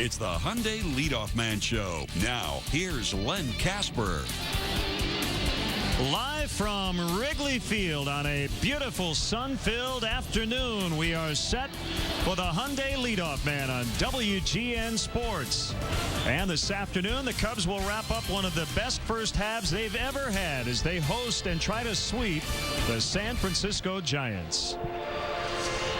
It's the Hyundai Leadoff Man Show. Now, here's Len Casper. Live from Wrigley Field on a beautiful sun-filled afternoon, we are set for the Hyundai Leadoff Man on WGN Sports. And this afternoon, the Cubs will wrap up one of the best first halves they've ever had as they host and try to sweep the San Francisco Giants.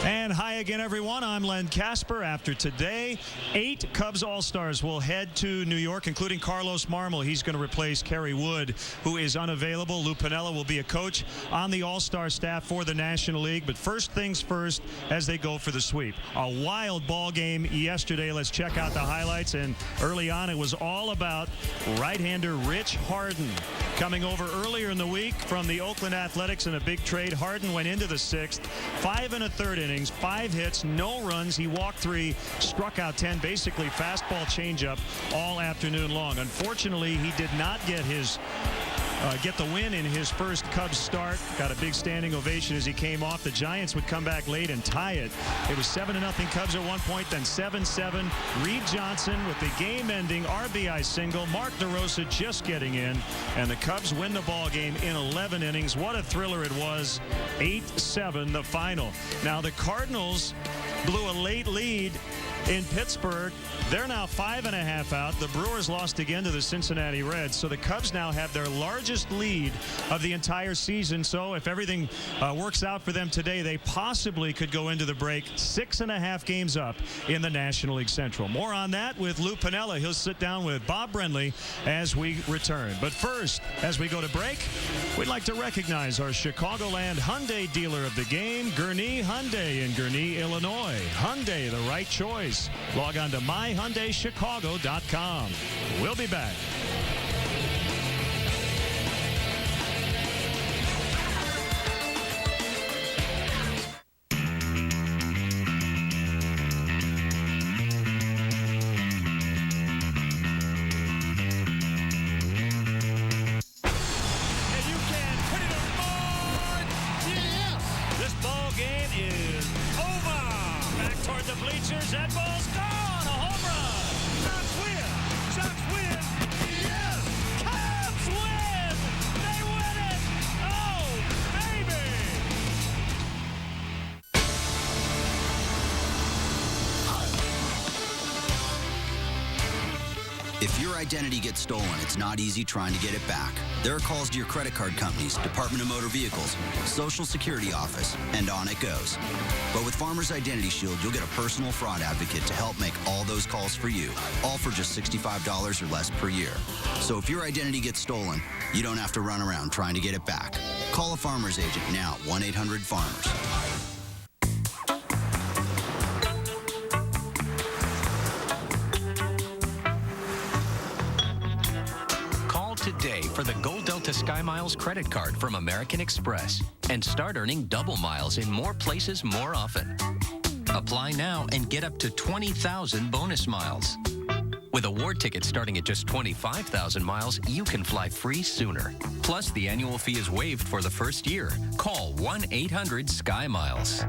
And hi again, everyone. I'm Len Casper. After today, 8 Cubs All-Stars will head to New York, including Carlos Marmol. He's going to replace Kerry Wood, who is unavailable. Lou Pinella will be a coach on the All-Star staff for the National League. But first things first, as they go for the sweep. A wild ball game yesterday. Let's check out the highlights. And early on, it was all about right-hander Rich Harden. Coming over earlier in the week from the Oakland Athletics in a big trade, Harden went into the 6th, 5 1/3 innings, 5 hits, no runs. He walked 3, struck out 10, basically fastball changeup all afternoon long. Unfortunately, he did not get the win in his first Cubs start. Got a big standing ovation as he came off. The Giants would come back late and tie it. It was 7-0 Cubs at one point, then 7-7. Reed Johnson with the game-ending RBI single. Mark DeRosa just getting in, and the Cubs win the ball game in 11 innings. What a thriller it was. 8-7 the final. Now the Cardinals blew a late lead in Pittsburgh. They're now 5.5 out. The Brewers lost again to the Cincinnati Reds. So the Cubs now have their largest lead of the entire season. So if everything works out for them today, they possibly could go into the break 6.5 games up in the National League Central. More on that with Lou Pinella. He'll sit down with Bob Brenly as we return. But first, as we go to break, we'd like to recognize our Chicagoland Hyundai dealer of the game, Gurnee Hyundai in Gurnee, Illinois. Hyundai, the right choice. Log on to myhyundaichicago.com. We'll be back. The bleachers, that ball's gone. A home run. Sox win. Sox win. Yes. Cubs win. They win it. Oh, baby. If your identity gets stolen, it's not easy trying to get it back. There are calls to your credit card companies, Department of Motor Vehicles, Social Security Office, and on it goes. But with Farmers Identity Shield, you'll get a personal fraud advocate to help make all those calls for you, all for just $65 or less per year. So if your identity gets stolen, you don't have to run around trying to get it back. Call a Farmers agent now, 1-800-FARMERS. Today for the Gold Delta Sky Miles credit card from American Express and start earning double miles in more places more often. Apply now and get up to 20,000 bonus miles. With award tickets starting at just 25,000 miles, you can fly free sooner. Plus, the annual fee is waived for the first year. Call 1-800-SKY-MILES.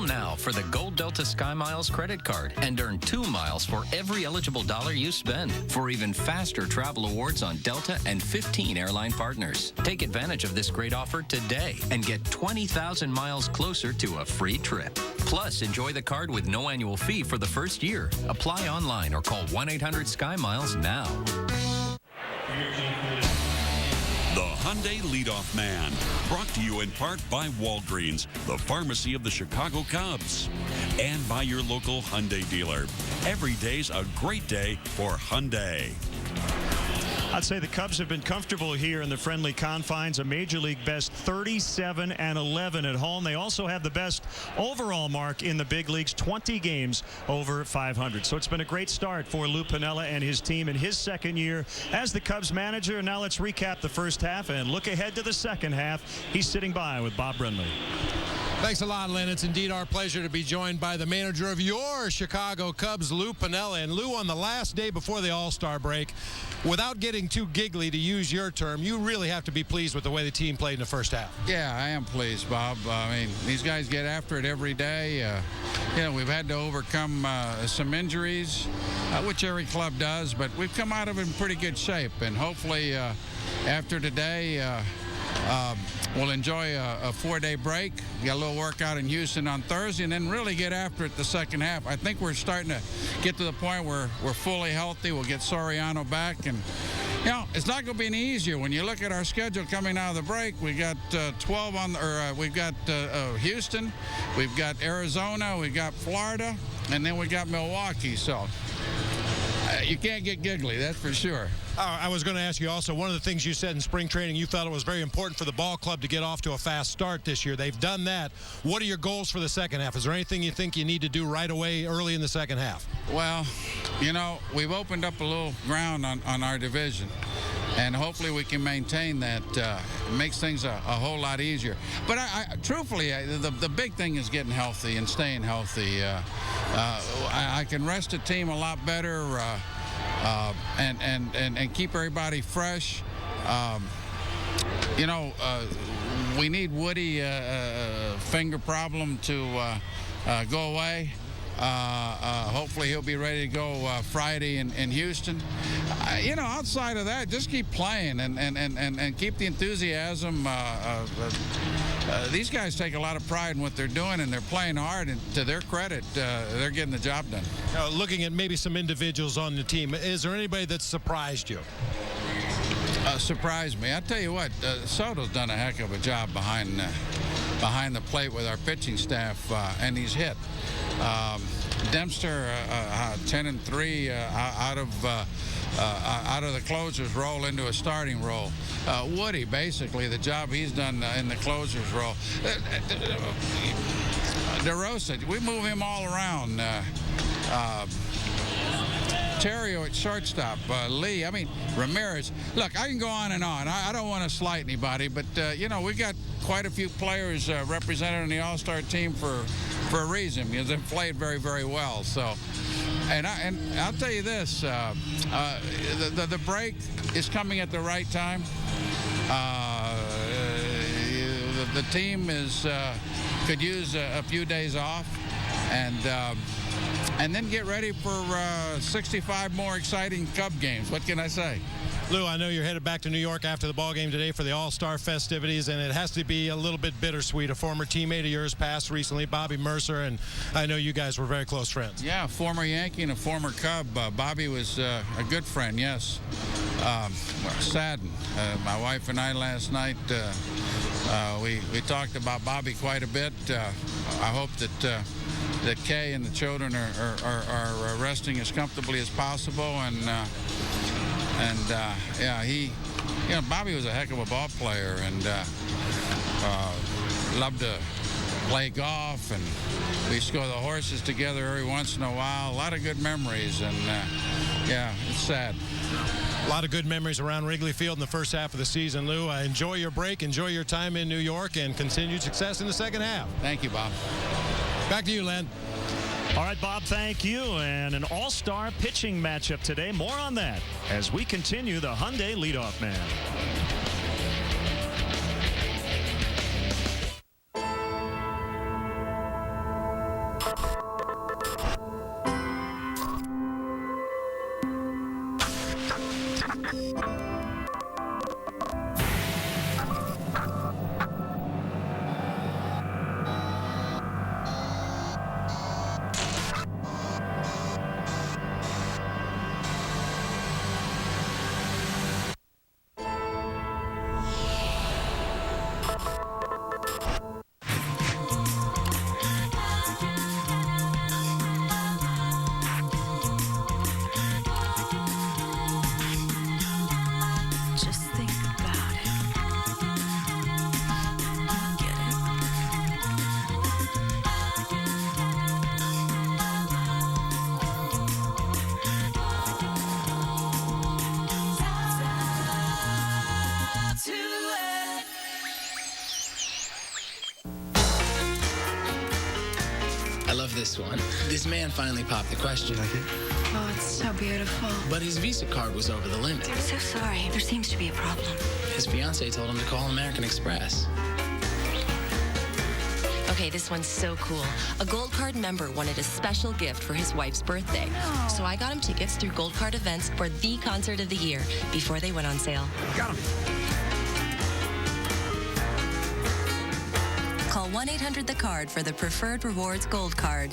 Now for the Gold Delta Sky Miles credit card and earn 2 miles for every eligible dollar you spend for even faster travel awards on Delta and 15 airline partners. Take advantage of this great offer today and get 20,000 miles closer to a free trip. Plus, enjoy the card with no annual fee for the first year. Apply online or call 1-800-SKY-MILES now. The Hyundai Leadoff Man, brought to you in part by Walgreens, the pharmacy of the Chicago Cubs, and by your local Hyundai dealer. Every day's a great day for Hyundai. I'd say the Cubs have been comfortable here in the friendly confines. A Major League best 37-11 at home. They also have the best overall mark in the big leagues, 20 games over 500. So it's been a great start for Lou Pinella and his team in his second year as the Cubs manager. Now let's recap the first half and look ahead to the second half. He's sitting by with Bob Brenly. Thanks a lot, Lynn. It's indeed our pleasure to be joined by the manager of your Chicago Cubs, Lou Pinella. And Lou, on the last day before the All-Star break, without getting too giggly, to use your term, you really have to be pleased with the way the team played in the first half. Yeah, I am pleased, Bob. I mean, these guys get after it every day. We've had to overcome some injuries, which every club does, but we've come out of it in pretty good shape. And hopefully, after today, we'll enjoy a 4-day break, get a little workout in Houston on Thursday, and then really get after it the second half. I think we're starting to get to the point where we're fully healthy. We'll get Soriano back, and it's not going to be any easier. When you look at our schedule coming out of the break, we got 12 on, we've got Houston, we've got Arizona, we've got Florida, and then we got Milwaukee. So you can't get giggly, that's for sure. I was going to ask you also, one of the things you said in spring training, you felt it was very important for the ball club to get off to a fast start this year. They've done that. What are your goals for the second half? Is there anything you think you need to do right away early in the second half? Well, we've opened up a little ground on our division, and hopefully we can maintain that. It makes things a whole lot easier. But truthfully, the big thing is getting healthy and staying healthy. I can rest the team a lot better. And keep everybody fresh. We need Woody finger problem to go away. Hopefully he'll be ready to go Friday in Houston. Outside of that, just keep playing and keep the enthusiasm. These guys take a lot of pride in what they're doing, and they're playing hard, and to their credit, they're getting the job done. Looking at maybe some individuals on the team, is there anybody that surprised you? Surprised me. I tell you what, Soto's done a heck of a job behind the plate with our pitching staff, and he's hit. Dempster 10-3 out of the closer's role into a starting role. Woody, basically, the job he's done in the closer's role. DeRosa, we move him all around. Terrio at shortstop, Lee, Ramirez. Look, I can go on and on. I don't want to slight anybody, but, we've got quite a few players represented in the All-Star team for a reason, because they've played very, very well. So, and I'll tell you this, the break is coming at the right time. The team could use a few days off, and then get ready for 65 more exciting Cub games. What can I say? Lou, I know you're headed back to New York after the ball game today for the All-Star festivities, and it has to be a little bit bittersweet. A former teammate of yours passed recently, Bobby Mercer, and I know you guys were very close friends. Yeah, former Yankee and a former Cub. Bobby was a good friend, yes. Saddened. My wife and I last night, we talked about Bobby quite a bit. I hope that Kay and the children are resting as comfortably as possible, and Bobby was a heck of a ball player, and loved to play golf, and we used to go to the horses together every once in a while. A lot of good memories, and it's sad. A lot of good memories around Wrigley Field in the first half of the season, Lou. Enjoy your break, enjoy your time in New York, and continued success in the second half. Thank you, Bob. Back to you, Len. All right, Bob, thank you. And an all-star pitching matchup today. More on that as we continue the Hyundai Leadoff Man. this one. This man finally popped the question. Oh, it's so beautiful. But his Visa card was over the limit. I'm so sorry. There seems to be a problem. His fiancée told him to call American Express. Okay, this one's so cool. A Gold Card member wanted a special gift for his wife's birthday. So I got him tickets through Gold Card events for the concert of the year before they went on sale. Got him. Call 1-800-THE-CARD for the Preferred Rewards Gold Card.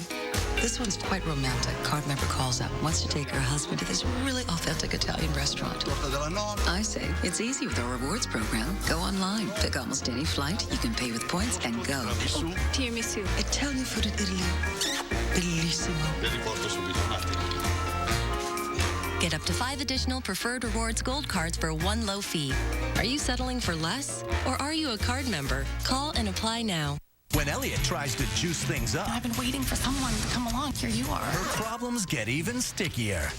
This one's quite romantic. Card member calls up, wants to take her husband to this really authentic Italian restaurant. I say, it's easy with our rewards program. Go online, pick almost any flight, you can pay with points, and go. Tiramisu. Italian food in Italy. Bellissimo. Get up to 5 additional Preferred Rewards Gold Cards for one low fee. Are you settling for less? Or are you a card member? Call and apply now. When Elliot tries to juice things up, I've been waiting for someone to come along. Here you are. her problems get even stickier.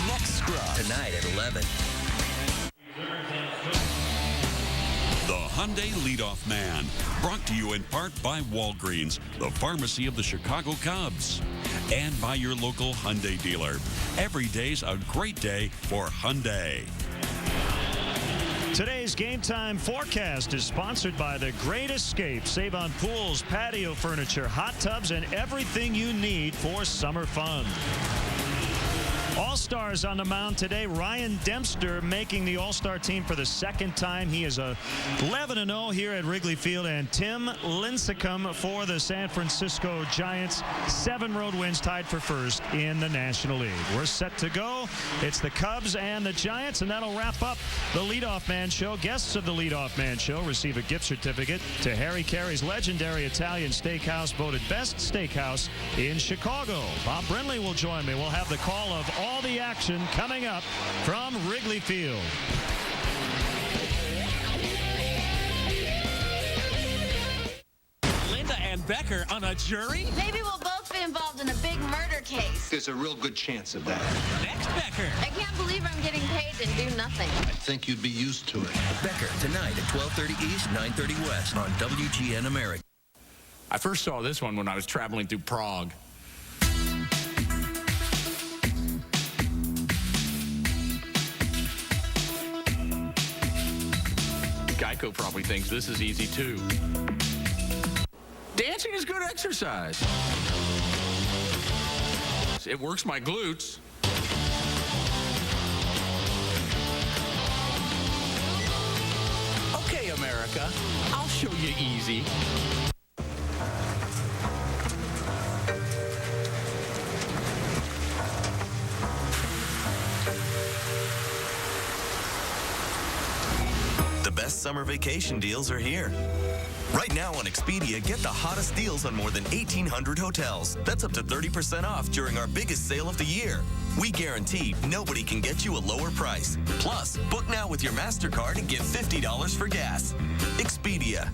Next Scrub. Tonight at 11. The Hyundai Leadoff Man, brought to you in part by Walgreens, the pharmacy of the Chicago Cubs, and by your local Hyundai dealer. Every day's a great day for Hyundai. Today's Game Time forecast is sponsored by The Great Escape. Save on pools, patio furniture, hot tubs, and everything you need for summer fun. All-Stars on the mound today. Ryan Dempster making the All-Star team for the second time. He is 11-0 here at Wrigley Field. And Tim Lincecum for the San Francisco Giants. 7 road wins, tied for first in the National League. We're set to go. It's the Cubs and the Giants, and that'll wrap up the Leadoff Man Show. Guests of the Leadoff Man Show receive a gift certificate to Harry Carey's legendary Italian steakhouse, voted best steakhouse in Chicago. Bob Brenly will join me. We'll have the call of all the action coming up from Wrigley Field. Linda and Becker on a jury? Maybe we'll both be involved in a big murder case. There's a real good chance of that. Next, Becker. I can't believe I'm getting paid to do nothing. I think you'd be used to it. Becker, tonight at 12:30 East, 9:30 West on WGN America. I first saw this one when I was traveling through Prague. Geico probably thinks this is easy too. Dancing is good exercise. It works my glutes. Okay, America, I'll show you easy. The best summer vacation deals are here. Right now on Expedia, get the hottest deals on more than 1,800 hotels. That's up to 30% off during our biggest sale of the year. We guarantee nobody can get you a lower price. Plus, book now with your MasterCard and get $50 for gas. Expedia.com.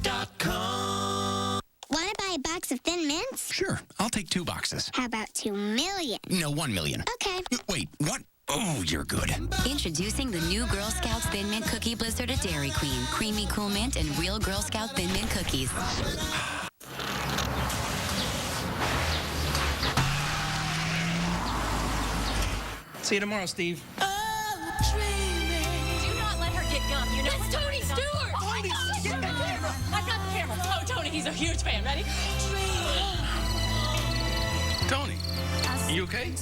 Want to buy a box of Thin Mints? Sure, I'll take 2 boxes. How about 2 million? No, 1 million. Okay. Wait, what? Oh, you're good. Introducing the new Girl Scouts Thin Mint Cookie Blizzard at Dairy Queen. Creamy Cool Mint and real Girl Scout Thin Mint cookies. See you tomorrow, Steve. Do not let her get gum. You know it's Tony Stewart. Tony Stewart. I've got the camera. Oh, Tony, he's a huge fan. Ready? Tony, you okay?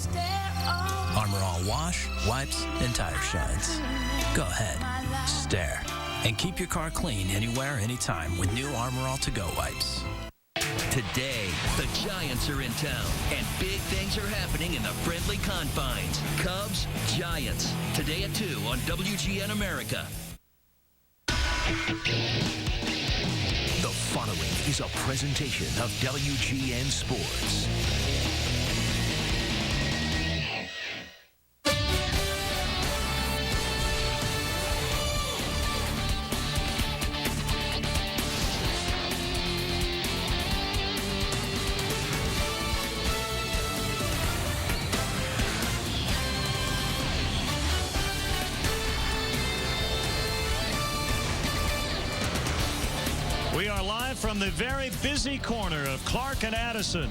Armor All wash, wipes, and tire shines. Go ahead, stare, and keep your car clean anywhere, anytime with new Armor All To-Go wipes. Today, the Giants are in town, and big things are happening in the friendly confines. Cubs, Giants, today at 2 on WGN America. The following is a presentation of WGN Sports. We are live from the very busy corner of Clark and Addison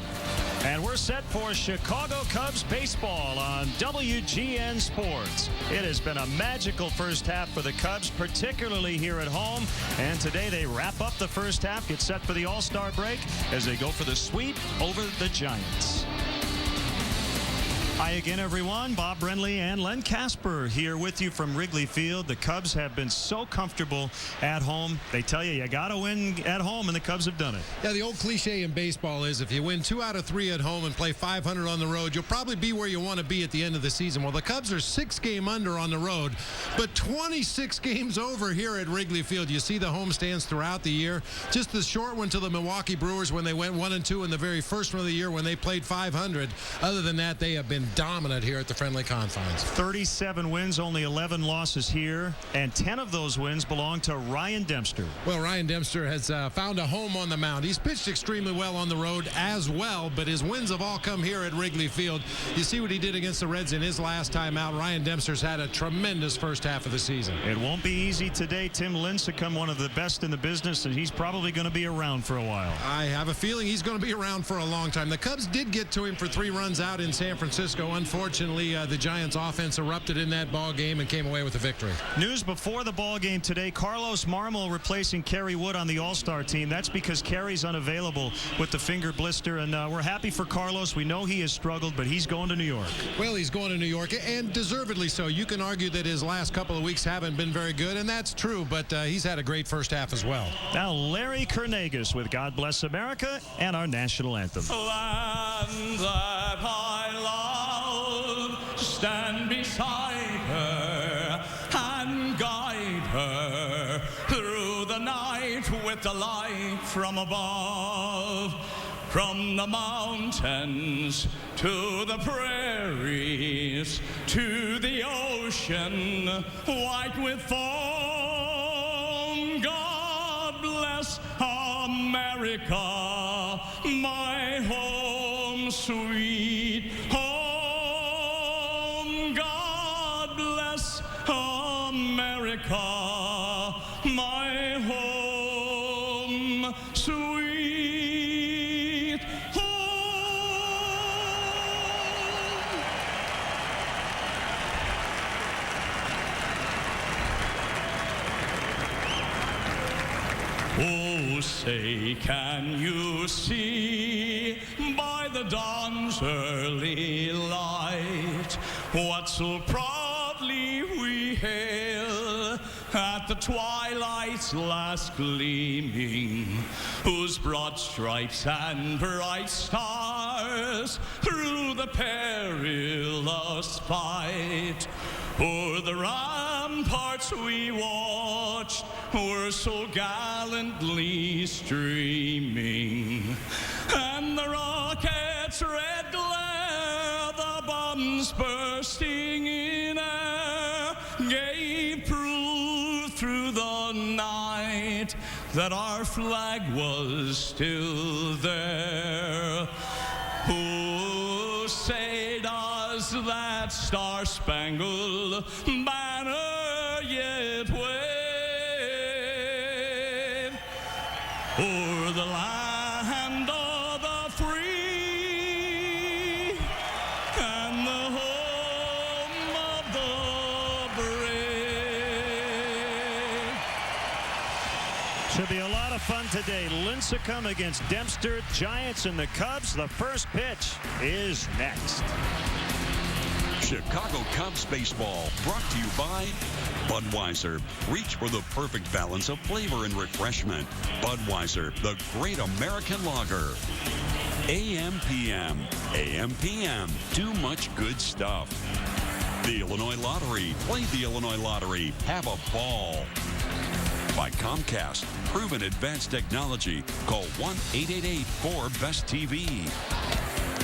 And we're set for Chicago Cubs baseball on WGN Sports. It has been a magical first half for the Cubs, particularly here at home. And today they wrap up the first half, get set for the All-Star break as they go for the sweep over the Giants. Hi again, everyone. Bob Brenly and Len Casper here with you from Wrigley Field. The Cubs have been so comfortable at home. They tell you got to win at home, and the Cubs have done it. Yeah, the old cliche in baseball is if you win 2 out of 3 at home and play 500 on the road, you'll probably be where you want to be at the end of the season. Well, the Cubs are 6 game under on the road, but 26 games over here at Wrigley Field. You see the homestands throughout the year. Just the short one to the Milwaukee Brewers when they went 1-2 in the very first one of the year when they played 500. Other than that, they have been dominant here at the friendly confines. 37 wins, only 11 losses here, and 10 of those wins belong to Ryan Dempster. Well, Ryan Dempster has found a home on the mound. He's pitched extremely well on the road as well, but his wins have all come here at Wrigley Field. You see what he did against the Reds in his last time out. Ryan Dempster's had a tremendous first half of the season. It won't be easy today. Tim Lincecum, one of the best in the business, and he's probably going to be around for a while. I have a feeling he's going to be around for a long time. The Cubs did get to him for 3 runs out in San Francisco. Unfortunately, the Giants offense erupted in that ball game and came away with a victory. News before the ball game today, Carlos Marmol replacing Kerry Wood on the All-Star team. That's because Kerry's unavailable with the finger blister, and we're happy for Carlos. We know he has struggled, but he's going to New York. Well, he's going to New York, and deservedly so. You can argue that his last couple of weeks haven't been very good, and that's true, but he's had a great first half as well. Now, Larry Kernagus with God Bless America and our national anthem. Land that I love, stand beside her and guide her through the night with the light from above. From the mountains to the prairies to the ocean white with foam. God bless America, my home sweet home. God bless America, my home sweet home. Oh, say, can you see by the dawn's early light what so proudly we hail at the twilight's last gleaming, whose broad stripes and bright stars through the perilous fight o'er the ramparts we watched were so gallantly streaming, and the rocket's red glare, the bombs bursting in air, gave proof through the night that our flag was still there. Oh, say does that star-spangled banner yet wave o'er the land of the free and the home of the brave? Should be a lot of fun today. Lincecum against Dempster, Giants and the Cubs. The first pitch is next. Chicago Cubs baseball brought to you by Budweiser. Reach for the perfect balance of flavor and refreshment. Budweiser, the great American lager. AM/PM. AM/PM. Too much good stuff. The Illinois Lottery. Play the Illinois Lottery. Have a ball. By Comcast. Proven advanced technology. Call 1-888-4BEST-TV.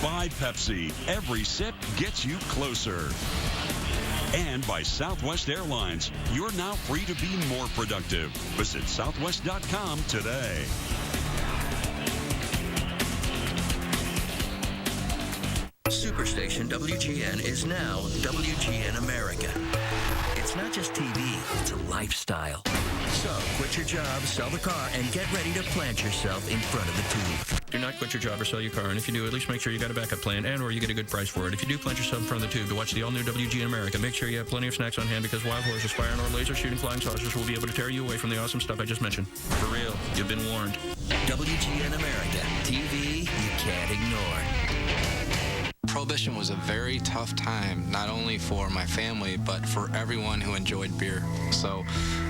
By Pepsi. Every sip gets you closer. And by Southwest Airlines. You're now free to be more productive. Visit southwest.com today. Superstation WGN is now WGN America. It's It's not just TV, it's a lifestyle. So quit your job, sell the car, and get ready to plant yourself in front of the tube. Do not quit your job or sell your car, and if you do, at least make sure you got a backup plan and or you get a good price for it. If you do plant yourself in front of the tube to watch the all-new WGN America, make sure you have plenty of snacks on hand because wild horses, fire, and or laser shooting flying saucers will be able to tear you away from the awesome stuff I just mentioned. For real, you've been warned. WGN America, TV you can't ignore. Prohibition was a very tough time, not only for my family, but for everyone who enjoyed beer. So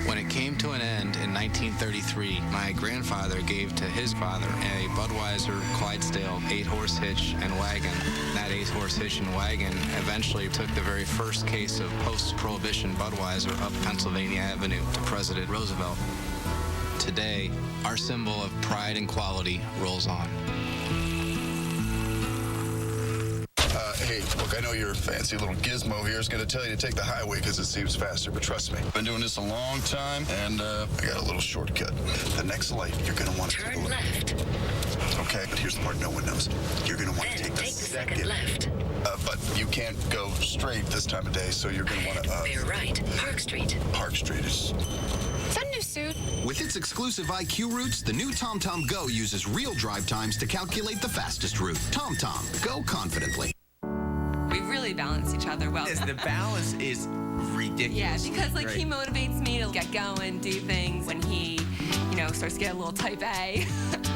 when it came to an end in 1933, my grandfather gave to his father a Budweiser Clydesdale 8-horse hitch and wagon. That 8-horse hitch and wagon eventually took the very first case of post-Prohibition Budweiser up Pennsylvania Avenue to President Roosevelt. Today, our symbol of pride and quality rolls on. Hey, look, I know your fancy little gizmo here is going to tell you to take the highway because it seems faster, but trust me, I've been doing this a long time, and I got a little shortcut. The next light, you're going to want to take a look. Left. Okay, but here's the part no one knows. You're going to want to take the second left. But you can't go straight this time of day, so you're going to want to... Bear right. Park Street. Park Street is... Is that a new suit? With its exclusive IQ routes, the new TomTom Go uses real drive times to calculate the fastest route. TomTom, go confidently. We really balance each other well. The balance is ridiculous. Yeah, because he motivates me to get going, do things. When he, starts to get a little type A,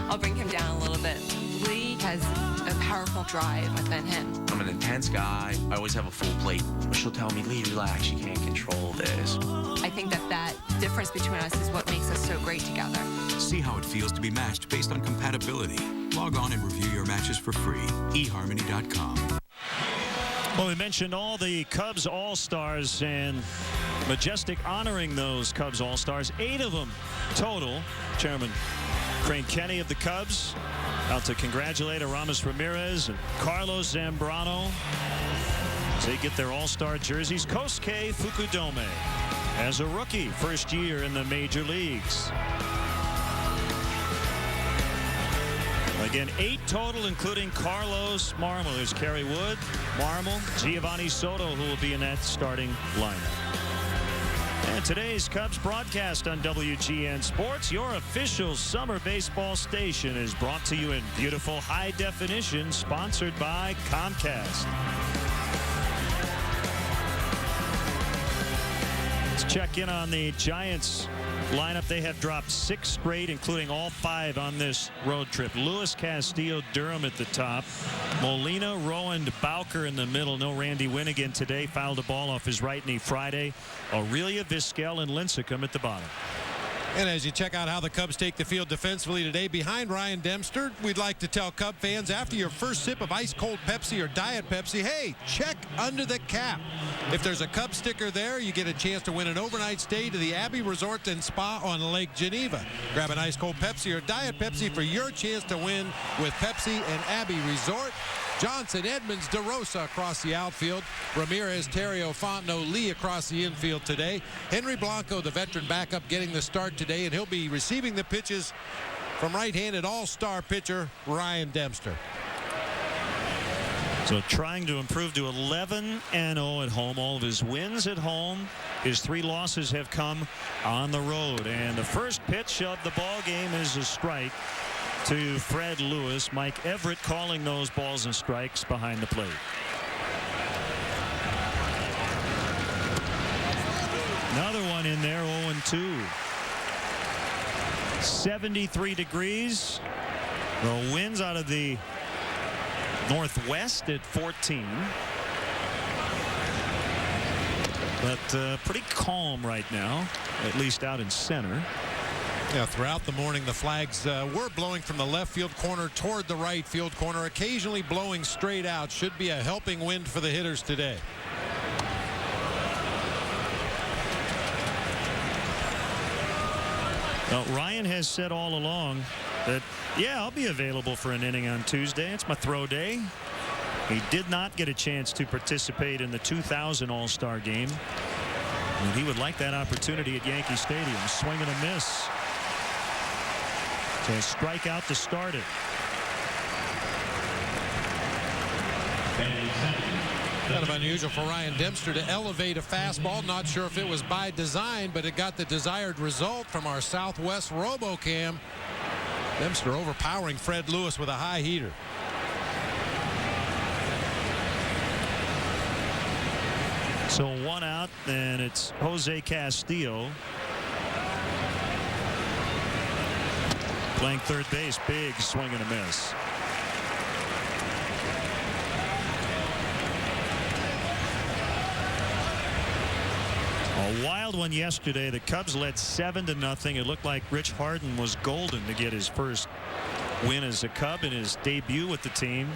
I'll bring him down a little bit. Lee has a powerful drive within him. I'm an intense guy. I always have a full plate. She'll tell me, Lee, relax, you can't control this. I think that difference between us is what makes us so great together. See how it feels to be matched based on compatibility. Log on and review your matches for free. eHarmony.com. Well, we mentioned all the Cubs All-Stars and Majestic honoring those Cubs All-Stars. 8 of them total. Chairman Crane Kenny of the Cubs out to congratulate Aramis Ramirez and Carlos Zambrano as they get their All-Star jerseys. Kosuke Fukudome as a rookie, first year in the major leagues. Again, 8 total, including Carlos Marmol. There's Kerry Wood, Marmol, Giovanni Soto, who will be in that starting lineup. And today's Cubs broadcast on WGN Sports, your official summer baseball station, is brought to you in beautiful high definition, sponsored by Comcast. Let's check in on the Giants lineup. They have dropped 6 straight, including all 5 on this road trip. Luis Castillo, Durham at the top. Molina, Rowan, Bowker in the middle. No Randy Winnigan today. Fouled a ball off his right knee Friday. Aurelia, Vizquel, and Lincecum at the bottom. And as you check out how the Cubs take the field defensively today, behind Ryan Dempster, we'd like to tell Cub fans, after your first sip of ice-cold Pepsi or Diet Pepsi, hey, check under the cap. If there's a Cub sticker there, you get a chance to win an overnight stay to the Abbey Resort and Spa on Lake Geneva. Grab an ice-cold Pepsi or Diet Pepsi for your chance to win with Pepsi and Abbey Resort. Johnson, Edmonds, DeRosa across the outfield. Ramirez, Terrio, Fontenot, Lee across the infield today. Henry Blanco, the veteran backup, getting the start today, and he'll be receiving the pitches from right-handed all-star pitcher Ryan Dempster. So trying to improve to 11-0 at home. All of his wins at home. His 3 losses have come on the road. And the first pitch of the ball game is a strike to Fred Lewis. Mike Everett calling those balls and strikes behind the plate. Another one in there, 0-2. 73 degrees. The winds out of the northwest at 14. But pretty calm right now, at least out in center. Yeah, throughout the morning, the flags were blowing from the left field corner toward the right field corner, occasionally blowing straight out. Should be a helping wind for the hitters today. Well, Ryan has said all along that, yeah, I'll be available for an inning on Tuesday. It's my throw day. He did not get a chance to participate in the 2000 All-Star game. And he would like that opportunity at Yankee Stadium. Swing and a miss. So a strikeout to start it. Kind of unusual for Ryan Dempster to elevate a fastball. Not sure if it was by design, but it got the desired result from our Southwest RoboCam. Dempster overpowering Fred Lewis with a high heater. So one out, and it's Jose Castillo playing third base. Big swing and a miss. A wild one yesterday. The Cubs led 7-0. It looked like Rich Harden was golden to get his first win as a Cub in his debut with the team.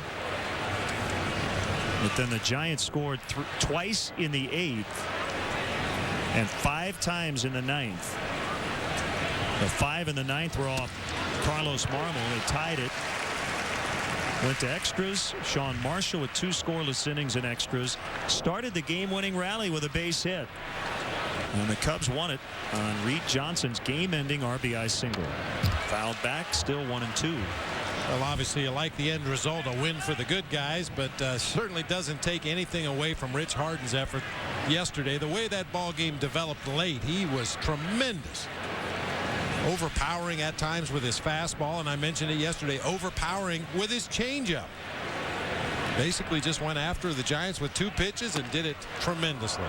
But then the Giants scored twice in the 8th and 5 times in the 9th. The 5 in the 9th were off Carlos Marmol. They tied it. Went to extras. Sean Marshall with 2 scoreless innings in extras started the game-winning rally with a base hit. And the Cubs won it on Reed Johnson's game-ending RBI single. Fouled back, still 1-2. Well, obviously, you like the end result, a win for the good guys, but certainly doesn't take anything away from Rich Harden's effort yesterday. The way that ball game developed late, he was tremendous. Overpowering at times with his fastball, and I mentioned it yesterday, overpowering with his changeup. Basically just went after the Giants with 2 pitches and did it tremendously.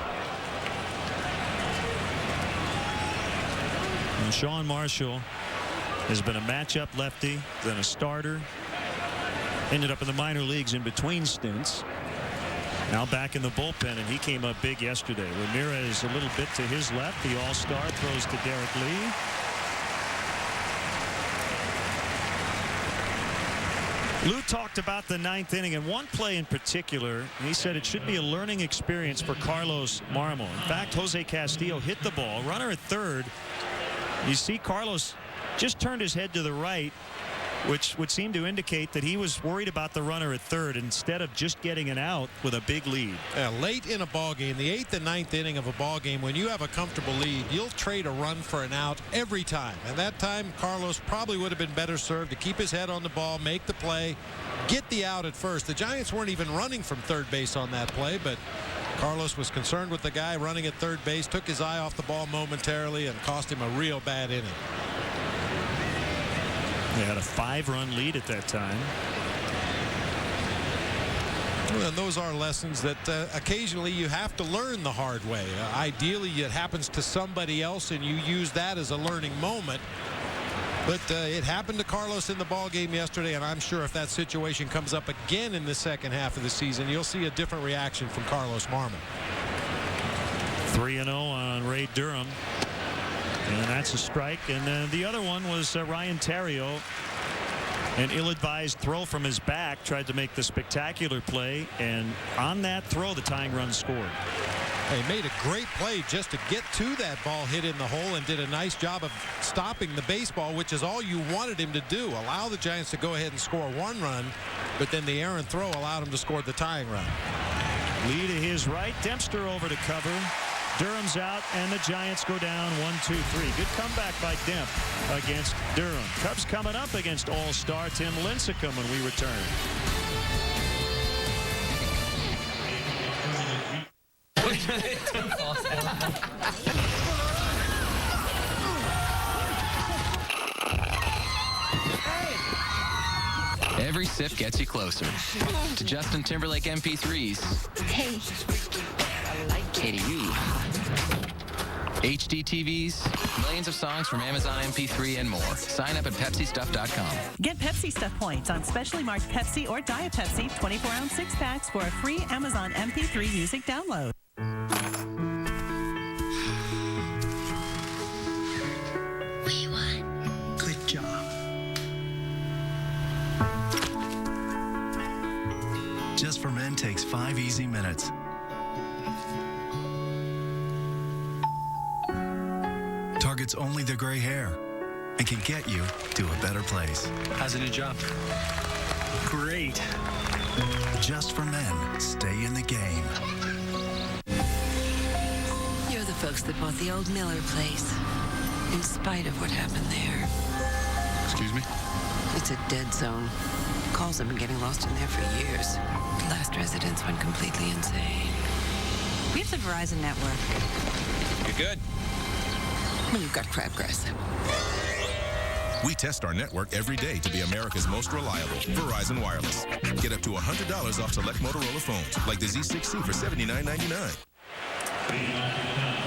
And Sean Marshall has been a matchup lefty, then a starter. Ended up in the minor leagues in between stints. Now back in the bullpen, and he came up big yesterday. Ramirez a little bit to his left. The all-star throws to Derek Lee. Lou talked about the 9th inning and one play in particular. He said it should be a learning experience for Carlos Marmol. In fact, Jose Castillo hit the ball. Runner at third. You see Carlos just turned his head to the right, which would seem to indicate that he was worried about the runner at third instead of just getting an out with a big lead. Late in a ball game, the 8th and 9th inning of a ball game, when you have a comfortable lead, you'll trade a run for an out every time. And that time, Carlos probably would have been better served to keep his head on the ball, make the play, get the out at first. The Giants weren't even running from third base on that play, but Carlos was concerned with the guy running at third base, took his eye off the ball momentarily, and cost him a real bad inning. They had a 5-run lead at that time. Well, and those are lessons that occasionally you have to learn the hard way. Ideally, it happens to somebody else, and you use that as a learning moment. But it happened to Carlos in the ball game yesterday, and I'm sure if that situation comes up again in the second half of the season, you'll see a different reaction from Carlos Marmol. 3-0 on Ray Durham. And that's a strike. And then the other one was Ryan Theriot. An ill-advised throw from his back. Tried to make the spectacular play. And on that throw, the tying run scored. He made a great play just to get to that ball hit in the hole and did a nice job of stopping the baseball, which is all you wanted him to do. Allow the Giants to go ahead and score 1 run. But then the errant throw allowed him to score the tying run. Lee to his right. Dempster over to cover. Durham's out, and the Giants go down 1-2-3. Good comeback by Demp against Durham. Cubs coming up against all-star Tim Lincecum when we return. Every sip gets you closer to Justin Timberlake MP3s. Hey. Hey to you. HD TVs, millions of songs from Amazon MP3 and more. Sign up at PepsiStuff.com. Get Pepsi Stuff points on specially marked Pepsi or Diet Pepsi 24-ounce 6-packs for a free Amazon MP3 music download. We won. Good job. Just for Men takes 5 easy minutes. Targets only the gray hair and can get you to a better place. How's the new job? Great. Just for Men. Stay in the game. You're the folks that bought the old Miller place, in spite of what happened there. Excuse me? It's a dead zone. Calls have been getting lost in there for years. Last residents went completely insane. We have the Verizon network. You're good. Well, you've got crabgrass. We test our network every day to be America's most reliable. Verizon Wireless. Get up to $100 off select Motorola phones, like the Z6C for $79.99.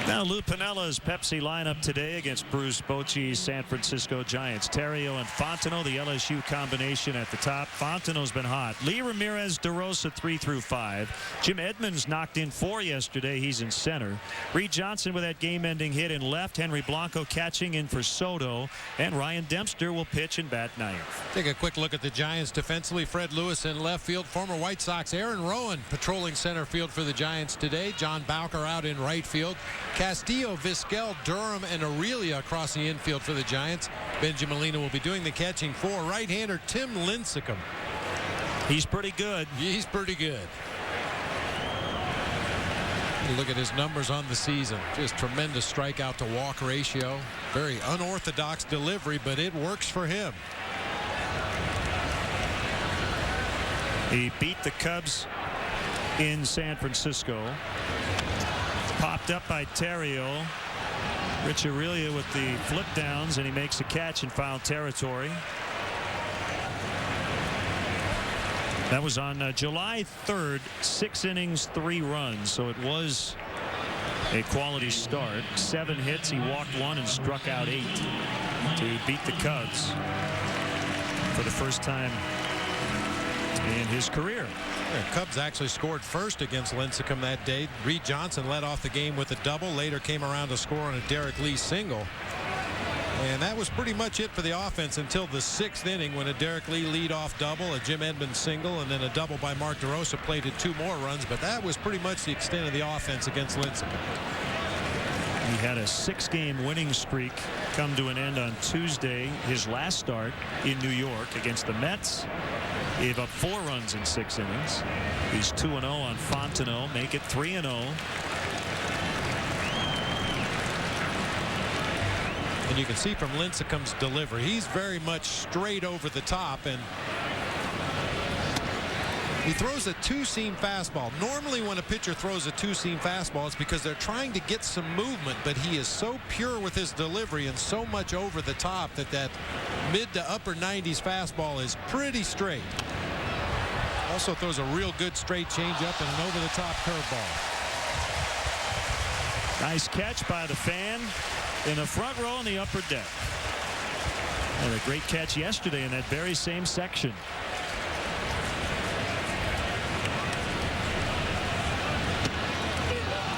Now, Lou Pinella's Pepsi lineup today against Bruce Bochy's San Francisco Giants. Terrio and Fontenot, the LSU combination at the top. Fontenot's been hot. Lee Ramirez, DeRosa 3 through 5. Jim Edmonds knocked in 4 yesterday. He's in center. Reed Johnson with that game-ending hit in left. Henry Blanco catching in for Soto. And Ryan Dempster will pitch and bat ninth. Take a quick look at the Giants defensively. Fred Lewis in left field. Former White Sox Aaron Rowan patrolling center field for the Giants today. John Bowker out in right field. Castillo, Vizquel, Durham, and Aurelia across the infield for the Giants. Benji Molina will be doing the catching for right-hander Tim Lincecum. He's pretty good. He's pretty good. Look at his numbers on the season. Just tremendous strikeout to walk ratio. Very unorthodox delivery, but it works for him. He beat the Cubs in San Francisco. Popped up by Terrio. Rich Aurelia with the flip downs, and he makes a catch in foul territory. That was on July 3rd, 6 innings, 3 runs. So it was a quality start. 7 hits, he walked 1 and struck out 8 to beat the Cubs for the first time in his career. The Cubs actually scored first against Lincecum that day. Reed Johnson led off the game with a double. Later came around to score on a Derek Lee single. And that was pretty much it for the offense until the 6th inning when a Derek Lee leadoff double, a Jim Edmonds single, and then a double by Mark DeRosa plated 2 more runs. But that was pretty much the extent of the offense against Lincecum. He had a 6-game winning streak come to an end on Tuesday, his last start in New York against the Mets. He gave up 4 runs in 6 innings. He's 2-0 on Fontenot, make it 3-0. And you can see from Lincecum's delivery, he's very much straight over the top, and he throws a 2-seam fastball. Normally when a pitcher throws a 2-seam fastball, it's because they're trying to get some movement, but he is so pure with his delivery and so much over the top that mid to upper 90s fastball is pretty straight. Also throws a real good straight changeup and an over-the-top curveball. Nice catch by the fan in the front row in the upper deck. And a great catch yesterday in that very same section.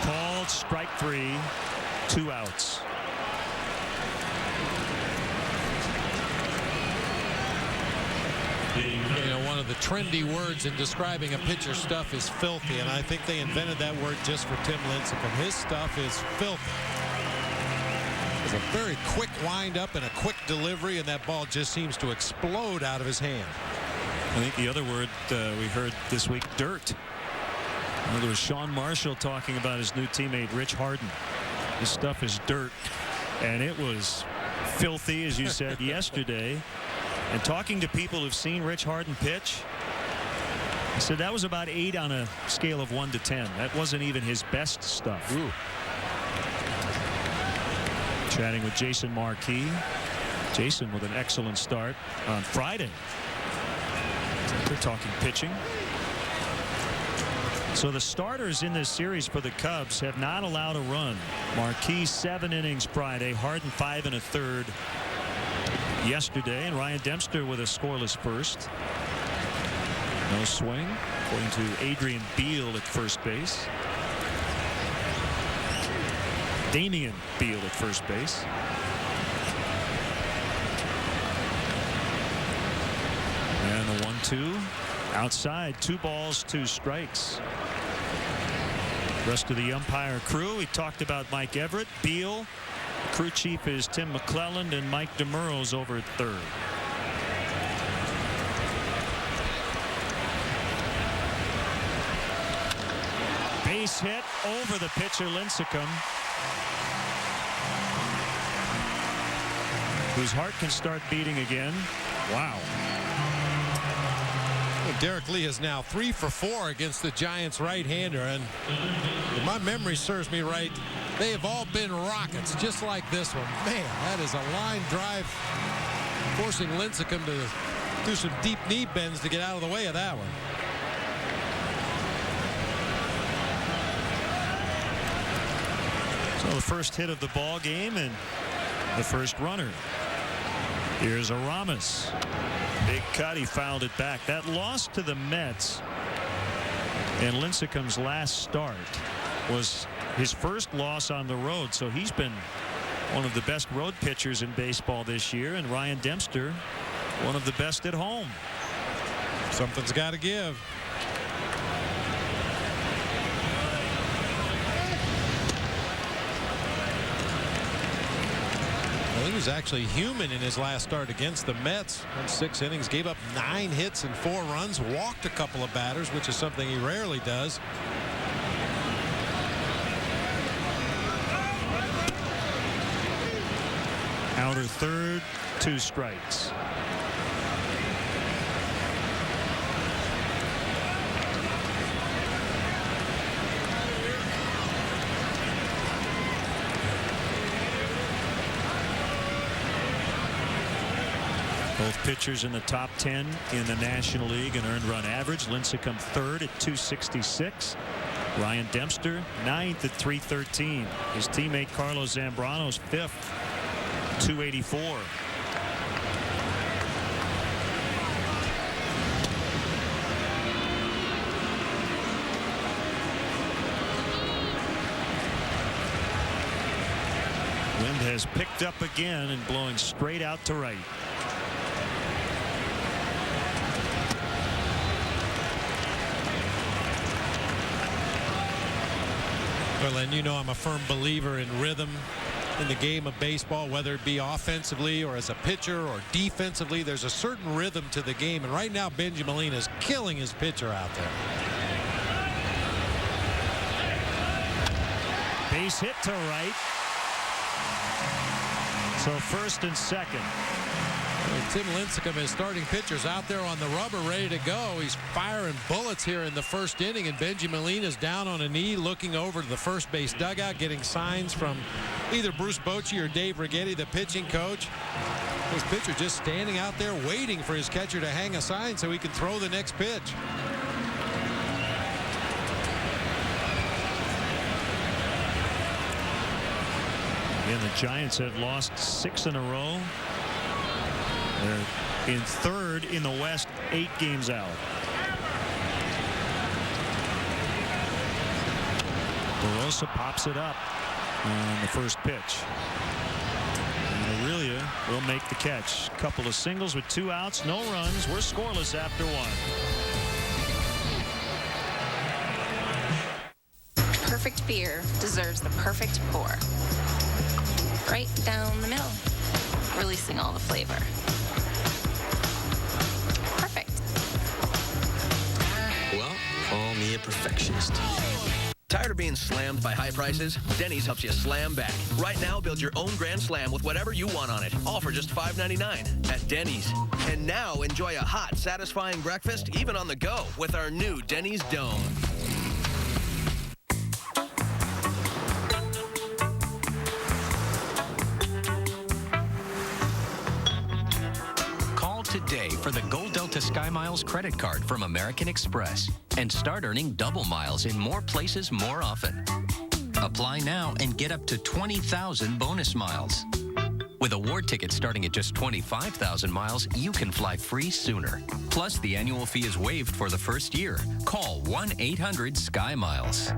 Called strike 3, 2 outs. You know, one of the trendy words in describing a pitcher's stuff is filthy, and I think they invented that word just for Tim Lincecum. His stuff is filthy. It's a very quick wind-up and a quick delivery, and that ball just seems to explode out of his hand. I think the other word we heard this week, dirt. There was Sean Marshall talking about his new teammate, Rich Harden. His stuff is dirt, and it was filthy, as you said, yesterday. And talking to people who've seen Rich Harden pitch, he said that was about 8 on a scale of 1 to 10. That wasn't even his best stuff. Ooh. Chatting with Jason Marquis. Jason with an excellent start on Friday. They're talking pitching. So the starters in this series for the Cubs have not allowed a run. Marquis 7 innings Friday. Harden 5 1/3 yesterday, and Ryan Dempster with a scoreless first. No swing, according to Adrian Beal at first base. Damian Beal at first base. And the 1-2 outside, 2 balls, 2 strikes. Rest of the umpire crew, we talked about Mike Everett, Beal. Crew chief is Tim McClelland, and Mike DeMuro's over at third. Base hit over the pitcher Lincecum, whose heart can start beating again. Wow. Derek Lee is now 3 for 4 against the Giants right-hander, and if my memory serves me right, they have all been rockets, just like this one. Man, that is a line drive, forcing Lincecum to do some deep knee bends to get out of the way of that one. So the first hit of the ball game and the first runner. Here's Aramis. Big cut. He fouled it back. That loss to the Mets in Lincecum's last start was his first loss on the road. So he's been one of the best road pitchers in baseball this year. And Ryan Dempster, one of the best at home. Something's got to give. He was actually human in his last start against the Mets. In 6 innings, gave up 9 hits and 4 runs, walked a couple of batters, which is something he rarely does. Outer third, 2 strikes. Both pitchers in the top 10 in the National League in earned run average. Lincecum third at 266. Ryan Dempster 9th at 313. His teammate Carlos Zambrano's 5th, 284. Wind has picked up again and blowing straight out to right. Well, and you know I'm a firm believer in rhythm in the game of baseball, whether it be offensively or as a pitcher or defensively. There's a certain rhythm to the game, and right now Benji Molina is killing his pitcher out there. Base hit to right. So first and second. Tim Lincecum, his starting pitcher's out there on the rubber ready to go. He's firing bullets here in the first inning, and Benji Molina's down on a knee looking over to the first base dugout, getting signs from either Bruce Bochy or Dave Righetti, the pitching coach. His pitcher just standing out there waiting for his catcher to hang a sign so he can throw the next pitch. And the Giants have lost 6 in a row. They're in third in the West, 8 games out. Barossa pops it up on the first pitch. And Aurelia will make the catch. Couple of singles with 2 outs, no runs. We're scoreless after 1. Perfect beer deserves the perfect pour. Right down the middle, releasing all the flavor. Perfect. Well, call me a perfectionist. Tired of being slammed by high prices? Denny's helps you slam back. Right now, build your own Grand Slam with whatever you want on it. All for just $5.99 at Denny's. And now, enjoy a hot, satisfying breakfast, even on the go, with our new Denny's Dome. Today for the Gold Delta Sky Miles credit card from American Express and start earning double miles in more places more often. Apply now and get up to 20,000 bonus miles. With award tickets starting at just 25,000 miles, you can fly free sooner. Plus, the annual fee is waived for the first year. Call 1-800-SKY-MILES.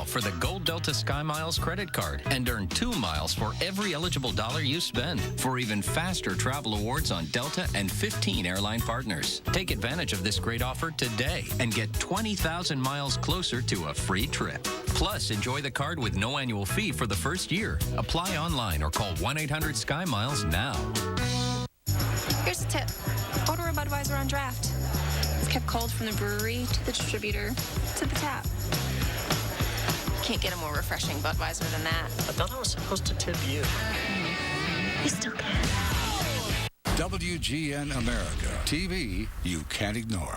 For the Gold Delta Sky Miles credit card and earn 2 miles for every eligible dollar you spend for even faster travel awards on Delta and 15 airline partners. Take advantage of this great offer today and get 20,000 miles closer to a free trip. Plus, enjoy the card with no annual fee for the first year. Apply online or call 1-800-SKY-MILES now. Here's a tip. Order a Budweiser on draft. It's kept cold from the brewery to the distributor to the tap. Can't get a more refreshing Budweiser than that. I thought I was supposed to tip you. You still can. WGN America. TV you can't ignore.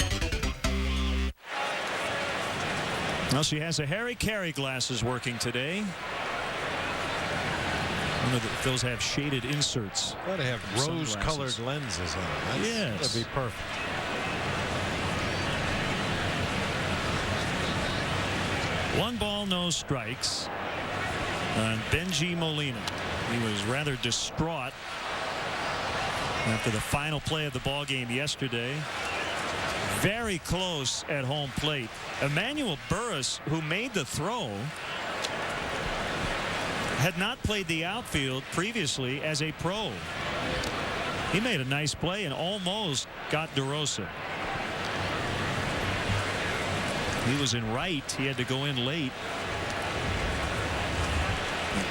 Well, she has a Harry Carey glasses working today. Those have shaded inserts. Got to have rose-colored lenses on. That'd be perfect. One ball, no strikes on Benji Molina. He was rather distraught after the final play of the ball game yesterday. Very close at home plate. Emmanuel Burris, who made the throw, had not played the outfield previously as a pro. He made a nice play and almost got DeRosa. He was in right. He had to go in late.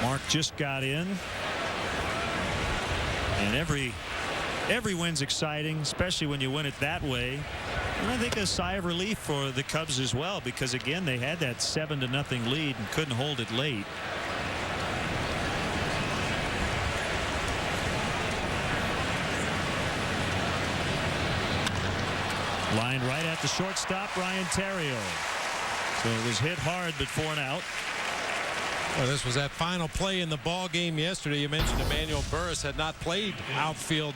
Mark just got in. And every win's exciting, especially when you win it that way. And I think a sigh of relief for the Cubs as well, because again they had that 7-0 lead and couldn't hold it late. Line right at the shortstop, Ryan Theriot. So it was hit hard, but 4 out. Well, this was that final play in the ball game yesterday. You mentioned Emmanuel Burris had not played outfield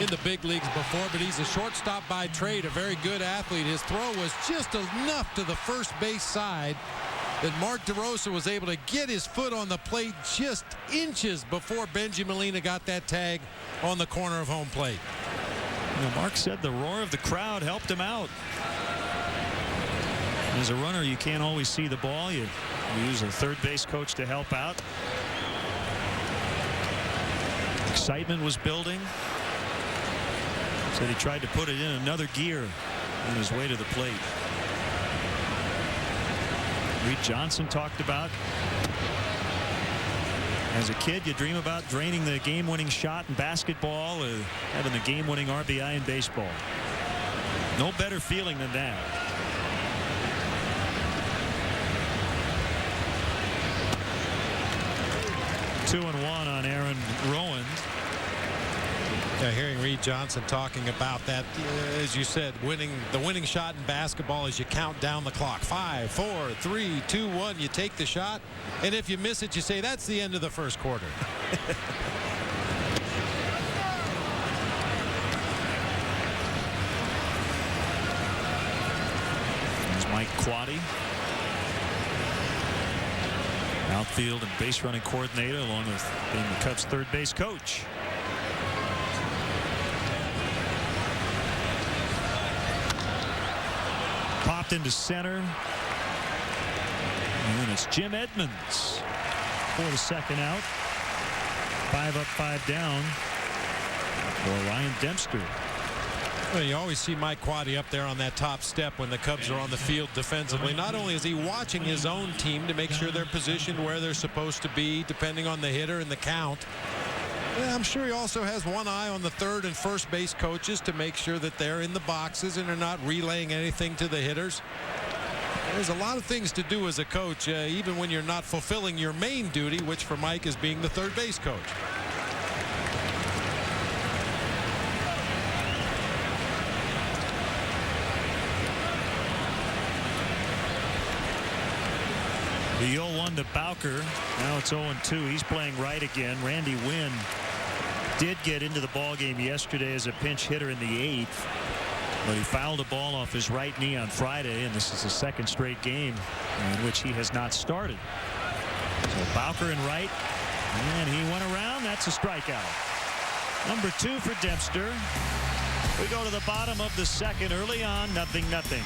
in the big leagues before, but he's a shortstop by trade, a very good athlete. His throw was just enough to the first base side that Mark DeRosa was able to get his foot on the plate just inches before Benji Molina got that tag on the corner of home plate. You know, Mark said the roar of the crowd helped him out. As a runner, you can't always see the ball. You use a third base coach to help out. Excitement was building. Said he tried to put it in another gear on his way to the plate. Reed Johnson talked about, as a kid, you dream about draining the game-winning shot in basketball or having the game-winning RBI in baseball. No better feeling than that. Two and one on Aaron Rowand. Yeah, hearing Reed Johnson talking about that, as you said, the winning shot in basketball as you count down the clock. 5, 4, 3, 2, 1. You take the shot, and if you miss it, you say that's the end of the first quarter. There's Mike Quaddy, outfield and base running coordinator, along with being the Cubs' third base coach. Popped into center. And it's Jim Edmonds for the second out. 5 up, 5 down for Ryan Dempster. Well, you always see Mike Quaddy up there on that top step when the Cubs are on the field defensively. Not only is he watching his own team to make sure they're positioned where they're supposed to be, depending on the hitter and the count. I'm sure he also has one eye on the third and first base coaches to make sure that they're in the boxes and are not relaying anything to the hitters. There's a lot of things to do as a coach, even when you're not fulfilling your main duty, which for Mike is being the third base coach. The 0-1 to Bowker. Now it's 0-2. He's playing right again. Randy Wynn did get into the ball game yesterday as a pinch hitter in the 8th, but he fouled a ball off his right knee on Friday, and this is the second straight game in which he has not started. So Bowker in right, and he went around. That's a strikeout. Number 2 for Dempster. We go to the bottom of the second. Early on, 0-0.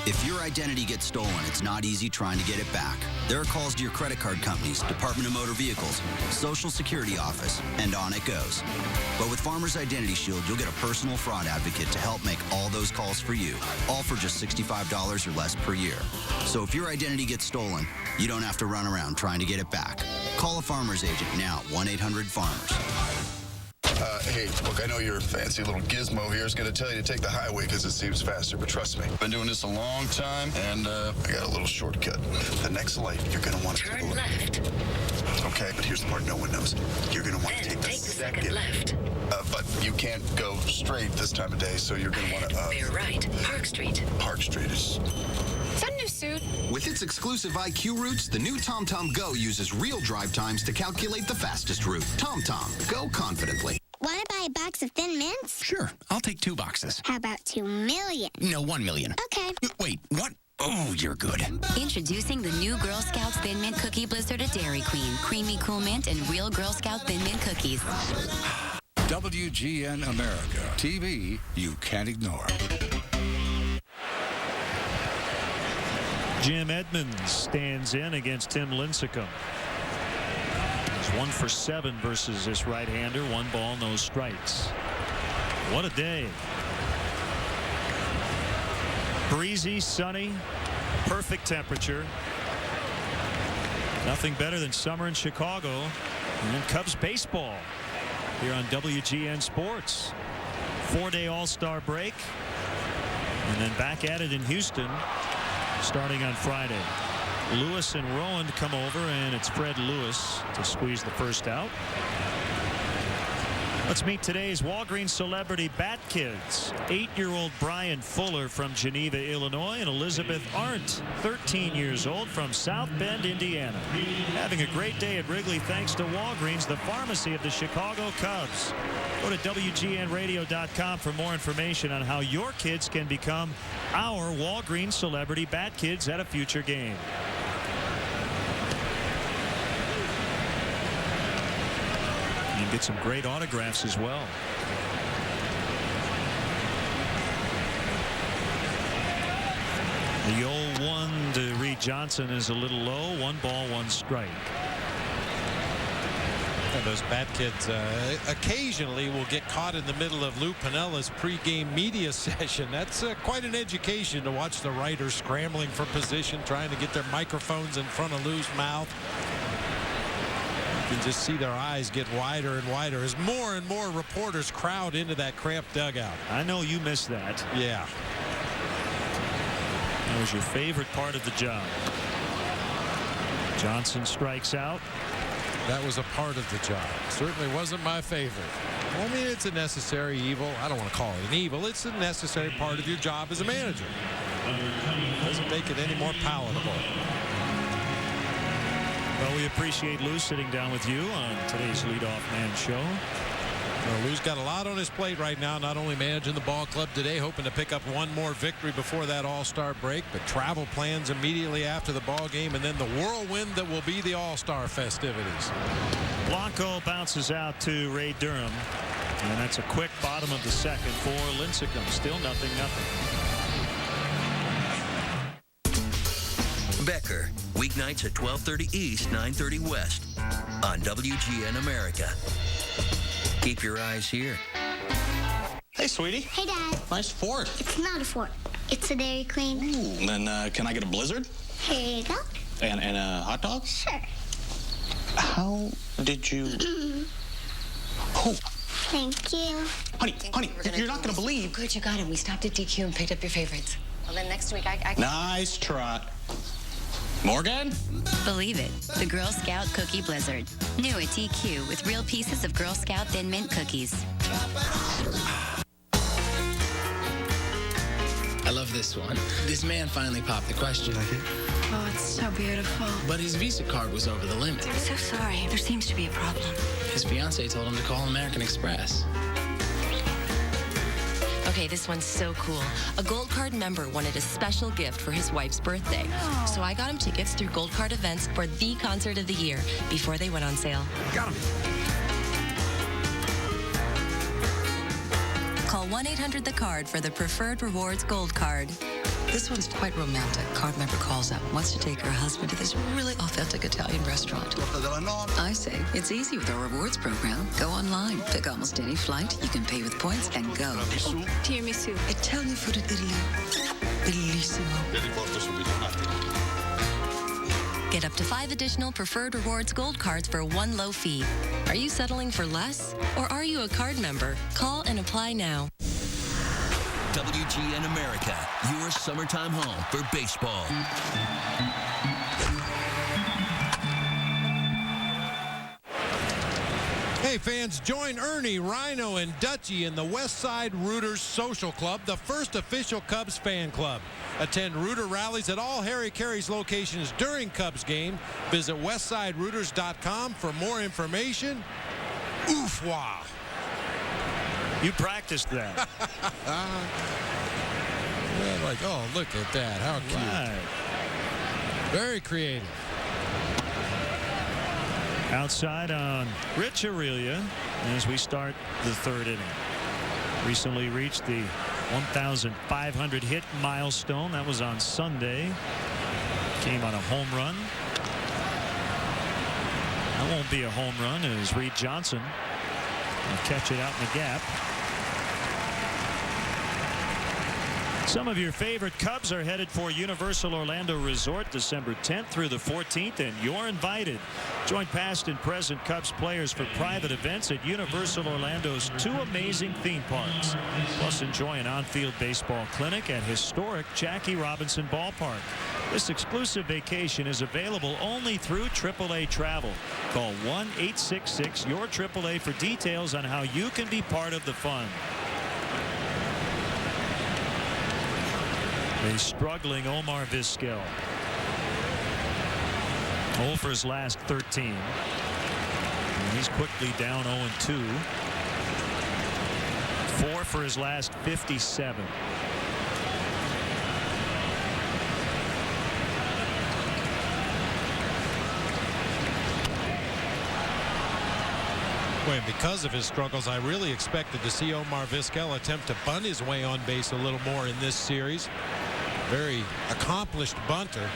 If your identity gets stolen, it's not easy trying to get it back. There are calls to your credit card companies, Department of Motor Vehicles, Social Security Office, and on it goes. But with Farmers Identity Shield, you'll get a personal fraud advocate to help make all those calls for you, all for just $65 or less per year. So if your identity gets stolen, you don't have to run around trying to get it back. Call a Farmers agent now, 1-800-FARMERS. Hey, look, I know your fancy little gizmo here is going to tell you to take the highway because it seems faster, but trust me, I've been doing this a long time, and I got a little shortcut. The next light, you're going to want to take a look. Left. Okay, but here's the part no one knows. You're going to want to take the second left. But you can't go straight this time of day, so you're going to want to... Bear right. Park Street. Park Street is... Is that a new suit? With its exclusive IQ routes, the new TomTom Go uses real drive times to calculate the fastest route. TomTom, go confidently. Want to buy a box of Thin Mints? Sure, I'll take 2 boxes. How about 2 million? No, 1 million. Okay. Wait, what? Oh, you're good. Introducing the new Girl Scouts Thin Mint Cookie Blizzard at Dairy Queen. Creamy cool mint and real Girl Scout Thin Mint cookies. WGN America. TV you can't ignore. Jim Edmonds stands in against Tim Lincecum. He's 1 for 7 versus this right-hander. 1 ball, no strikes. What a day. Breezy, sunny, perfect temperature. Nothing better than summer in Chicago. And then Cubs baseball here on WGN Sports. 4-day All-Star break. And then back at it in Houston starting on Friday. Lewis and Rowan come over, and it's Fred Lewis to squeeze the first out. Let's meet today's Walgreens celebrity bat kids. 8-year-old Brian Fuller from Geneva, Illinois, and Elizabeth Arndt, 13 years old, from South Bend, Indiana. Having a great day at Wrigley thanks to Walgreens, the pharmacy of the Chicago Cubs. Go to WGNradio.com for more information on how your kids can become our Walgreens celebrity bat kids at a future game. You can get some great autographs as well. The 0-1 to Reed Johnson is a little low. 1 ball, 1 strike. And those bat kids occasionally will get caught in the middle of Lou Pinella's pregame media session. That's quite an education to watch the writers scrambling for position, trying to get their microphones in front of Lou's mouth. You can just see their eyes get wider and wider as more and more reporters crowd into that cramped dugout. I know you missed that. Yeah. That was your favorite part of the job. Johnson strikes out. That was a part of the job. Certainly wasn't my favorite. I mean, it's a necessary evil. I don't want to call it an evil. It's a necessary part of your job as a manager. Doesn't make it any more palatable. Well, we appreciate Lou sitting down with you on today's Leadoff Man show. Well, Lou's got a lot on his plate right now, not only managing the ball club today, hoping to pick up 1 more victory before that All-Star break, but travel plans immediately after the ball game, and then the whirlwind that will be the All-Star festivities. Blanco bounces out to Ray Durham, and that's a quick bottom of the second for Lincecum. Still 0-0. Becker, weeknights at 12:30 East, 9:30 West on WGN America. Keep your eyes here. Hey, sweetie. Hey, Dad. Nice fort. It's not a fort. It's a Dairy Queen. Ooh, then can I get a Blizzard? Here you go. And a hot dog? Sure. How did you... Oh. Thank you. Honey, you're not going to believe... Good, you got him. We stopped at DQ and picked up your favorites. Well, then next week I Nice trot. Morgan? Believe it, the Girl Scout Cookie Blizzard. New at DQ with real pieces of Girl Scout Thin Mint cookies. I love this one. This man finally popped the question. Oh, it's so beautiful. But his Visa card was over the limit. I'm so sorry. There seems to be a problem. His fiancée told him to call American Express. Okay, this one's so cool. A Gold Card member wanted a special gift for his wife's birthday. So I got him tickets through Gold Card events for the concert of the year before they went on sale. Got him. Call 1-800-THE-CARD for the Preferred Rewards Gold Card. This one's quite romantic. Card member calls up, wants to take her husband to this really authentic Italian restaurant. I say, it's easy with our rewards program. Go online, pick almost any flight, you can pay with points, and go. Tiramisu. Italian food in Italy. Bellissimo. Get up to 5 additional Preferred Rewards Gold cards for one low fee. Are you settling for less? Or are you a card member? Call and apply now. WGN America, your summertime home for baseball. Hey fans, join Ernie, Rhino, and Dutchie in the Westside Rooters Social Club, the first official Cubs fan club. Attend Rooter rallies at all Harry Caray's locations during Cubs game. Visit westsiderooters.com for more information. Oof, wow. You practiced that. Yeah, like, oh, look at that. How cute. Right. Very creative. Outside on Rich Aurelia as we start the 3rd inning. Recently reached the 1,500 hit milestone. That was on Sunday. Came on a home run. That won't be a home run as Reed Johnson will catch it out in the gap. Some of your favorite Cubs are headed for Universal Orlando Resort December 10th through the 14th, and you're invited. Join past and present Cubs players for private events at Universal Orlando's 2 amazing theme parks. Plus, enjoy an on-field baseball clinic at historic Jackie Robinson Ballpark. This exclusive vacation is available only through AAA Travel. Call 1-866-YOUR-AAA for details on how you can be part of the fun. A struggling Omar Vizquel. 0 for his last 13. And he's quickly down 0-2. 4 for his last 57. Well, because of his struggles, I really expected to see Omar Vizquel attempt to bunt his way on base a little more in this series. Very accomplished bunter.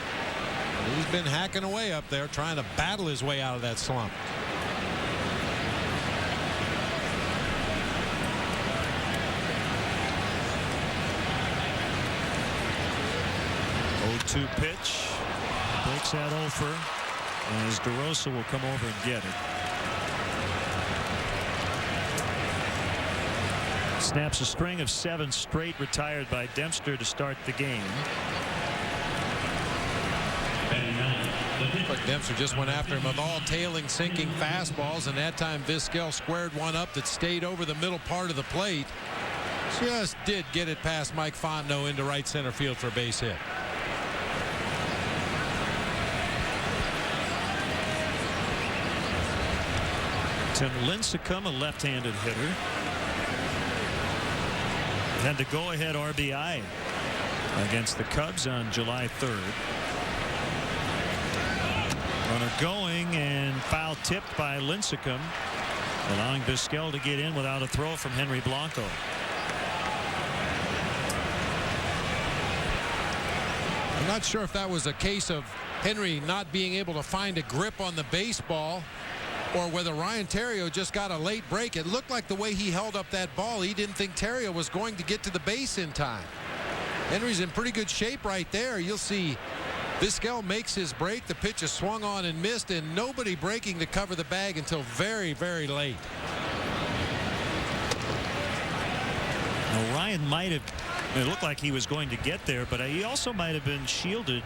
He's been hacking away up there, trying to battle his way out of that slump. Oh-2 pitch. Breaks that over as DeRosa will come over and get it. Snaps a string of 7 straight retired by Dempster to start the game. Looks like Dempster just went after him with all tailing, sinking fastballs, and that time Vizquel squared one up that stayed over the middle part of the plate. Just did get it past Mike Fontenot into right center field for a base hit. Tim Lincecum, a left-handed hitter. Had the go-ahead RBI against the Cubs on July 3rd. Runner going and foul tipped by Lincecum, allowing Vizquel to get in without a throw from Henry Blanco. I'm not sure if that was a case of Henry not being able to find a grip on the baseball, or whether Ryan Theriot just got a late break. It looked like the way he held up that ball, he didn't think Theriot was going to get to the base in time. Henry's in pretty good shape right there. You'll see Vizquel makes his break. The pitch is swung on and missed, and nobody breaking to cover the bag until very, very late. Now, Ryan might have, it looked like he was going to get there, but he also might have been shielded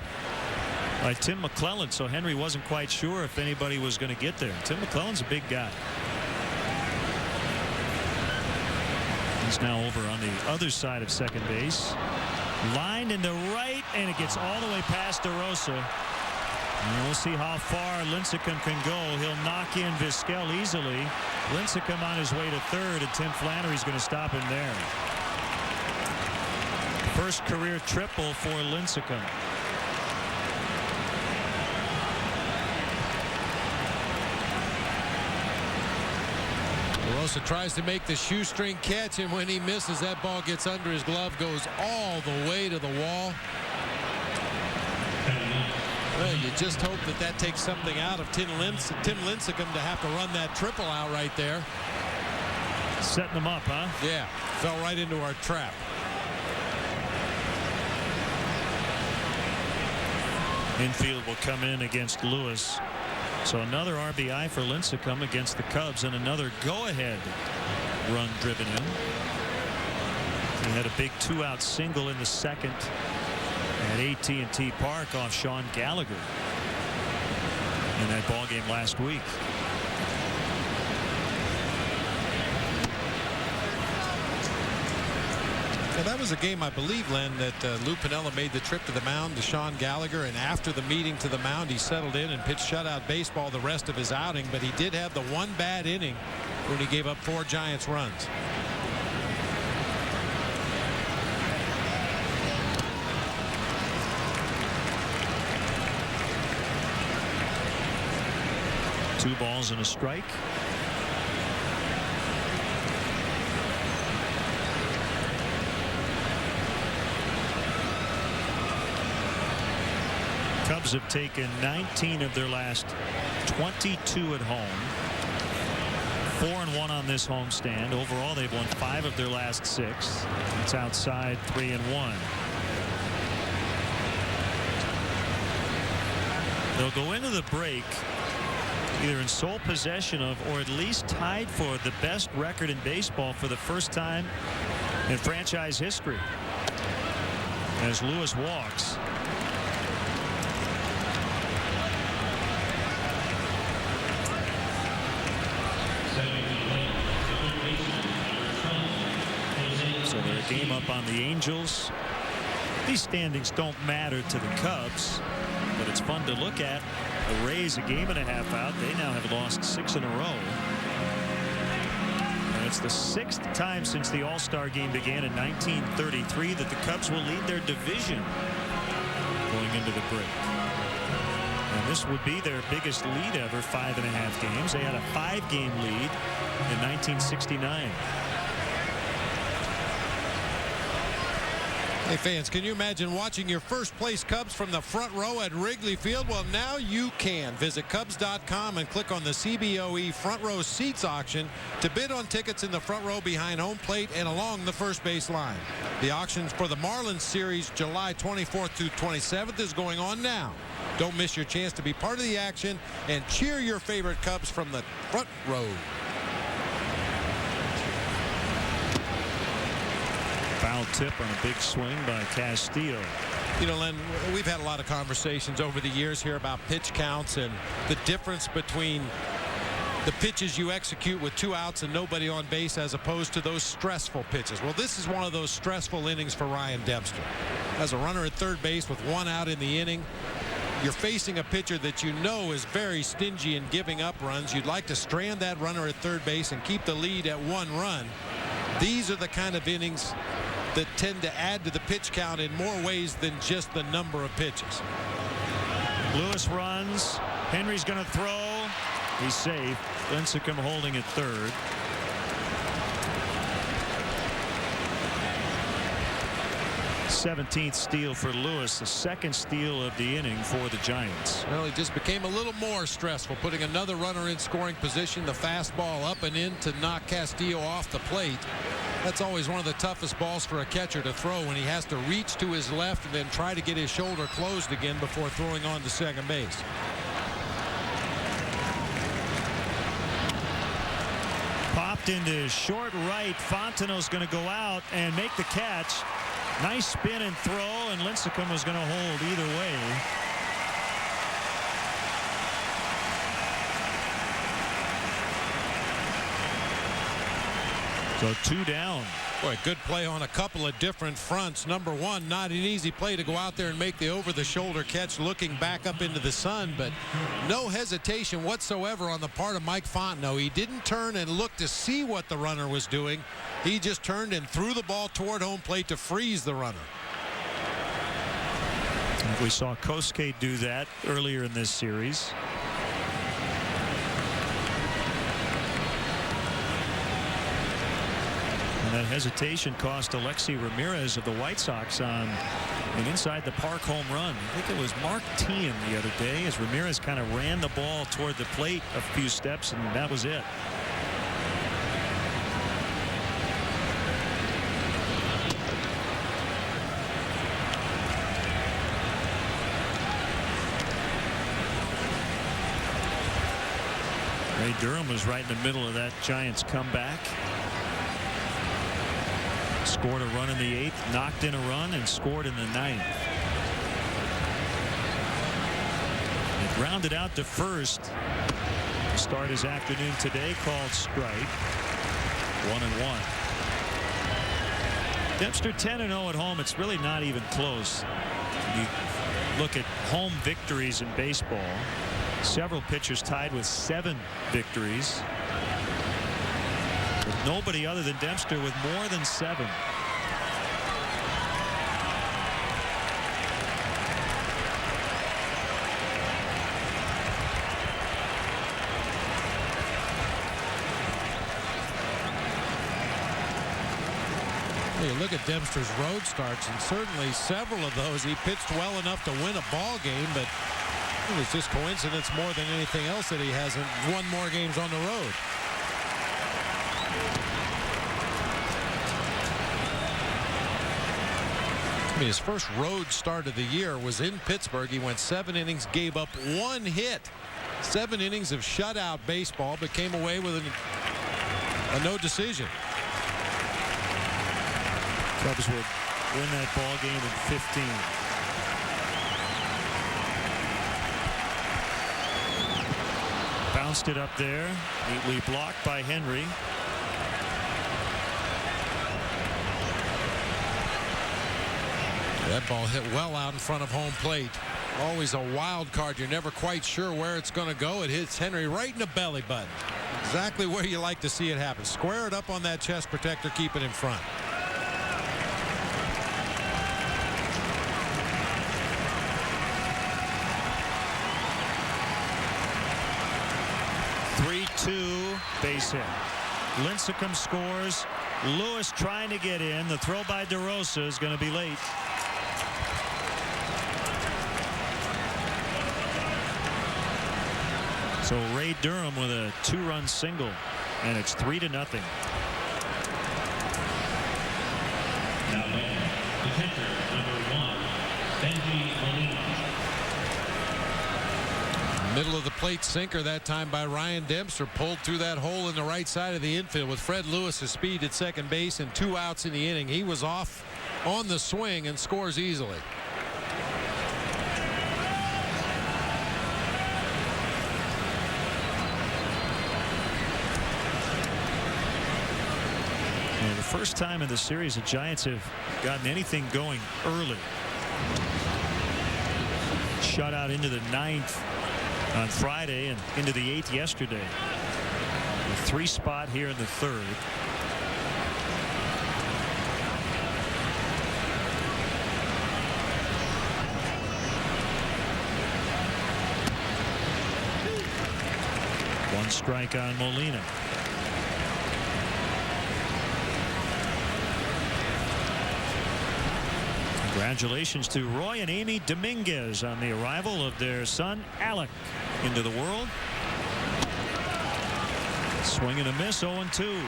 by Tim McClellan, so Henry wasn't quite sure if anybody was going to get there. Tim McClellan's a big guy. He's now over on the other side of second base. Lined into right, and it gets all the way past DeRosa. And we'll see how far Lincecum can go. He'll knock in Vizquel easily. Lincecum on his way to third, and Tim Flannery's going to stop him there. First career triple for Lincecum. Rosa tries to make the shoestring catch, and when he misses, that ball gets under his glove, goes all the way to the wall. Well, you just hope that that takes something out of Tim Lincecum to have to run that triple out right there. Setting them up, huh? Yeah, fell right into our trap. Infield will come in against Lewis. So another RBI for Lincecum against the Cubs, and another go-ahead run driven in. He had a big 2-out single in the second at AT&T Park off Sean Gallagher in that ball game last week. Well, that was a game, I believe, Len, that Lou Pinella made the trip to the mound to Sean Gallagher, and after the meeting to the mound, he settled in and pitched shutout baseball the rest of his outing, but he did have the one bad inning when he gave up 4 Giants runs. Two balls and a strike. Cubs have taken 19 of their last 22 at home. 4-1 on this homestand. Overall, they've won 5 of their last 6. It's outside 3-1. They'll go into the break either in sole possession of or at least tied for the best record in baseball for the first time in franchise history. As Lewis walks. So they're a game up on the Angels. These standings don't matter to the Cubs, but it's fun to look at. The Rays a game and a half out. They now have lost 6 in a row. And it's the 6th time since the All-Star game began in 1933 that the Cubs will lead their division going into the break. And this would be their biggest lead ever, 5.5 games. They had a 5-game lead in 1969. Hey fans, can you imagine watching your first place Cubs from the front row at Wrigley Field? Well, now you can. Visit Cubs.com and click on the CBOE front row seats auction to bid on tickets in the front row behind home plate and along the first base line. The auctions for the Marlins series July 24th through 27th is going on now. Don't miss your chance to be part of the action and cheer your favorite Cubs from the front row. Foul tip on a big swing by Castillo. You know, Len, we've had a lot of conversations over the years here about pitch counts and the difference between the pitches you execute with 2 outs and nobody on base as opposed to those stressful pitches. Well, this is one of those stressful innings for Ryan Dempster. As a runner at third base with 1 out in the inning, you're facing a pitcher that you know is very stingy in giving up runs. You'd like to strand that runner at third base and keep the lead at 1 run. These are the kind of innings that tend to add to the pitch count in more ways than just the number of pitches. Lewis runs. Henry's going to throw. He's safe. Lincecum holding at third. th steal for Lewis, the 2nd steal of the inning for the Giants. Well, he just became a little more stressful, putting another runner in scoring position, the fastball up and in to knock Castillo off the plate. That's always one of the toughest balls for a catcher to throw, when he has to reach to his left and then try to get his shoulder closed again before throwing on to second base. Popped into short right. Fontenot's going to go out and make the catch. Nice spin and throw, and Lincecum was going to hold either way. So 2 down. Boy, good play on a couple of different fronts. Number one, not an easy play to go out there and make the over-the-shoulder catch looking back up into the sun, but no hesitation whatsoever on the part of Mike Fontenot. He didn't turn and look to see what the runner was doing. He just turned and threw the ball toward home plate to freeze the runner. We saw Kosuke do that earlier in this series. And that hesitation cost Alexi Ramirez of the White Sox on an inside the park home run. I think it was Mark Teahan the other day as Ramirez kind of ran the ball toward the plate a few steps, and that was it. Ray Durham was right in the middle of that Giants comeback. Scored a run in the 8th, knocked in a run, and scored in the 9th. He grounded out to first to start his afternoon today, called strike. 1-1. Dempster 10-0 at home. It's really not even close. You look at home victories in baseball. Several pitchers tied with 7 victories. With nobody other than Dempster with more than 7. You look at Dempster's road starts, and certainly several of those he pitched well enough to win a ball game, but it was just coincidence more than anything else that he hasn't won more games on the road. I mean, his first road start of the year was in Pittsburgh. He went 7 innings, gave up 1 hit. 7 innings of shutout baseball, but came away with a no decision. Cubs would win that ball game in 15. Bounced it up there, neatly blocked by Henry. That ball hit well out in front of home plate. Always a wild card. You're never quite sure where it's going to go. It hits Henry right in the belly button. Exactly where you like to see it happen. Square it up on that chest protector, keep it in front. Base hit. Lincecum scores. Lewis trying to get in. The throw by DeRosa is going to be late. So Ray Durham with a 2-run single, and it's 3-0. Now the pitcher, number 1, Benji Molina. Middle of the plate sinker that time by Ryan Dempster, pulled through that hole in the right side of the infield with Fred Lewis's speed at second base and 2 outs in the inning. He was off on the swing and scores easily. And the first time in the series the Giants have gotten anything going early. Shut out into the 9th on Friday and into the 8th yesterday. A 3 spot here in the 3rd. One strike on Molina. Congratulations to Roy and Amy Dominguez on the arrival of their son Alec into the world. Swing and a miss, 0-2.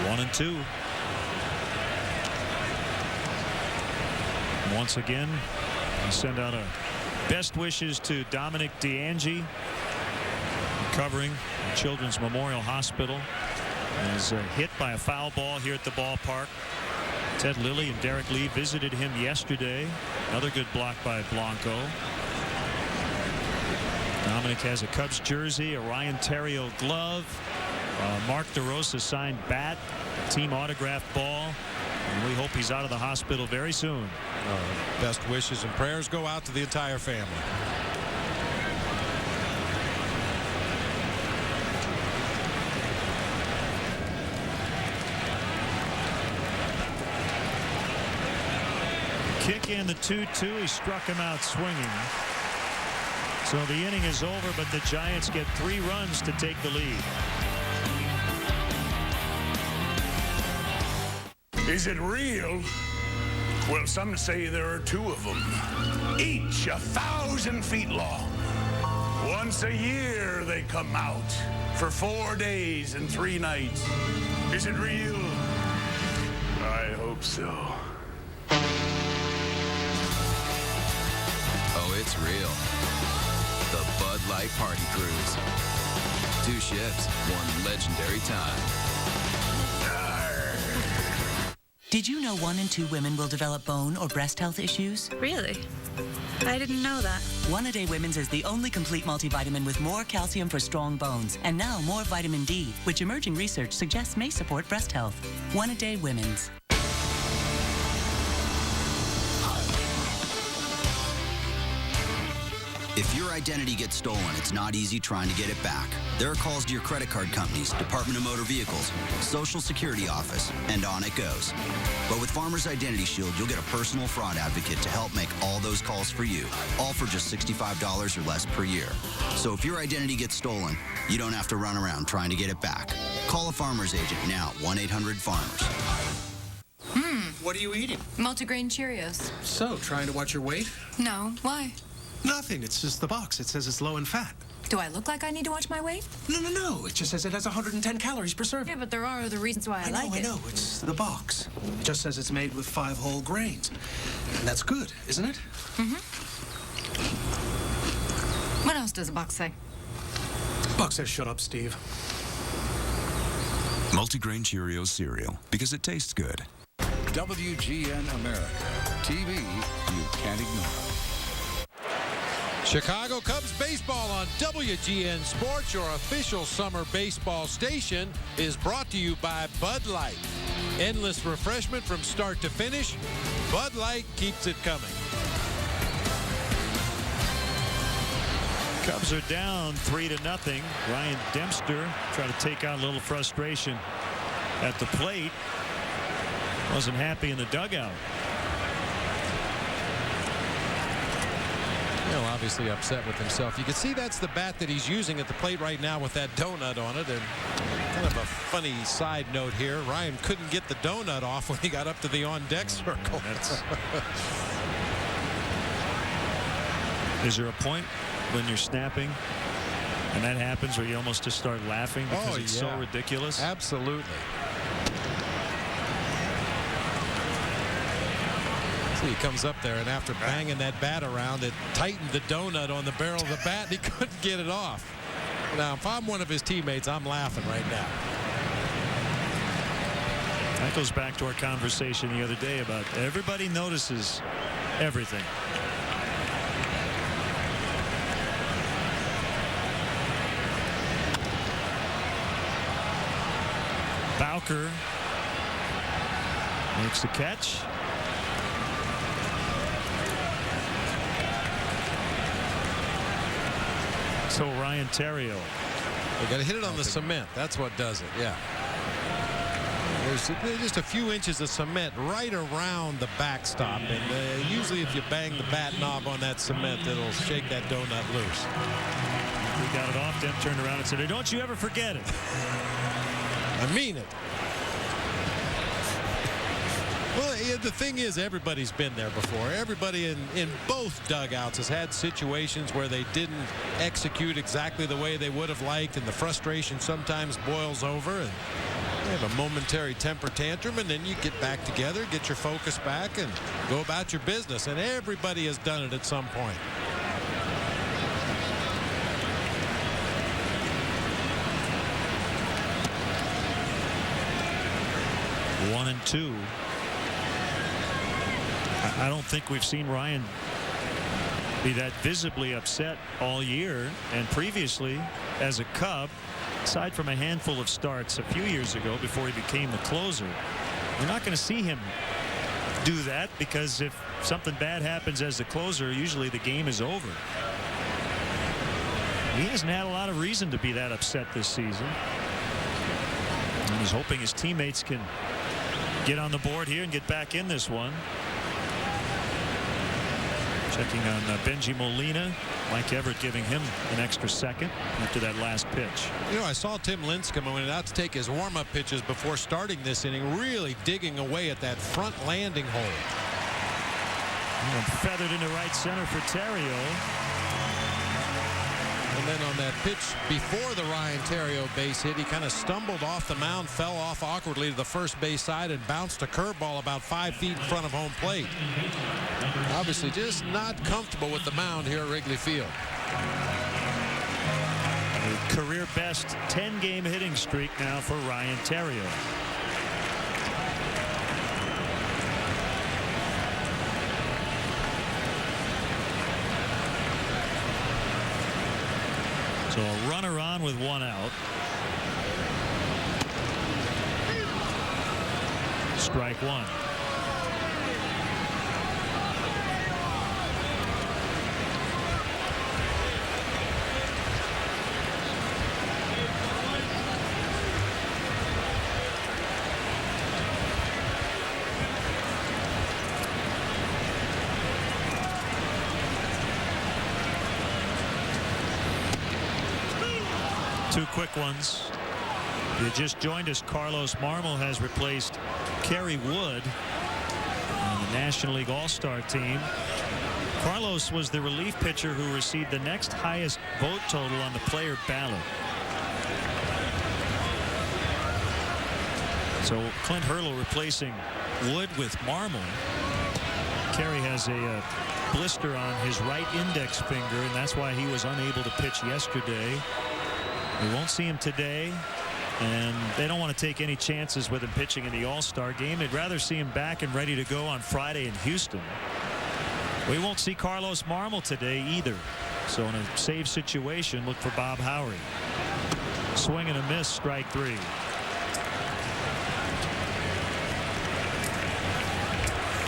One and 2. Once again, we send out a best wishes to Dominic DeAngie, recovering at Children's Memorial Hospital. He was hit by a foul ball here at the ballpark. Ted Lilly and Derek Lee visited him yesterday. Another good block by Blanco. Dominic has a Cubs jersey, a Ryan Theriot glove, Mark DeRosa signed bat, team autographed ball. And we hope he's out of the hospital very soon. Best wishes and prayers go out to the entire family. kick in the 2-2. He struck him out swinging. So the inning is over, but the Giants get 3 runs to take the lead. Is it real? Well, some say there are 2 of them, each 1,000 feet long. Once a year they come out for 4 days and 3 nights. Is it real? I hope so. Oh, it's real. The Bud Light Party Cruise. 2 ships, 1 legendary time. Did you know 1 in 2 women will develop bone or breast health issues? Really? I didn't know that. One A Day Women's is the only complete multivitamin with more calcium for strong bones and now more vitamin D, which emerging research suggests may support breast health. 1 A Day Women's. If your identity gets stolen, it's not easy trying to get it back. There are calls to your credit card companies, Department of Motor Vehicles, Social Security Office, and on it goes. But with Farmers Identity Shield, you'll get a personal fraud advocate to help make all those calls for you, all for just $65 or less per year. So if your identity gets stolen, you don't have to run around trying to get it back. Call a Farmers agent now, 1-800-FARMERS. What are you eating? Multigrain Cheerios. So, trying to watch your weight? No, why? Nothing. It's just the box. It says it's low in fat. Do I look like I need to watch my weight? No. It just says it has 110 calories per serving. Yeah, but there are other reasons why I like it. I know. It's the box. It just says it's made with 5 whole grains. And that's good, isn't it? Mm-hmm. What else does the box say? Box says shut up, Steve. Multigrain Cheerios cereal, because it tastes good. WGN America. TV you can't ignore. Chicago Cubs baseball on WGN Sports, your official summer baseball station, is brought to you by Bud Light. Endless refreshment from start to finish. Bud Light keeps it coming. Cubs are down 3-0. Ryan Dempster trying to take out a little frustration at the plate. Wasn't happy in the dugout. Well, obviously upset with himself. You can see that's the bat that he's using at the plate right now with that donut on it. And kind of a funny side note here, Ryan couldn't get the donut off when he got up to the on-deck circle. Is there a point when you're snapping and that happens where you almost just start laughing because it's so ridiculous? Absolutely. So he comes up there, and after banging that bat around, it tightened the donut on the barrel of the bat, and he couldn't get it off. Now, if I'm one of his teammates, I'm laughing right now. That goes back to our conversation the other day about everybody notices everything. Bowker makes the catch. So Ryan Theriot. They got to hit it on the cement. That's what does it. Yeah. There's just a few inches of cement right around the backstop, and usually if you bang the bat knob on that cement, it'll shake that donut loose. We got it off, then turned around and said, "Hey, don't you ever forget it." I mean it. Well, yeah, the thing is, everybody's been there before. Everybody in both dugouts has had situations where they didn't execute exactly the way they would have liked, and the frustration sometimes boils over, and you have a momentary temper tantrum, and then you get back together, get your focus back, and go about your business. And everybody has done it at some point. One and two. I don't think we've seen Ryan be that visibly upset all year, and previously as a Cub, aside from a handful of starts a few years ago before he became the closer, we're not going to see him do that, because if something bad happens as the closer, usually the game is over. He hasn't had a lot of reason to be that upset this season. And he's hoping his teammates can get on the board here and get back in this one. Checking on Benji Molina. Mike Everett giving him an extra second after that last pitch. You know, I saw Tim Lincecum when went out to take his warm-up pitches before starting this inning, really digging away at that front landing hole. And feathered into right center for Terrio. And then on that pitch before the Ryan Terrio base hit, he kind of stumbled off the mound, fell off awkwardly to the first base side, and bounced a curveball about 5 feet in front of home plate. Obviously just not comfortable with the mound here at Wrigley Field. A career best 10-game hitting streak now for Ryan Terrio. So a runner on with 1 out. Strike 1. Two quick ones. If you just joined us, Carlos Marmol has replaced Kerry Wood on the National League All-Star team. Carlos was the relief pitcher who received the next highest vote total on the player ballot. So Clint Hurlo replacing Wood with Marmol. Kerry has a blister on his right index finger, and that's why he was unable to pitch yesterday. We won't see him today, and they don't want to take any chances with him pitching in the All-Star game. They'd rather see him back and ready to go on Friday in Houston. We won't see Carlos Marmol today either. So in a save situation, look for Bob Howery. Swing and a miss, strike 3.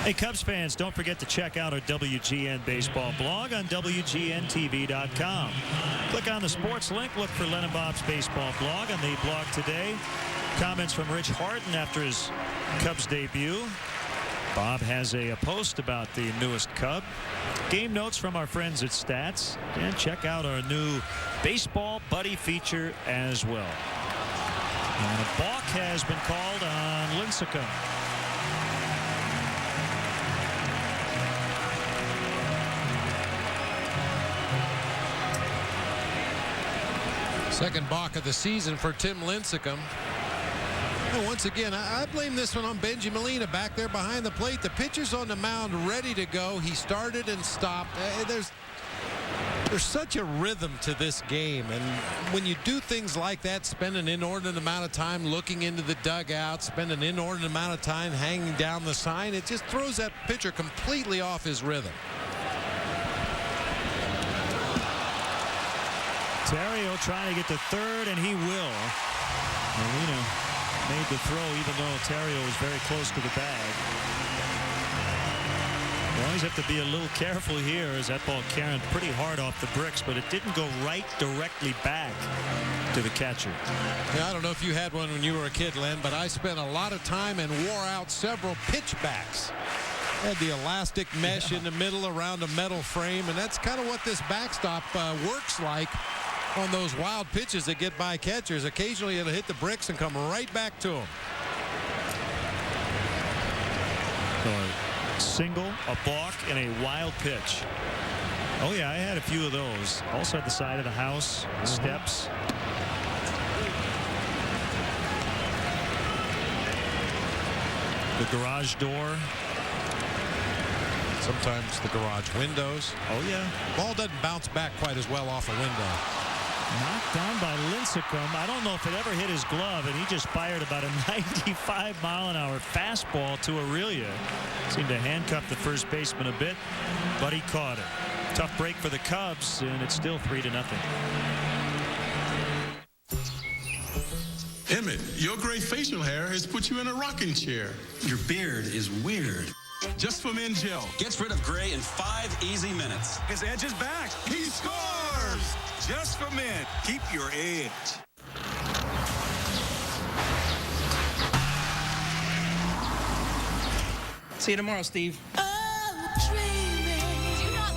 Hey, Cubs fans, don't forget to check out our WGN baseball blog on WGNTV.com. Click on the sports link, look for Len and Bob's baseball blog on the blog today. Comments from Rich Harden after his Cubs debut. Bob has a post about the newest Cub. Game notes from our friends at Stats. And check out our new Baseball Buddy feature as well. And a balk has been called on Lincecum. Second balk of the season for Tim Lincecum. And once again, I blame this one on Benji Molina back there behind the plate. The pitcher's on the mound ready to go. He started and stopped. There's such a rhythm to this game. And when you do things like that, spend an inordinate amount of time looking into the dugout, spend an inordinate amount of time hanging down the sign, it just throws that pitcher completely off his rhythm. Terrio trying to get to third, and he will. Molina made the throw even though Terrio was very close to the bag. You always have to be a little careful here as that ball carried pretty hard off the bricks, but it didn't go right directly back to the catcher. Now, I don't know if you had one when you were a kid, Len, but I spent a lot of time and wore out several pitchbacks. Had the elastic mesh in the middle around a metal frame, and that's kind of what this backstop works like on those wild pitches that get by catchers. Occasionally it'll hit the bricks and come right back to them. So a single, a balk, and a wild pitch. Oh yeah, I had a few of those. Also at the side of the house, steps. The garage door. Sometimes the garage windows. Oh yeah. Ball doesn't bounce back quite as well off a window. Knocked down by Lincecum. I don't know if it ever hit his glove, and he just fired about a 95-mile-an-hour fastball to Aurelia. Seemed to handcuff the first baseman a bit, but he caught it. Tough break for the Cubs, and it's still 3-0. Emmett, your gray facial hair has put you in a rocking chair. Your beard is weird. Just for Men Gel. Gets rid of gray in 5 easy minutes. His edge is back. He scores! Just for Men. Keep your edge. See you tomorrow, Steve. Do not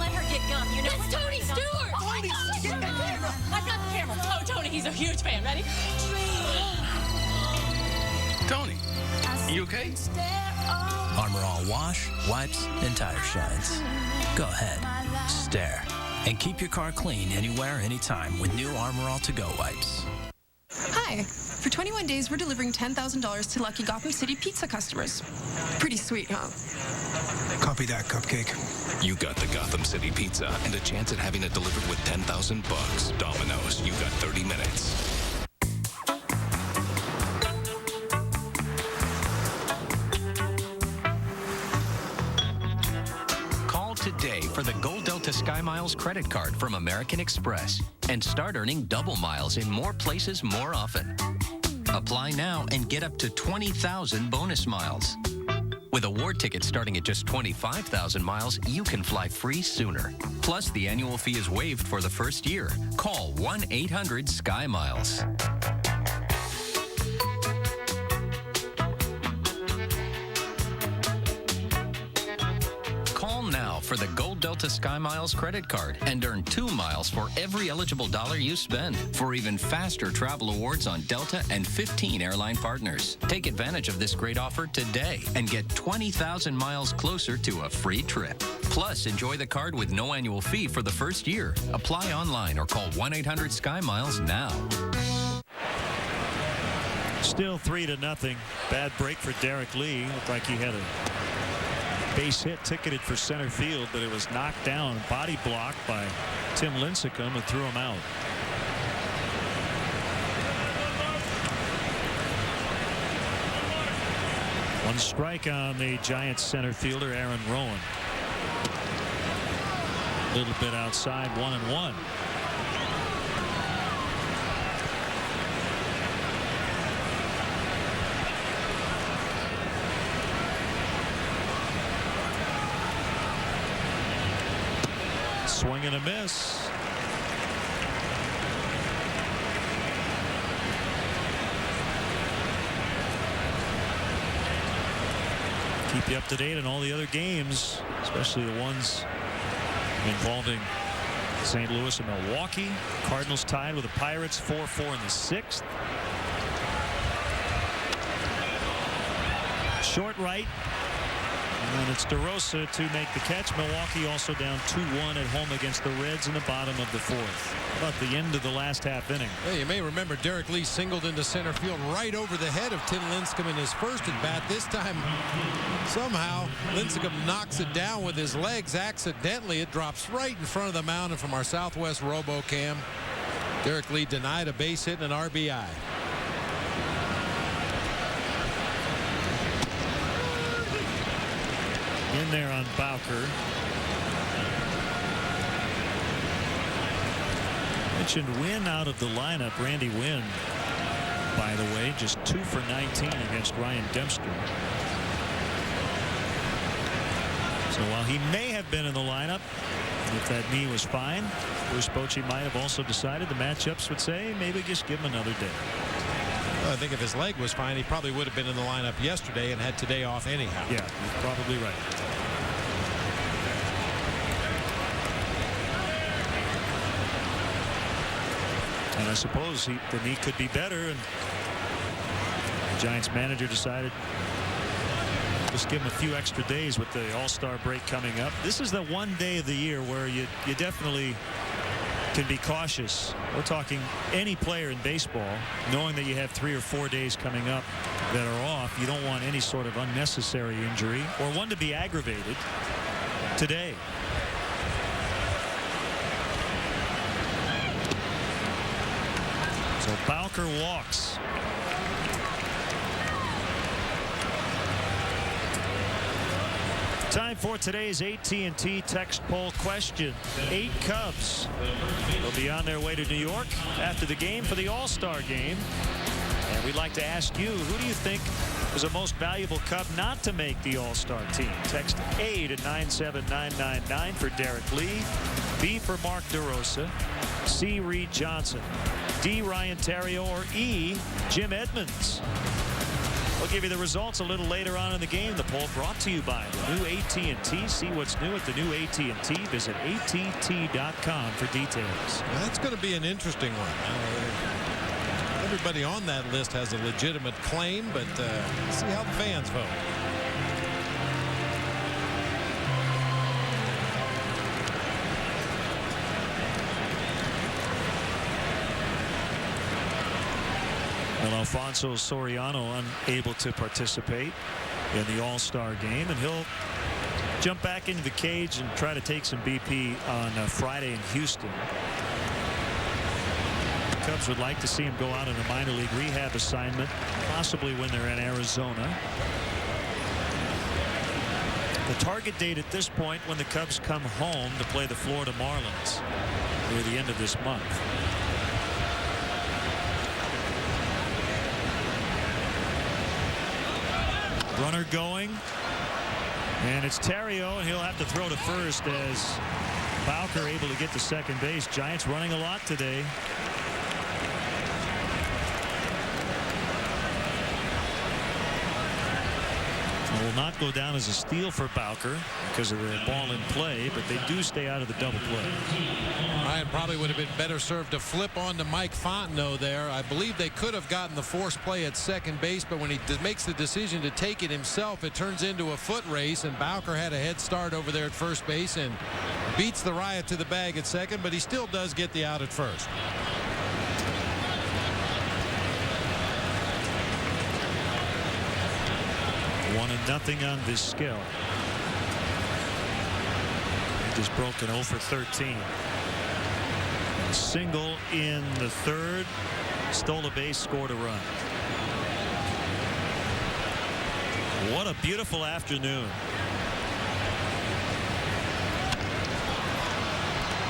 Tony, get the camera. I've got the camera. Oh, Tony, he's a huge fan. Ready? Tony, you okay? Armor All wash, wipes, and tire shines. Go ahead, stare, and keep your car clean anywhere, anytime with new Armor All To-Go wipes. Hi. For 21 days, we're delivering $10,000 to lucky Gotham City pizza customers. Pretty sweet, huh? Copy that, Cupcake. You got the Gotham City pizza and a chance at having it delivered with $10,000. Domino's, you got 30 minutes. Call today for the Gold Delta Sky Miles credit card from American Express and start earning double miles in more places more often. Apply now and get up to 20,000 bonus miles. With award tickets starting at just 25,000 miles, you can fly free sooner. Plus, the annual fee is waived for the first year. Call 1-800-SKY-MILES. Call now for the Gold Delta Sky Miles credit card and earn 2 miles for every eligible dollar you spend for even faster travel awards on Delta and 15 airline partners. Take advantage of this great offer today and get 20,000 miles closer to a free trip. Plus, enjoy the card with no annual fee for the first year. Apply online or call 1-800-SKY-MILES now. Still 3-0. Bad break for Derek Lee. Looked like he had a base hit ticketed for center field, but it was knocked down, body blocked by Tim Lincecum and threw him out. One strike on the Giants center fielder, Aaron Rowan. A little bit outside, 1-1. Swing and a miss. Keep you up to date on all the other games, especially the ones involving St. Louis and Milwaukee. Cardinals tied with the Pirates 4-4 in the 6th. Short right. And then it's DeRosa to make the catch. Milwaukee also down 2-1 at home against the Reds in the bottom of the 4th. About the end of the last half inning. Yeah, you may remember Derek Lee singled into center field right over the head of Tim Lincecum in his first at bat. This time, somehow, Lincecum knocks it down with his legs accidentally. It drops right in front of the mound, and from our Southwest RoboCam, Derek Lee denied a base hit and an RBI. In there on Bowker. Mentioned Wynn out of the lineup. Randy Wynn, by the way, just 2 for 19 against Ryan Dempster. So while he may have been in the lineup, if that knee was fine, Bruce Bochy might have also decided the matchups would say maybe just give him another day. Well, I think if his leg was fine, he probably would have been in the lineup yesterday and had today off anyhow. Yeah, you're probably right. And I suppose the knee could be better, and the Giants manager decided just give him a few extra days with the All-Star break coming up. This is the one day of the year where you definitely can be cautious. We're talking any player in baseball, knowing that you have 3 or 4 days coming up that are off. You don't want any sort of unnecessary injury or one to be aggravated today. So Bowker walks. Time for today's AT&T text poll question. 8 Cubs will be on their way to New York after the game for the All-Star game. And we'd like to ask you, who do you think was the most valuable Cub not to make the All-Star team? Text A to 97999 for Derek Lee, B for Mark DeRosa, C Reed Johnson, D Ryan Terrio, or E Jim Edmonds. We'll give you the results a little later on in the game. The poll brought to you by the new AT&T. See what's new at the new AT&T. Visit att.com for details. Well, that's going to be an interesting one. Everybody on that list has a legitimate claim, but see how the fans vote. Well, Alfonso Soriano unable to participate in the All-Star game, and he'll jump back into the cage and try to take some BP on Friday in Houston. The Cubs would like to see him go out on a minor league rehab assignment, possibly when they're in Arizona. The target date at this point when the Cubs come home to play the Florida Marlins near the end of this month. Runner going, and it's Terrio, and he'll have to throw to first as Bowker able to get to second base. Giants running a lot today. Will not go down as a steal for Bowker because of the ball in play, but they do stay out of the double play. Ryan probably would have been better served to flip on to Mike Fontenot there. I believe they could have gotten the forced play at second base, but when he makes the decision to take it himself, it turns into a foot race, and Bowker had a head start over there at first base and beats the Riot to the bag at second, but he still does get the out at first. 1-0 on Vizquel. He just broken 0 for 13. Single in the third. Stole a base, scored a run. What a beautiful afternoon.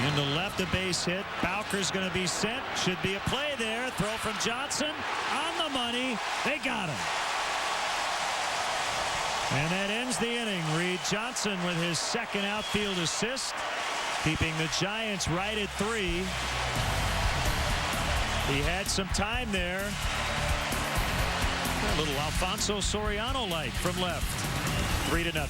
In the left, a base hit. Bowker's going to be sent. Should be a play there. Throw from Johnson. On the money. They got him. And that ends the inning. Reed Johnson with his second outfield assist, keeping the Giants right at 3. He had some time there. A little Alfonso Soriano-like from left. 3-0.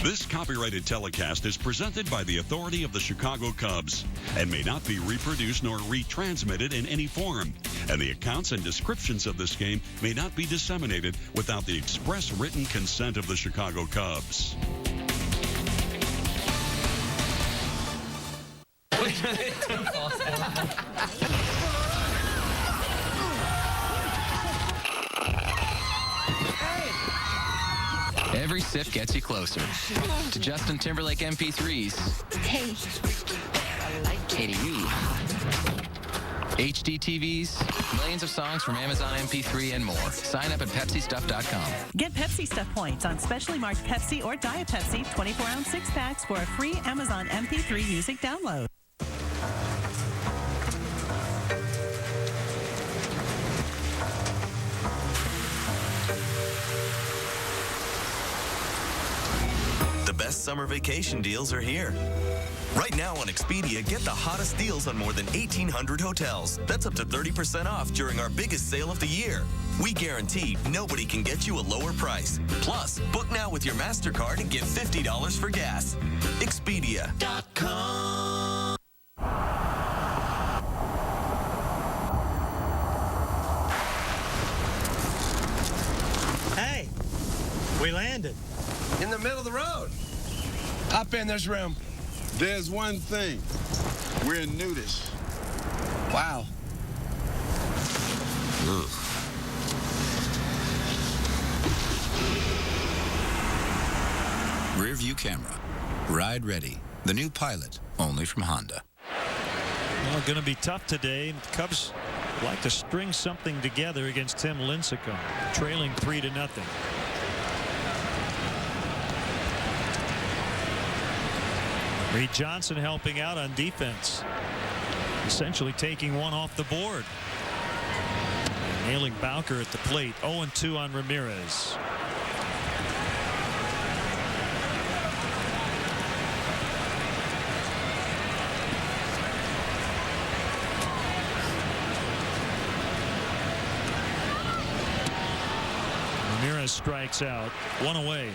This copyrighted telecast is presented by the authority of the Chicago Cubs and may not be reproduced nor retransmitted in any form. And the accounts and descriptions of this game may not be disseminated without the express written consent of the Chicago Cubs. Every sip gets you closer to Justin Timberlake MP3s. Hey. Hey to you. HD TVs, millions of songs from Amazon MP3 and more. Sign up at PepsiStuff.com. Get Pepsi Stuff points on specially marked Pepsi or Diet Pepsi 24-ounce 6-packs for a free Amazon MP3 music download. The best summer vacation deals are here. Right now on Expedia, get the hottest deals on more than 1,800 hotels. That's up to 30% off during our biggest sale of the year. We guarantee nobody can get you a lower price. Plus, book now with your MasterCard and get $50 for gas. Expedia.com. Hey, we landed. In the middle of the road. Up in this room. There's one thing. We're nudists. Wow. Ugh. Rear view camera. Ride ready. The new Pilot, only from Honda. Well, going to be tough today. The Cubs like to string something together against Tim Lincecum, trailing 3-0. Reed Johnson helping out on defense, essentially taking one off the board. Nailing Bowker at the plate. 0-2 on Ramirez. Ramirez strikes out. One away.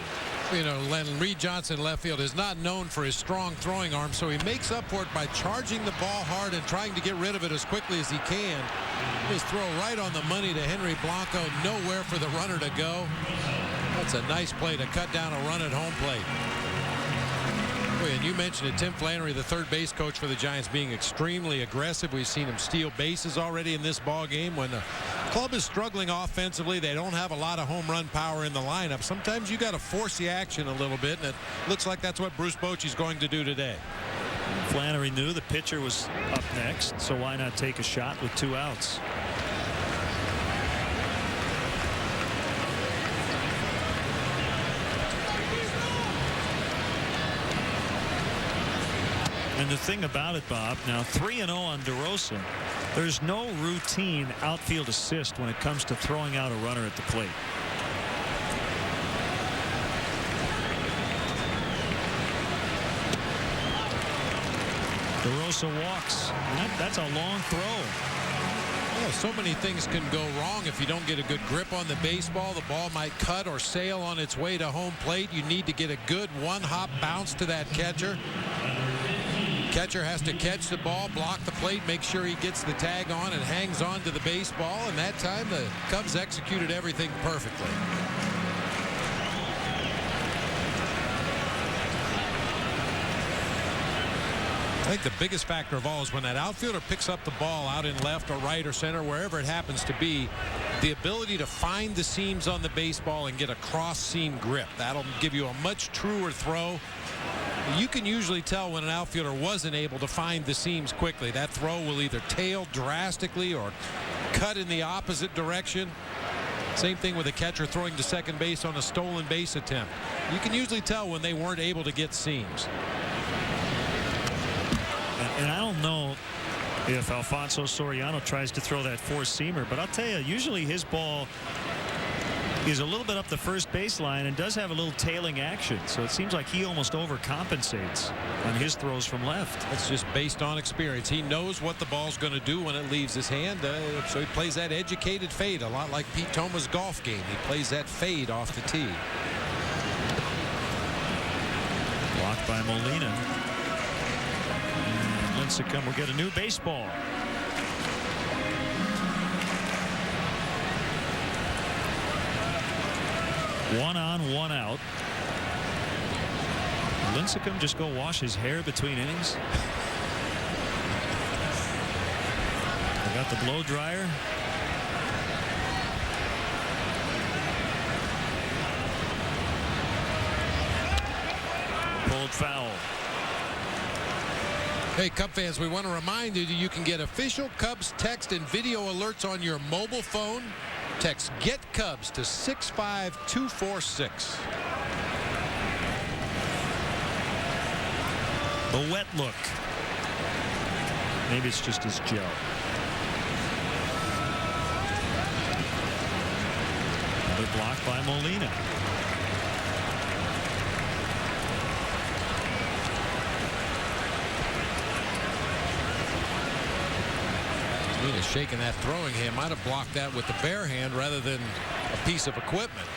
You know, Reed Johnson, left field, is not known for his strong throwing arm, so he makes up for it by charging the ball hard and trying to get rid of it as quickly as he can. His throw right on the money to Henry Blanco, nowhere for the runner to go. That's a nice play to cut down a run at home plate. And you mentioned it, Tim Flannery, the third base coach for the Giants, being extremely aggressive. We've seen him steal bases already in this ball game. When the club is struggling offensively, they don't have a lot of home run power in the lineup. Sometimes you got to force the action a little bit, and it looks like that's what Bruce Bochy's going to do today. Flannery knew the pitcher was up next, so why not take a shot with 2 outs? And the thing about it, Bob, now 3-0 on DeRosa. There's no routine outfield assist when it comes to throwing out a runner at the plate. DeRosa walks. That's a long throw. Well, so many things can go wrong if you don't get a good grip on the baseball. The ball might cut or sail on its way to home plate. You need to get a good one-hop bounce to that catcher. Catcher has to catch the ball, block the plate, make sure he gets the tag on and hangs on to the baseball. And that time the Cubs executed everything perfectly. I think the biggest factor of all is when that outfielder picks up the ball out in left or right or center, wherever it happens to be, the ability to find the seams on the baseball and get a cross-seam grip. That'll give you a much truer throw. You can usually tell when an outfielder wasn't able to find the seams quickly. That throw will either tail drastically or cut in the opposite direction. Same thing with a catcher throwing to second base on a stolen base attempt. You can usually tell when they weren't able to get seams. And I don't know if Alfonso Soriano tries to throw that four-seamer, but I'll tell you, usually his ball is a little bit up the first baseline and does have a little tailing action. So it seems like he almost overcompensates on his throws from left. That's just based on experience. He knows what the ball's going to do when it leaves his hand. So he plays that educated fade, a lot like Pete Thoma's golf game. He plays that fade off the tee. Blocked by Molina. And Lincecum will get a new baseball. One on, one out. Lincecum just go wash his hair between innings. I got the blow dryer. Pulled foul. Hey, Cub fans, we want to remind you that you can get official Cubs text and video alerts on your mobile phone. Text Get Cubs to 65246. The wet look. Maybe it's just his gel. Another block by Molina. Molina shaking that throwing hand. Might have blocked that with the bare hand rather than a piece of equipment.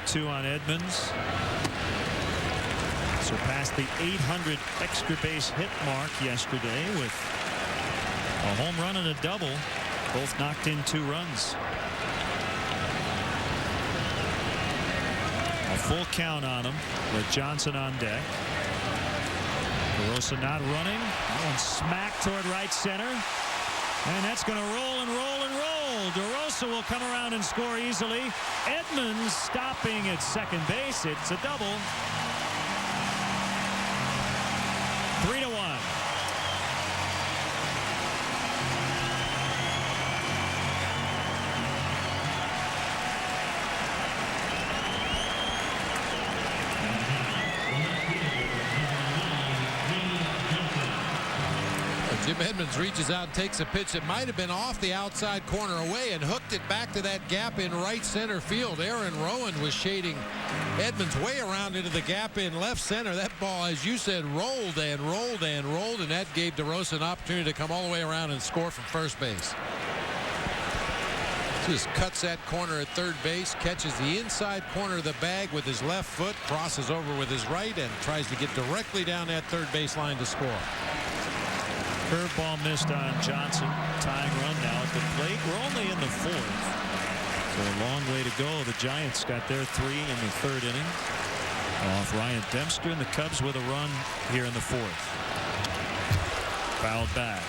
Two on Edmonds. Surpassed the 800 extra base hit mark yesterday with a home run and a double. Both knocked in 2 runs. A full count on him with Johnson on deck. DeRosa not running. That one smacked toward right center. And that's going to roll and roll and roll. DeRosa will come around and score easily. Edmonds stopping at second base. It's a double. 3-1. Jim Edmonds reaches out and takes a pitch that might have been off the outside corner away and hooked it back to that gap in right center field. Aaron Rowan was shading Edmonds way around into the gap in left center. That ball, as you said, rolled and rolled and rolled, and that gave DeRosa an opportunity to come all the way around and score from first base. Just cuts that corner at third base, catches the inside corner of the bag with his left foot, crosses over with his right, and tries to get directly down that third base line to score. Curveball missed on Johnson. Tying run now at the plate. We're only in the fourth. So a long way to go. The Giants got their 3 in the third inning. Off Ryan Dempster, and the Cubs with a run here in the fourth. Fouled back.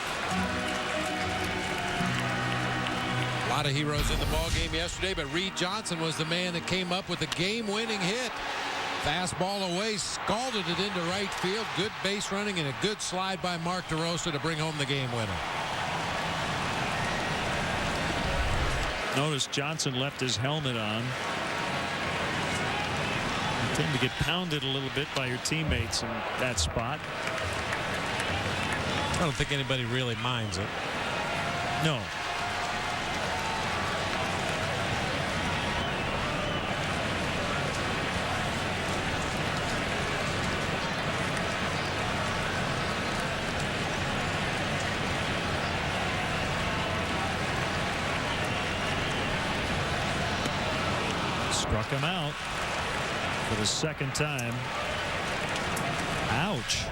A lot of heroes in the ball game yesterday, but Reed Johnson was the man that came up with the game-winning hit. Fastball away, scalded it into right field. Good base running and a good slide by Mark DeRosa to bring home the game winner. Notice Johnson left his helmet on. You tend to get pounded a little bit by your teammates in that spot. I don't think anybody really minds it. No. Struck him out for the second time. Ouch.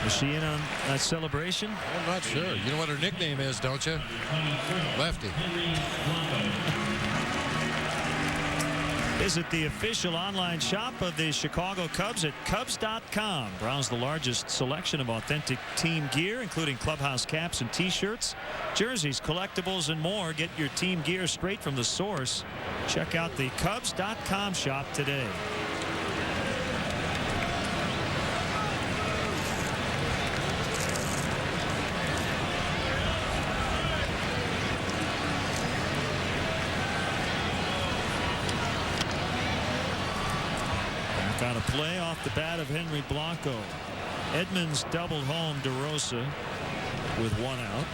Is she in on that celebration? I'm not sure. You know what her nickname is, don't you? Lefty. Visit the official online shop of the Chicago Cubs at Cubs.com. Browse the largest selection of authentic team gear, including clubhouse caps and t-shirts, jerseys, collectibles, and more. Get your team gear straight from the source. Check out the Cubs.com shop today. Got a play off the bat of Henry Blanco. Edmonds doubled home DeRosa with 1 out.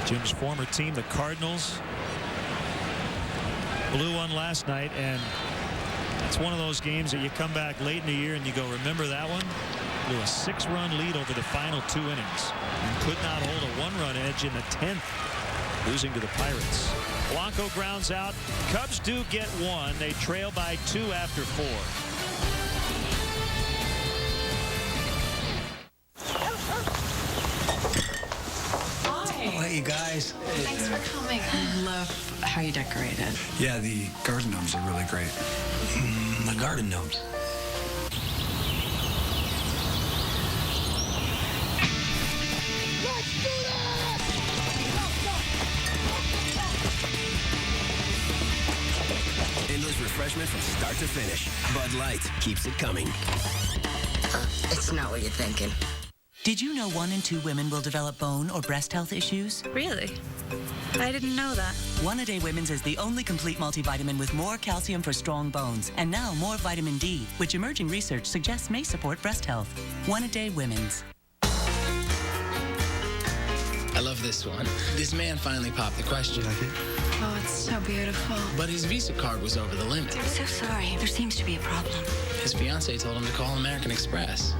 Jim's former team, the Cardinals, blew one last night, and it's one of those games that you come back late in the year and you go, remember that one? Blew a 6-run lead over the final 2 innings and could not hold a 1-run edge in the 10th, losing to the Pirates. Blanco grounds out. Cubs do get 1. They trail by 2 after 4. Oh, hey, you guys. Thanks for coming. I love how you decorated. Yeah, the garden gnomes are really great. The garden gnomes. Let's do this! Endless refreshment from start to finish. Bud Light keeps it coming. It's not what you're thinking. Did you know 1 in 2 women will develop bone or breast health issues? Really? I didn't know that. One A Day Women's is the only complete multivitamin with more calcium for strong bones and now more vitamin D, which emerging research suggests may support breast health. 1 A Day Women's. I love this one. This man finally popped the question. You like it? Oh, it's so beautiful. But his Visa card was over the limit. I'm so sorry. There seems to be a problem. His fiance told him to call American Express.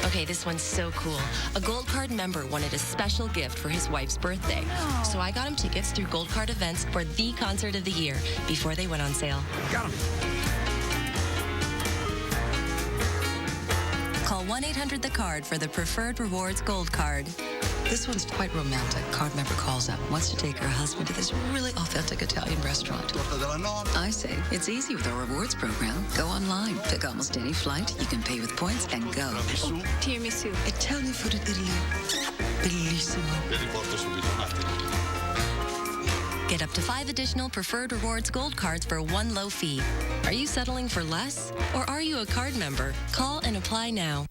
Okay, this one's so cool. A Gold Card member wanted a special gift for his wife's birthday. Oh. So I got him tickets through Gold Card events for the concert of the year before they went on sale. Got him. Call 1-800-THE-CARD for the Preferred Rewards Gold Card. This one's quite romantic. Card member calls up, wants to take her husband to this really authentic Italian restaurant. I say, it's easy with our rewards program. Go online, pick almost any flight, you can pay with points, and go. Oh, tiramisu. Italian food in Italy. Bellissimo. Get up to 5 additional Preferred Rewards Gold Cards for 1 low fee. Are you settling for less? Or are you a card member? Call and apply now.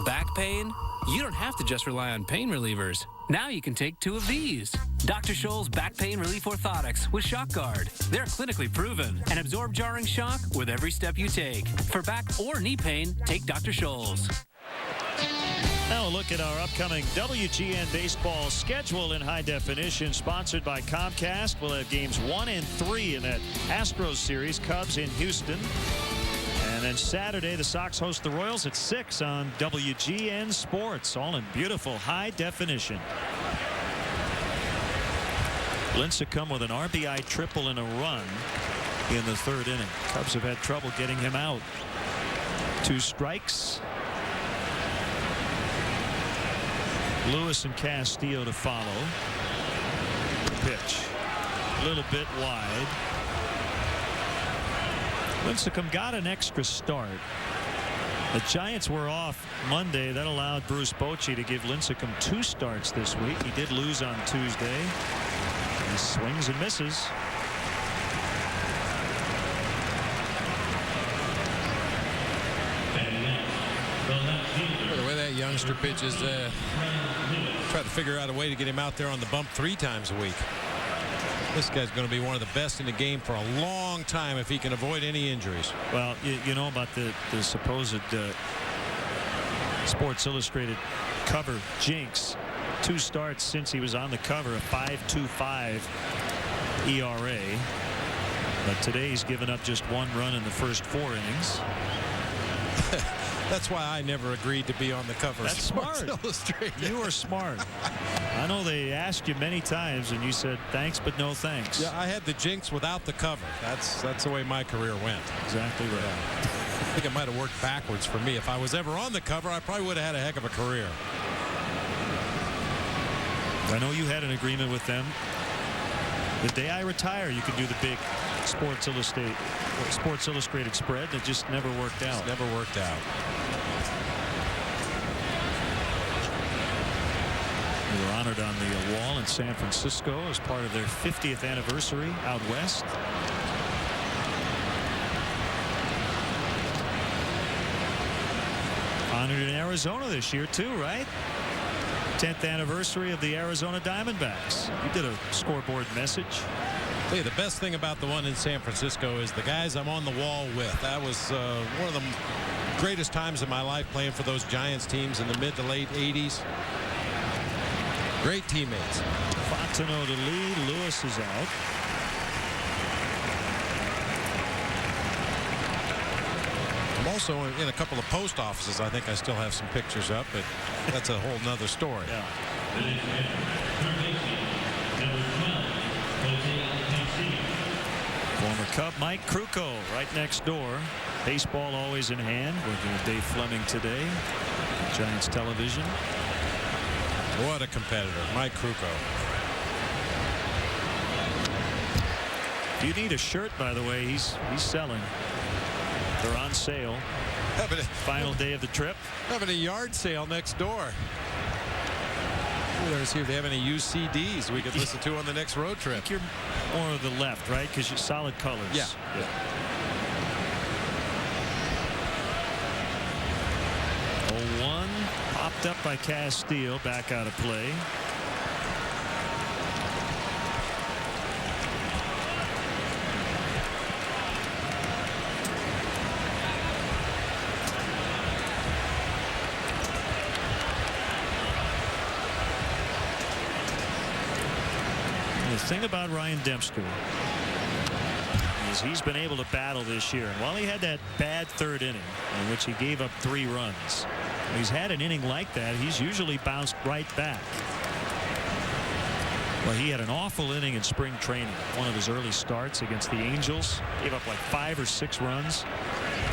Back pain? You don't have to just rely on pain relievers. Now you can take 2 of these. Dr. Scholl's Back Pain Relief Orthotics with Shock Guard. They're clinically proven and absorb jarring shock with every step you take. For back or knee pain, take Dr. Scholl's. Now a look at our upcoming WGN baseball schedule in high definition, sponsored by Comcast. We'll have games 1 and 3 in that Astros series, Cubs in Houston. And then Saturday, the Sox host the Royals at 6 on WGN Sports, all in beautiful high definition. Lincecum with an RBI triple and a run in the 3rd inning. Cubs have had trouble getting him out. 2 strikes. Lewis and Castillo to follow. Pitch. A little bit wide. Lincecum got an extra start. The Giants were off Monday. That allowed Bruce Bochy to give Lincecum 2 starts this week. He did lose on Tuesday. He swings and misses. The way that youngster pitches, try to figure out a way to get him out there on the bump 3 times a week. This guy's going to be one of the best in the game for a long time if he can avoid any injuries. Well, you know about the supposed Sports Illustrated cover jinx. 2 starts since he was on the cover, a 5.25 ERA. But today he's given up just 1 run in the first 4 innings. That's why I never agreed to be on the cover. That's smart. You are smart. I know they asked you many times and you said thanks but no thanks. Yeah, I had the jinx without the cover. That's the way my career went. Exactly right. I think it might have worked backwards for me. If I was ever on the cover, I probably would have had a heck of a career. I know you had an agreement with them. The day I retire, you could do the big Sports Illustrated spread. That just never worked out. It's never worked out. They were honored on the wall in San Francisco as part of their 50th anniversary out west. Honored in Arizona this year too, right? 10th anniversary of the Arizona Diamondbacks. You did a scoreboard message. Hey, the best thing about the one in San Francisco is the guys I'm on the wall with. That was one of the greatest times of my life playing for those Giants teams in the mid to late 80s. Great teammates. Fontenot to lead. Lewis is out. I'm also in a couple of post offices. I think I still have some pictures up, but that's a whole nother story. Yeah. Former Cub Mike Krukow right next door. Baseball always in hand. Working with Dave Fleming today. Giants television. What a competitor, Mike Krukow. If you need a shirt, by the way, he's selling. They're on sale. Final day of the trip. Having a yard sale next door. Let's see if they have any used CDs we could listen to on the next road trip. I think you're more of the left, right? Because you're solid colors. Yeah. Yeah. 0-1 popped up by Castillo, back out of play. The thing about Ryan Dempster is he's been able to battle this year. And while he had that bad 3rd inning in which he gave up 3 runs, when he's had an inning like that, he's usually bounced right back. Well, he had an awful inning in spring training. One of his early starts against the Angels. Gave up like 5 or 6 runs.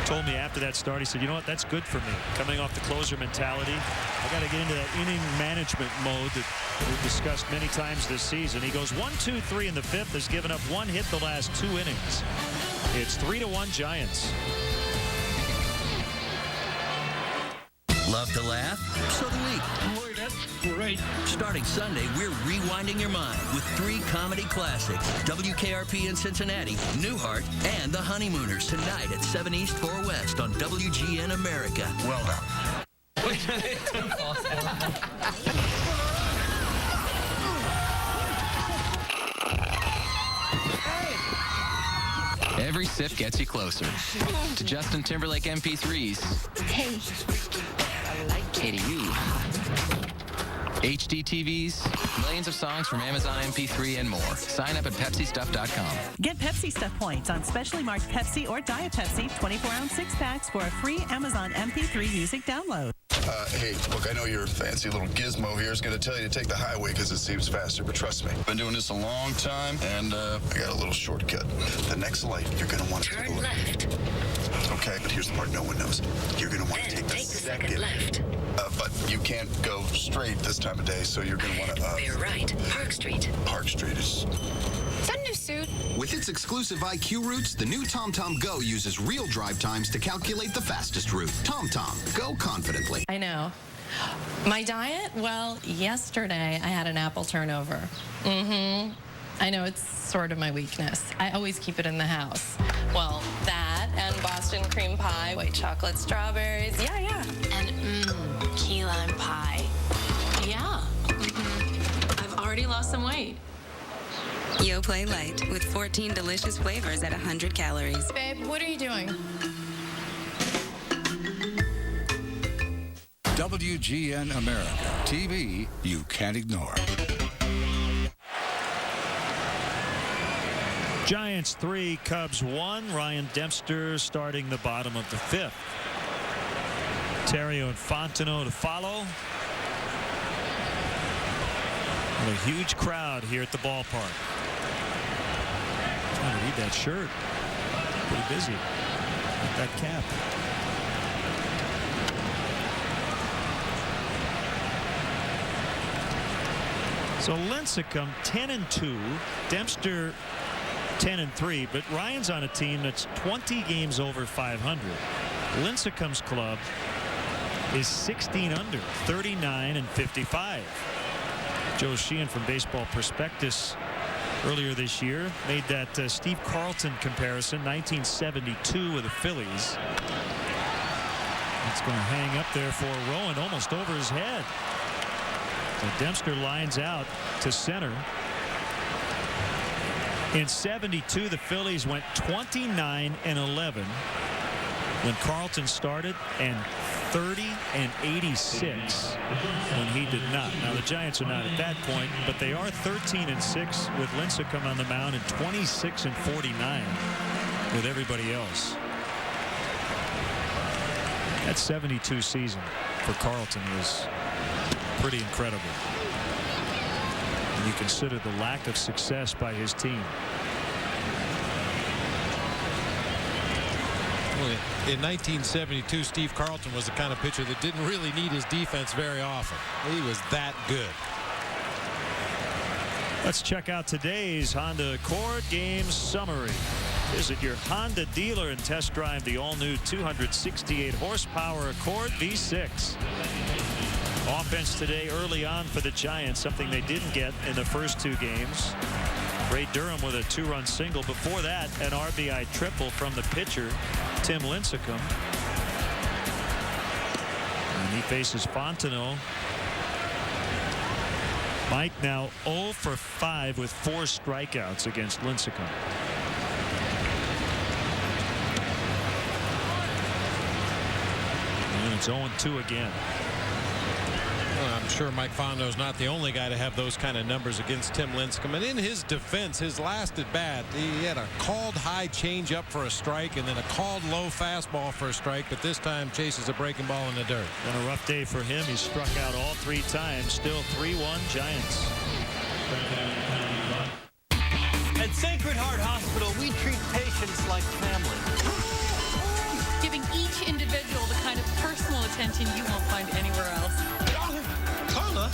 Told me after that start, he said, you know what, that's good for me. Coming off the closer mentality, I got to get into that inning management mode that we've discussed many times this season. He goes 1-2-3 in the 5th, has given up 1 hit the last 2 innings. It's 3-1 Giants. Love to laugh? So do we. Boy, that's great. Starting Sunday, we're rewinding your mind with 3 comedy classics. WKRP in Cincinnati, Newhart, and The Honeymooners tonight at 7 East, 4 West on WGN America. Well done. every sip gets you closer to Justin Timberlake MP3s. Hey. Hey to you. HD TVs, millions of songs from Amazon MP3 and more. Sign up at PepsiStuff.com. Get Pepsi Stuff points on specially marked Pepsi or Diet Pepsi 24-ounce 6-packs for a free Amazon MP3 music download. Hey, look, I know your fancy little gizmo here is going to tell you to take the highway because it seems faster, but trust me, I've been doing this a long time, and I got a little shortcut. The next light, you're going to want to take a look. Left. Okay, but here's the part no one knows. You're going to want to take the second left. But you can't go straight this time of day, so you're going to want to... You're right. Park Street. Park Street is... Is that a new suit? With its exclusive IQ routes, the new TomTom Go uses real drive times to calculate the fastest route. TomTom, go confidently. I know. My diet? Well, yesterday I had an apple turnover. I know it's sort of my weakness. I always keep it in the house. Well, that and Boston cream pie, white chocolate strawberries. Yeah. And key lime pie. Yeah. I've already lost some weight. YoPlay Light with 14 delicious flavors at 100 calories. Babe, what are you doing? WGN America. TV you can't ignore. Giants 3, Cubs 1. Ryan Dempster starting the bottom of the 5th. Terrio and Fontenot to follow. And a huge crowd here at the ballpark. Trying to read that shirt. Pretty busy. Like that cap. So Lincecum 10-2. Dempster 10-3, but Ryan's on a team that's 20 games over 500. Lincecum's club is 16 under, 39-55. Joe Sheehan from Baseball Prospectus earlier this year made that Steve Carlton comparison, 1972 with the Phillies. It's going to hang up there for Rowan, almost over his head. So Dempster lines out to center. In 72, the Phillies went 29-11 when Carlton started, and 30-86 when he did not. Now the Giants are not at that point, but they are 13-6 with Lincecum on the mound and 26-49 with everybody else. That 72 season for Carlton was pretty incredible. And you consider the lack of success by his team. In 1972, Steve Carlton was the kind of pitcher that didn't really need his defense very often. He was that good. Let's check out today's Honda Accord game summary. Visit your Honda dealer and test drive the all-new 268 horsepower Accord V6. Offense today early on for the Giants, something they didn't get in the first two games. Ray Durham with a 2-run single. Before that, an RBI triple from the pitcher, Tim Lincecum. And he faces Fontenot. Mike now 0 for 5 with 4 strikeouts against Lincecum. And it's 0-2 again. Well, I'm sure Mike Fontenot's not the only guy to have those kind of numbers against Tim Lincecum. And in his defense, his last at bat, he had a called high changeup for a strike and then a called low fastball for a strike, but this time chases a breaking ball in the dirt. And a rough day for him. He struck out all 3 times. Still 3-1 Giants. At Sacred Heart Hospital, we treat patients like family. Giving each individual the kind of personal attention you won't find anywhere else. Carla.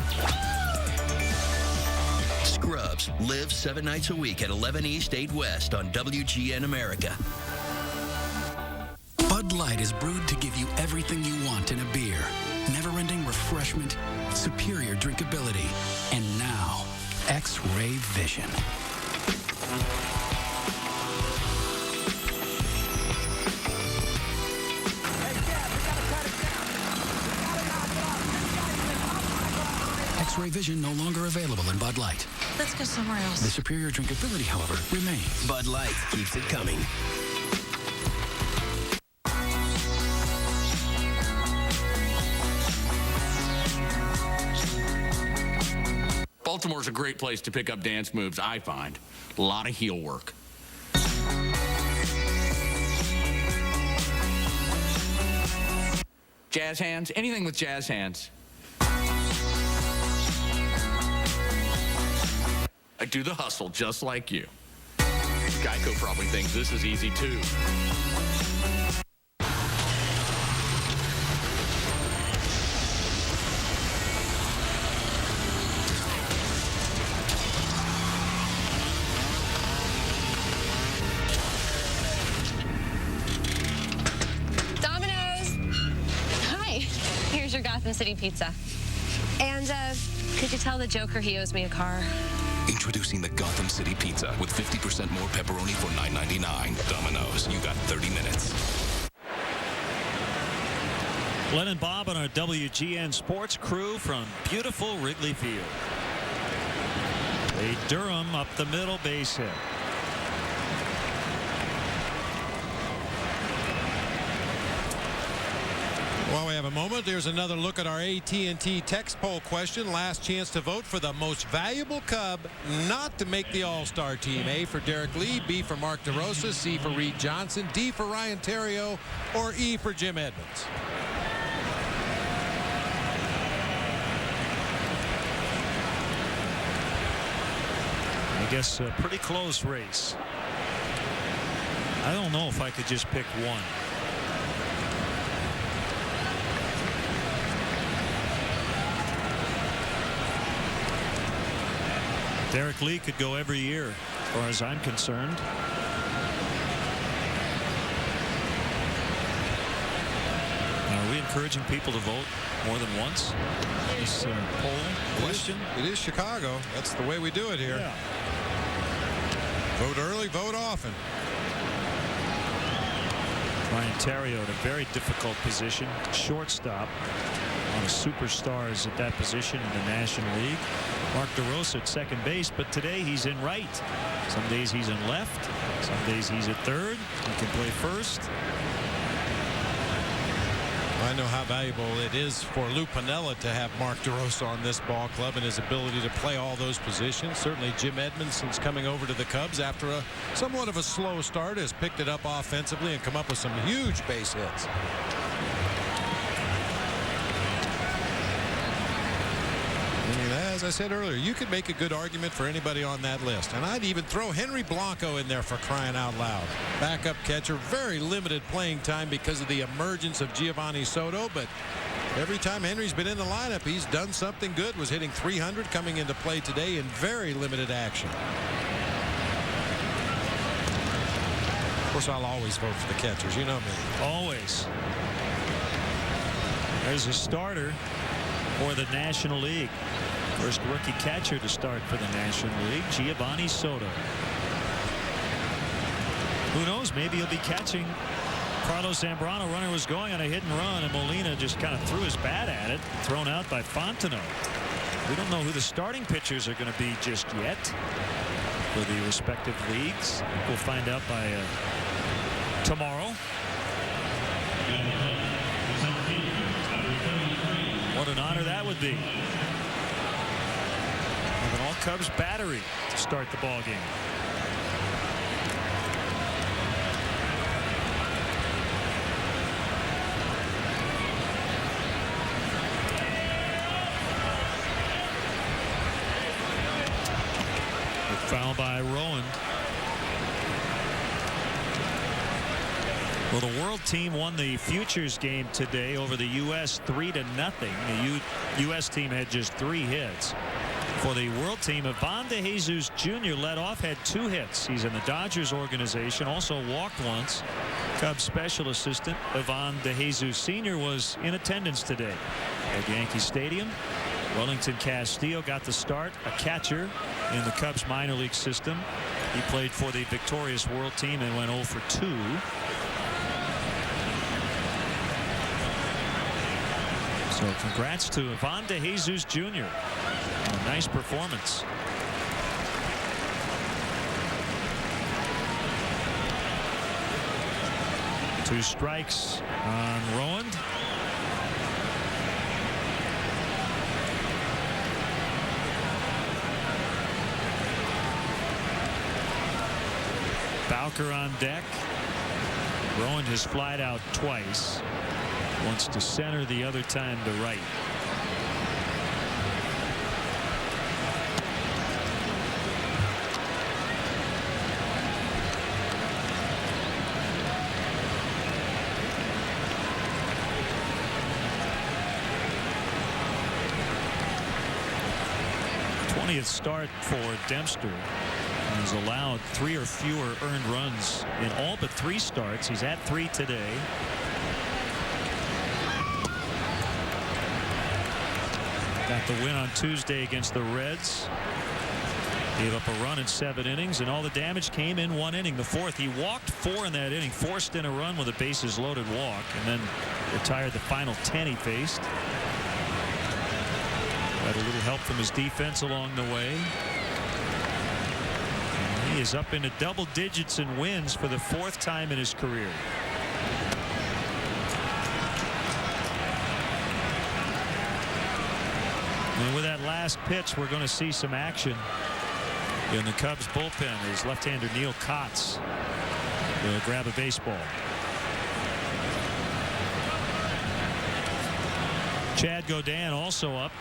Scrubs, live 7 nights a week at 11 East, 8 West on WGN America. Bud Light is brewed to give you everything you want in a beer. Never-ending refreshment, superior drinkability, and now, X-Ray Vision. X-Ray Vision no longer available in Bud Light. Let's go somewhere else. The superior drinkability, however, remains. Bud Light keeps it coming. Baltimore's a great place to pick up dance moves, I find. A lot of heel work. Jazz hands? Anything with jazz hands. I do the hustle just like you. Geico probably thinks this is easy too. Gotham City Pizza. And, could you tell the Joker he owes me a car? Introducing the Gotham City Pizza with 50% more pepperoni for $9.99. Domino's, you got 30 minutes. Glenn and Bob on our WGN Sports crew from beautiful Wrigley Field. A Durham up the middle, base hit. While we have a moment, there's another look at our AT&T text poll question. Last chance to vote for the most valuable Cub not to make the All-Star team. A for Derek Lee, B for Mark DeRosa, C for Reed Johnson, D for Ryan Theriot, or E for Jim Edmonds. I guess a pretty close race. I don't know if I could just pick one. Derek Lee could go every year, as far as I'm concerned. Are we encouraging people to vote more than once? This poll question? It is Chicago. That's the way we do it here. Yeah. Vote early, vote often. Ryan Theriot at a very difficult position. Shortstop. A lot of superstars at that position in the National League. Mark DeRosa at second base, but today he's in right. Some days he's in left. Some days he's at third. He can play first. I know how valuable it is for Lou Pinella to have Mark DeRosa on this ball club and his ability to play all those positions. Certainly Jim Edmonds, since coming over to the Cubs after a somewhat of a slow start, has picked it up offensively and come up with some huge base hits. I mean, as I said earlier, you could make a good argument for anybody on that list. And I'd even throw Henry Blanco in there for crying out loud. Backup catcher, very limited playing time because of the emergence of Giovanni Soto. But every time Henry's been in the lineup, he's done something good. Was hitting 300 coming into play today in very limited action. Of course, I'll always vote for the catchers. You know me. Always. There's a starter for the National League. First rookie catcher to start for the National League, Giovanni Soto. Who knows? Maybe he'll be catching. Carlos Zambrano. Runner was going on a hit and run, and Molina just kind of threw his bat at it. Thrown out by Fontenot. We don't know who the starting pitchers are going to be just yet for the respective leagues. We'll find out by tomorrow. What an honor that would be. With an all-Cubs battery to start the ball game. A foul by Rowan. Well, the world team won the Futures game today over the U.S. 3-0. The U.S. team had just 3 hits. For the world team, Ivan De Jesus Jr. led off, had 2 hits. He's in the Dodgers organization, also walked once. Cubs special assistant Ivan De Jesus Sr. was in attendance today at Yankee Stadium. Wellington Castillo got the start, a catcher in the Cubs minor league system. He played for the victorious world team and went 0 for 2. So congrats to Ivan De Jesus Jr. A nice performance. Two strikes on Rowan. Bowker on deck. Rowan has flied out twice. Wants to center, the other time to right. Start for Dempster. He's allowed 3 or fewer earned runs in all but 3 starts. He's at 3 today. Got the win on Tuesday against the Reds. Gave up a run in 7 innings, and all the damage came in 1 inning. The 4th, he walked 4 in that inning, forced in a run with a bases loaded walk, and then retired the final 10 he faced. Had a little help from his defense along the way. He is up into double digits in wins for the 4th time in his career. And with that last pitch, we're going to see some action in the Cubs bullpen as left-hander Neil Kotz will grab a baseball. Chad Godin also up.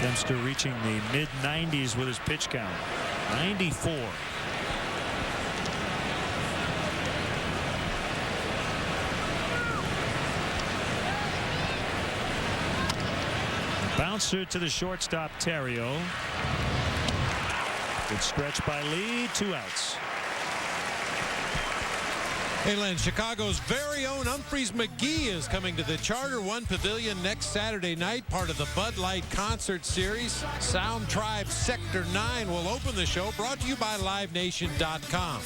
Dempster reaching the mid-90s with his pitch count. 94. Bouncer to the shortstop, Terrio. Good stretch by Lee. 2 outs. Hey, Len, Chicago's very own Humphreys McGee is coming to the Charter One Pavilion next Saturday night, part of the Bud Light Concert Series. Sound Tribe Sector 9 will open the show, brought to you by LiveNation.com.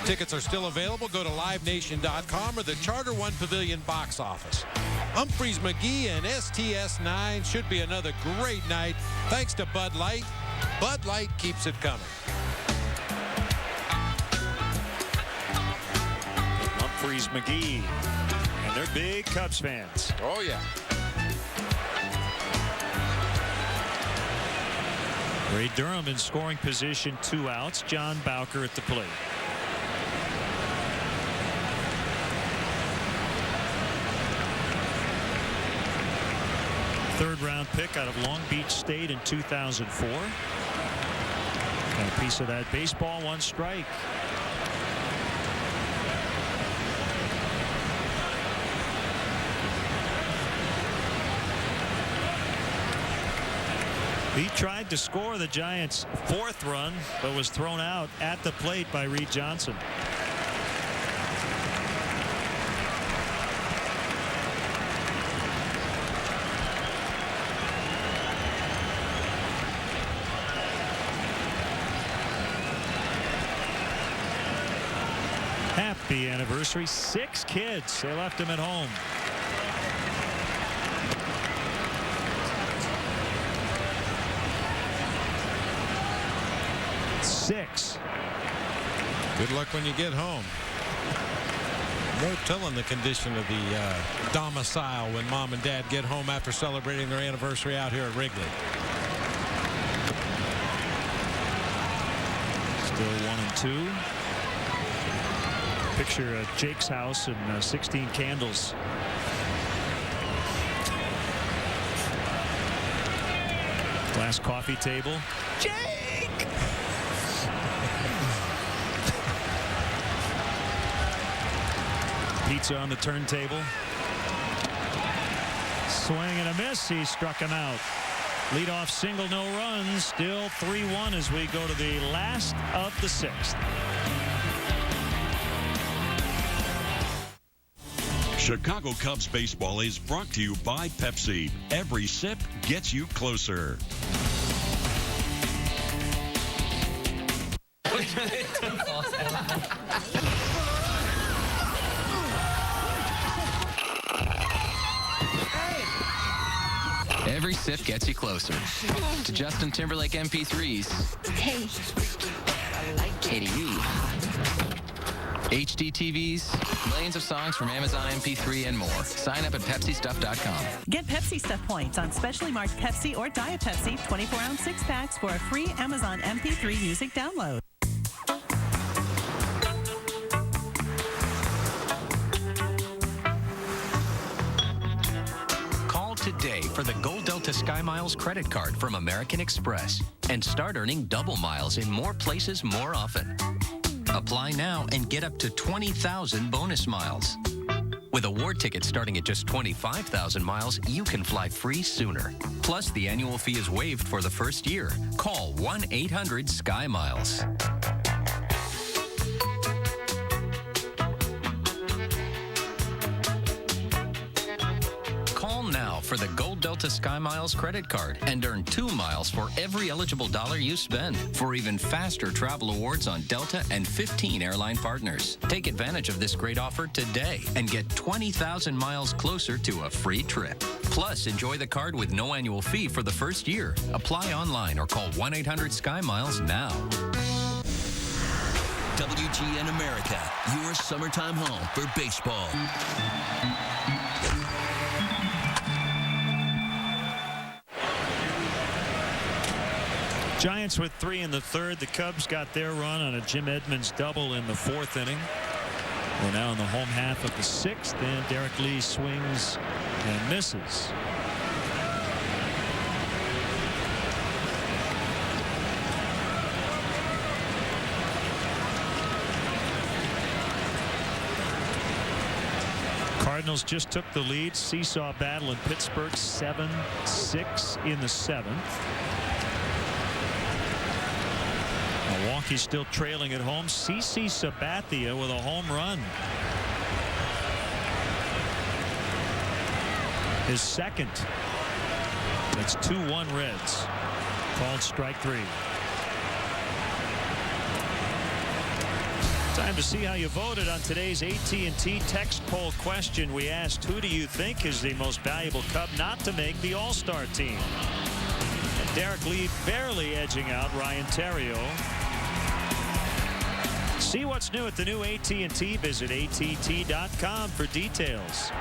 Tickets are still available. Go to LiveNation.com or the Charter One Pavilion box office. Humphreys McGee and STS-9 should be another great night. Thanks to Bud Light. Bud Light keeps it coming. Humphreys McGee, and they're big Cubs fans. Oh, yeah. Ray Durham in scoring position, 2 outs. John Bowker at the plate. Third-round pick out of Long Beach State in 2004. Got a piece of that baseball, 1 strike. He tried to score the Giants' 4th run, but was thrown out at the plate by Reed Johnson. Happy anniversary. 6 kids. They left him at home. Six. Good luck when you get home. No telling the condition of the domicile when mom and dad get home after celebrating their anniversary out here at Wrigley. Still 1 and 2. Picture Jake's house and 16 candles. Glass coffee table. Jake! Pizza on the turntable. Swing and a miss. He struck him out. Leadoff single, no runs. Still 3-1 as we go to the last of the 6th. Chicago Cubs baseball is brought to you by Pepsi. Every sip gets you closer. Every sip gets you closer to Justin Timberlake MP3s. Hey. Hey to you. HD TVs, millions of songs from Amazon MP3 and more. Sign up at PepsiStuff.com. Get Pepsi Stuff points on specially marked Pepsi or Diet Pepsi 24-ounce 6-packs for a free Amazon MP3 music download. Call today for the Gold Delta Sky Miles credit card from American Express and start earning double miles in more places more often. Apply now and get up to 20,000 bonus miles. With award tickets starting at just 25,000 miles, you can fly free sooner. Plus, the annual fee is waived for the first year. Call 1-800-SKY-MILES. Call now for the Gold Delta Sky Miles credit card and earn 2 miles for every eligible dollar you spend for even faster travel awards on Delta and 15 airline partners. Take advantage of this great offer today and get 20,000 miles closer to a free trip. Plus, enjoy the card with no annual fee for the first year. Apply online or call 1-800-SKY-MILES now. WGN America, your summertime home for baseball. Giants with 3 in the third. The Cubs got their run on a Jim Edmonds double in the 4th inning. We're now in the home half of the 6th, and Derek Lee swings and misses. Cardinals just took the lead. Seesaw battle in Pittsburgh, 7-6 in the 7th. Milwaukee's still trailing at home. CC Sabathia with a home run. His second. It's 2-1 Reds. Called strike 3. Time to see how you voted on today's AT&T text poll question. We asked, who do you think is the most valuable Cub not to make the All-Star team? And Derek Lee barely edging out Ryan Theriot. See what's new at the new AT&T. Visit att.com for details.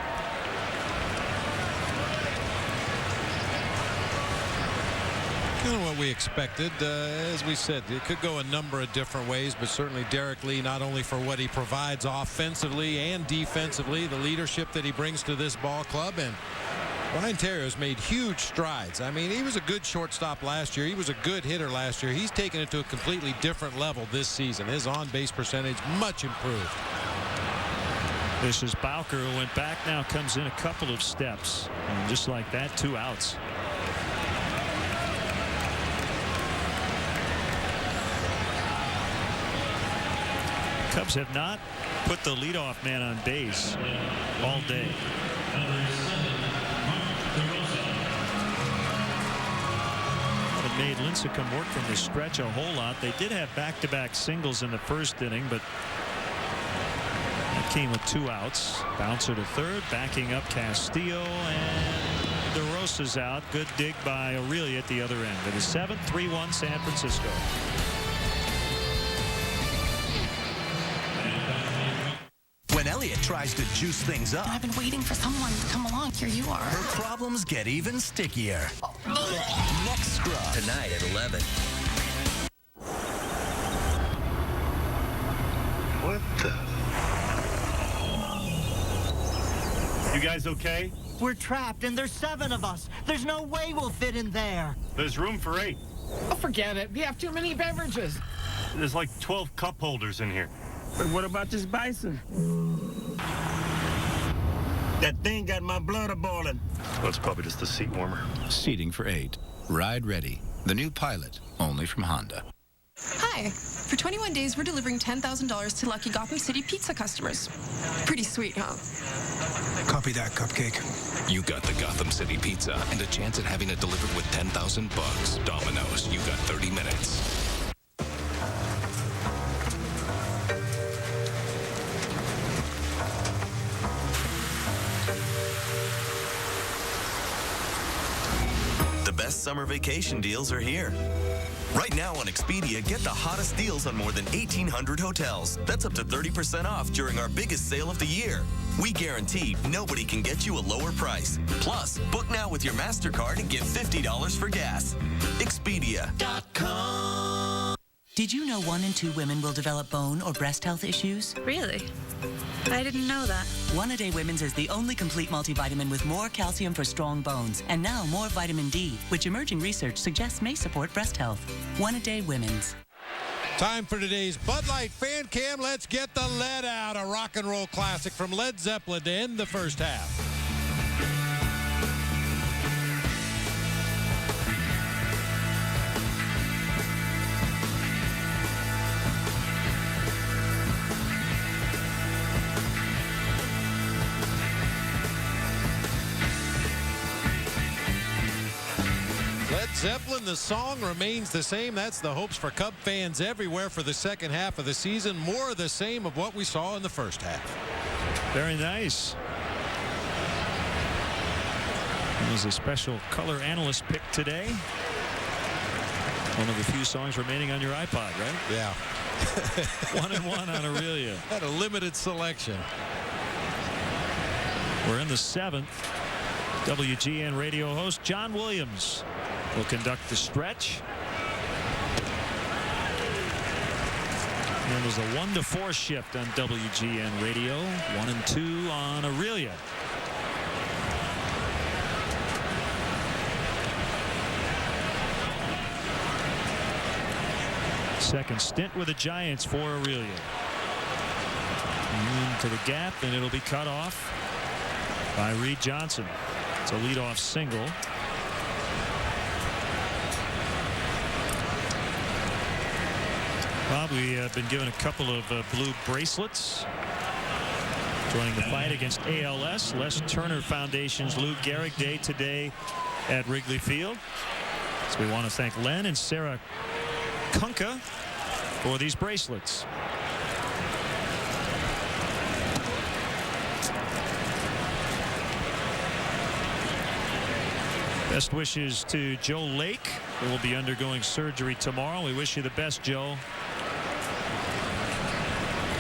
Kind of what we expected. As we said, it could go a number of different ways, but certainly Derek Lee, not only for what he provides offensively and defensively, the leadership that he brings to this ball club, and Ryan Theriot has made huge strides. I mean, he was a good shortstop last year. He was a good hitter last year. He's taken it to a completely different level this season. His on-base percentage much improved. This is Bowker, who went back, now comes in a couple of steps. And just like that, 2 outs. Cubs have not put the leadoff man on base all day. It made Lincecum work from the stretch a whole lot. They did have back-to-back singles in the 1st inning, but that came with 2 outs. Bouncer to third, backing up Castillo, and DeRosa's out. Good dig by Aurelia at the other end. It is 7-3-1 San Francisco. When Elliot tries to juice things up, I've been waiting for someone to come along. Here you are. her problems get even stickier. Next Scrub. Tonight at 11. What the? You guys okay? We're trapped, and there's 7 of us. There's no way we'll fit in there. There's room for 8. Oh, forget it. We have too many beverages. There's like 12 cup holders in here. But what about this bison? That thing got my blood a-boiling. Well, it's probably just the seat warmer. Seating for 8. Ride ready. The new Pilot, only from Honda. Hi. For 21 days, we're delivering $10,000 to lucky Gotham City Pizza customers. Pretty sweet, huh? Copy that, Cupcake. You got the Gotham City Pizza and a chance at having it delivered with $10,000. Domino's, you got 30 minutes. The best summer vacation deals are here. Right now on Expedia, get the hottest deals on more than 1,800 hotels. That's up to 30% off during our biggest sale of the year. We guarantee nobody can get you a lower price. Plus, book now with your MasterCard and get $50 for gas. Expedia.com. Did you know 1 in 2 women will develop bone or breast health issues? Really? I didn't know that. One A Day Women's is the only complete multivitamin with more calcium for strong bones and now more vitamin D, which emerging research suggests may support breast health. 1 A Day Women's. Time for today's Bud Light Fan Cam. Let's get the lead out. A rock and roll classic from Led Zeppelin to end the first half. Zeppelin, the song remains the same. That's the hopes for Cub fans everywhere for the second half of the season. More of the same of what we saw in the first half. Very nice. It was a special color analyst pick today. One of the few songs remaining on your iPod, right? Yeah. 1 and 1 on Aurelia. Had a limited selection. We're in the 7th. WGN radio host John Williams will conduct the stretch. And it was a 1-4 shift on WGN radio. 1 and 2 on Aurelia. Second stint with the Giants for Aurelia. Into the gap, and it'll be cut off by Reed Johnson. It's a leadoff single. Bob, we have been given a couple of blue bracelets. Joining the fight against ALS, Les Turner Foundation's Lou Gehrig Day today at Wrigley Field. So we want to thank Len and Sarah Kunka for these bracelets. Best wishes to Joe Lake, who will be undergoing surgery tomorrow. We wish you the best, Joe.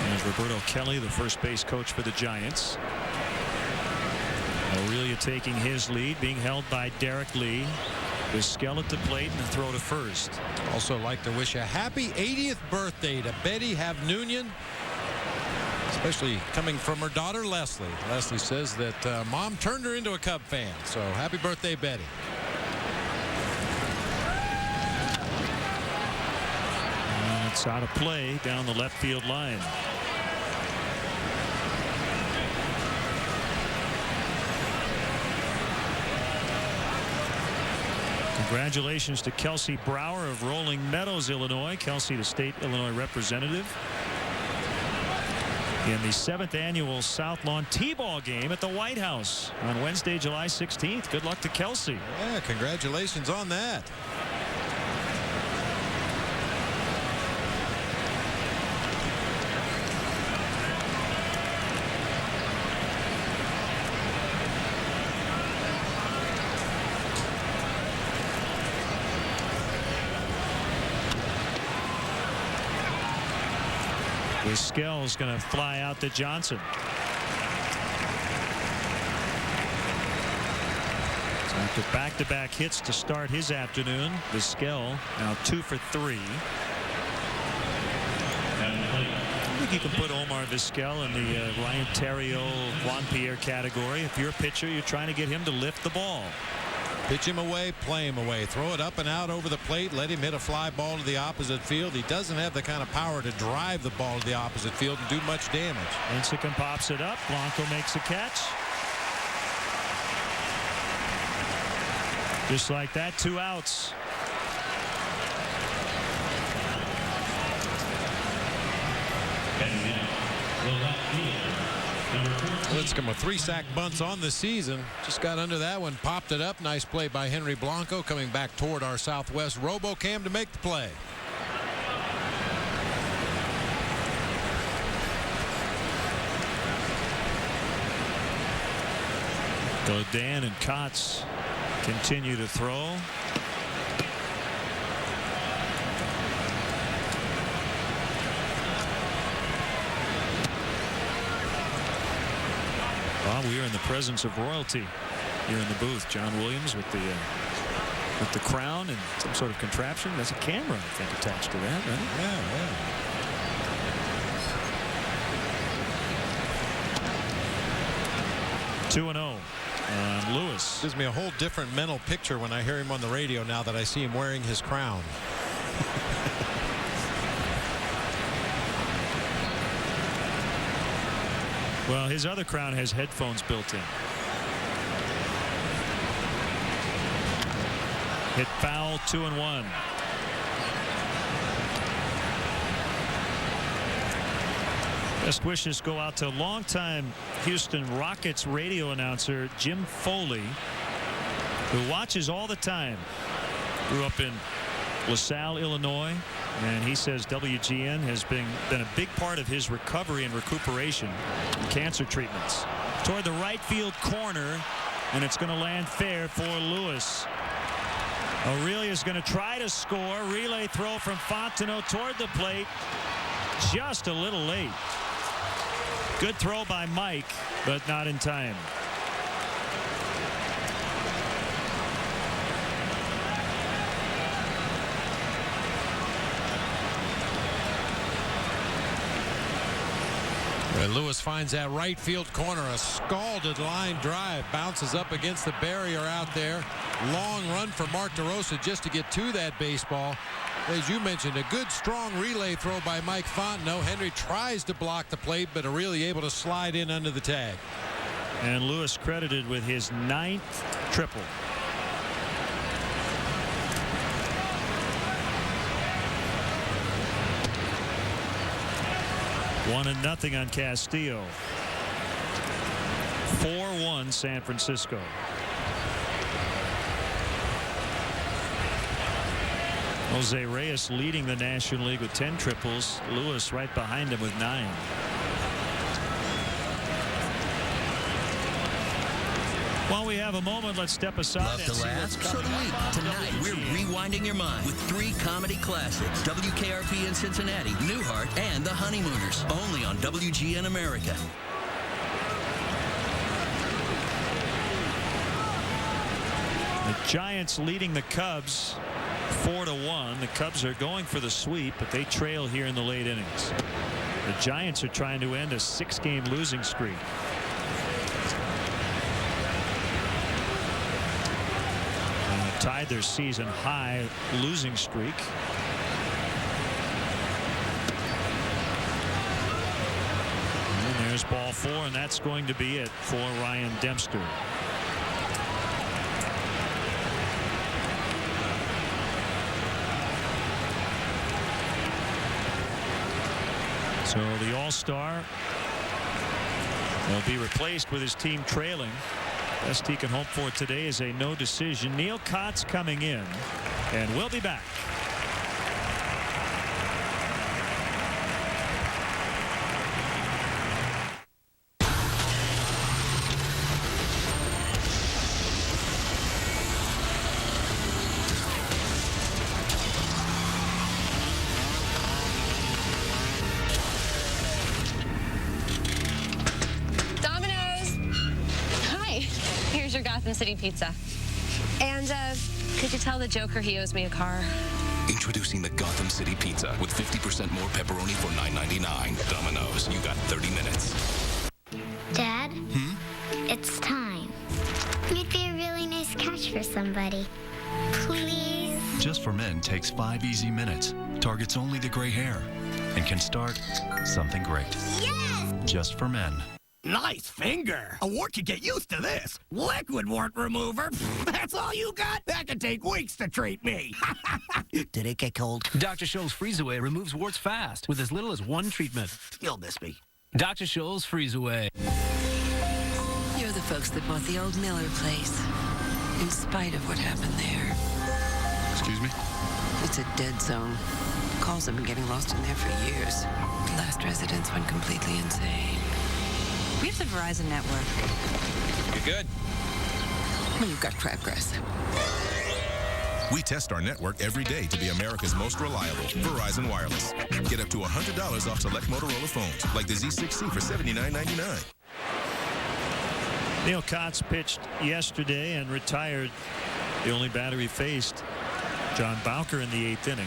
And Roberto Kelly, the first base coach for the Giants. Aurelia taking his lead, being held by Derek Lee. Vizquel at the plate and a throw to first. Also like to wish a happy 80th birthday to Betty Havnunian, especially coming from her daughter Leslie. Leslie says that mom turned her into a Cub fan, so happy birthday, Betty. And it's out of play down the left field line. Congratulations to Kelsey Brower of Rolling Meadows, Illinois. Kelsey, the state Illinois representative, in the 7th annual South Lawn T-ball game at the White House on Wednesday, July 16th. Good luck to Kelsey. Yeah, congratulations on that. Vizquel's going to fly out to Johnson. So after back-to-back hits to start his afternoon, Vizquel now 2 for 3. I think you can put Omar Vizquel in the Ryan Theriot, Juan Pierre category. If you're a pitcher, you're trying to get him to lift the ball. Pitch him away, play him away, throw it up and out over the plate, let him hit a fly ball to the opposite field. He doesn't have the kind of power to drive the ball to the opposite field and do much damage. Lincecum pops it up. Blanco makes a catch. Just like that, 2 outs. Lincecum with 3 sack bunts on the season. Just got under that one, popped it up. Nice play by Henry Blanco, coming back toward our southwest RoboCam to make the play. Godin and Kotz continue to throw. Well, we are in the presence of royalty here in the booth. John Williams with the crown and some sort of contraption. There's a camera, I think, attached to that, right? Yeah. 2-0. Lewis. Gives me a whole different mental picture when I hear him on the radio now that I see him wearing his crown. Well, his other crown has headphones built in. Hit foul, 2-1. Best wishes go out to longtime Houston Rockets radio announcer Jim Foley, who watches all the time. Grew up in LaSalle, Illinois, and he says WGN has been a big part of his recovery and recuperation and cancer treatments. Toward the right field corner, and it's going to land fair for Lewis. Aurelia's going to try to score. Relay throw from Fontenot toward the plate. Just a little late. Good throw by Mike, but not in time. Lewis finds that right field corner. A scalded line drive. Bounces up against the barrier out there. Long run for Mark DeRosa just to get to that baseball. As you mentioned, a good strong relay throw by Mike Fontenot. Henry tries to block the plate, but really able to slide in under the tag. And Lewis credited with his 9th triple. One and nothing on Castillo. 4-1 San Francisco. Jose Reyes leading the National League with 10 triples. Lewis right behind him with 9. While we have a moment, let's step aside. Love to laugh? So do we. Tonight, we're rewinding your mind with 3 comedy classics. WKRP in Cincinnati, Newhart, and The Honeymooners. Only on WGN America. The Giants leading the Cubs 4-1. The Cubs are going for the sweep, but they trail here in the late innings. The Giants are trying to end a 6-game losing streak. Tied their season high losing streak. And there's ball 4, and that's going to be it for Ryan Dempster. So the All-Star will be replaced with his team trailing. Best he can hope for today is a no decision. Neil Cott's coming in, and we'll be back. City Pizza. And could you tell the Joker he owes me a car? Introducing the Gotham City Pizza with 50% more pepperoni for $9.99. Domino's, you got 30 minutes. Dad? It's time. You'd be a really nice catch for somebody. Please? Just for Men takes 5 easy minutes, targets only the gray hair, and can start something great. Yes! Just for Men. Nice finger. A wart could get used to this. Liquid wart remover. That's all you got? That could take weeks to treat me. Did it get cold? Dr. Scholl's Freeze Away removes warts fast with as little as 1 treatment. You'll miss me. Dr. Scholl's Freeze Away. You're the folks that bought the old Miller place. In spite of what happened there. Excuse me? It's a dead zone. Calls have been getting lost in there for years. The last residents went completely insane. We have the Verizon network. You good? Well, you've got crabgrass. We test our network every day to be America's most reliable. Verizon Wireless. Get up to $100 off select Motorola phones, like the Z6C for $79.99. Neil Kotz pitched yesterday and retired the only batter he faced, John Bowker, in the 8th inning.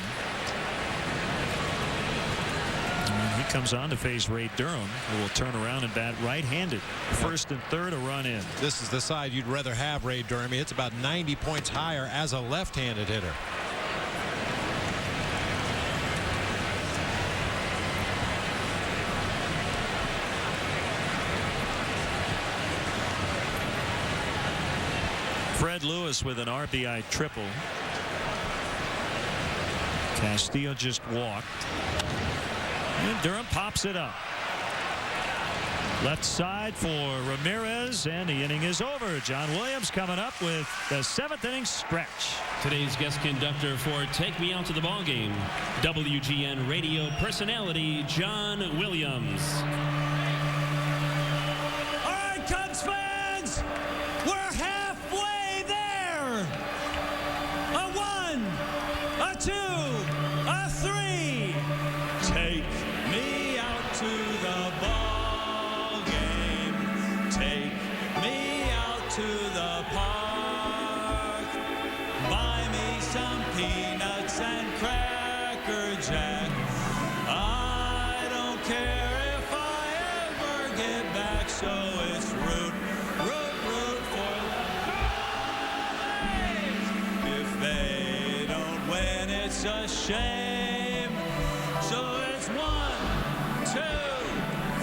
And he comes on to face Ray Durham, who will turn around and bat right-handed. First and third, a run in. This is the side you'd rather have Ray Durham. It's about 90 points higher as a left-handed hitter. Fred Lewis with an RBI triple. Castillo just walked. And Durham pops it up. Left side for Ramirez, and the inning is over. John Williams coming up with the 7th inning stretch. Today's guest conductor for Take Me Out to the Ballgame, WGN radio personality John Williams. All right, Cubs fans, we're halfway there. A 1, a 2, a 3. Take me out to the ball game. Take me out to the park. Buy me some peanuts and Cracker Jack. I don't care if I ever get back, so it's root for the Braves. If they don't win, it's a shame. So it's 1, 2,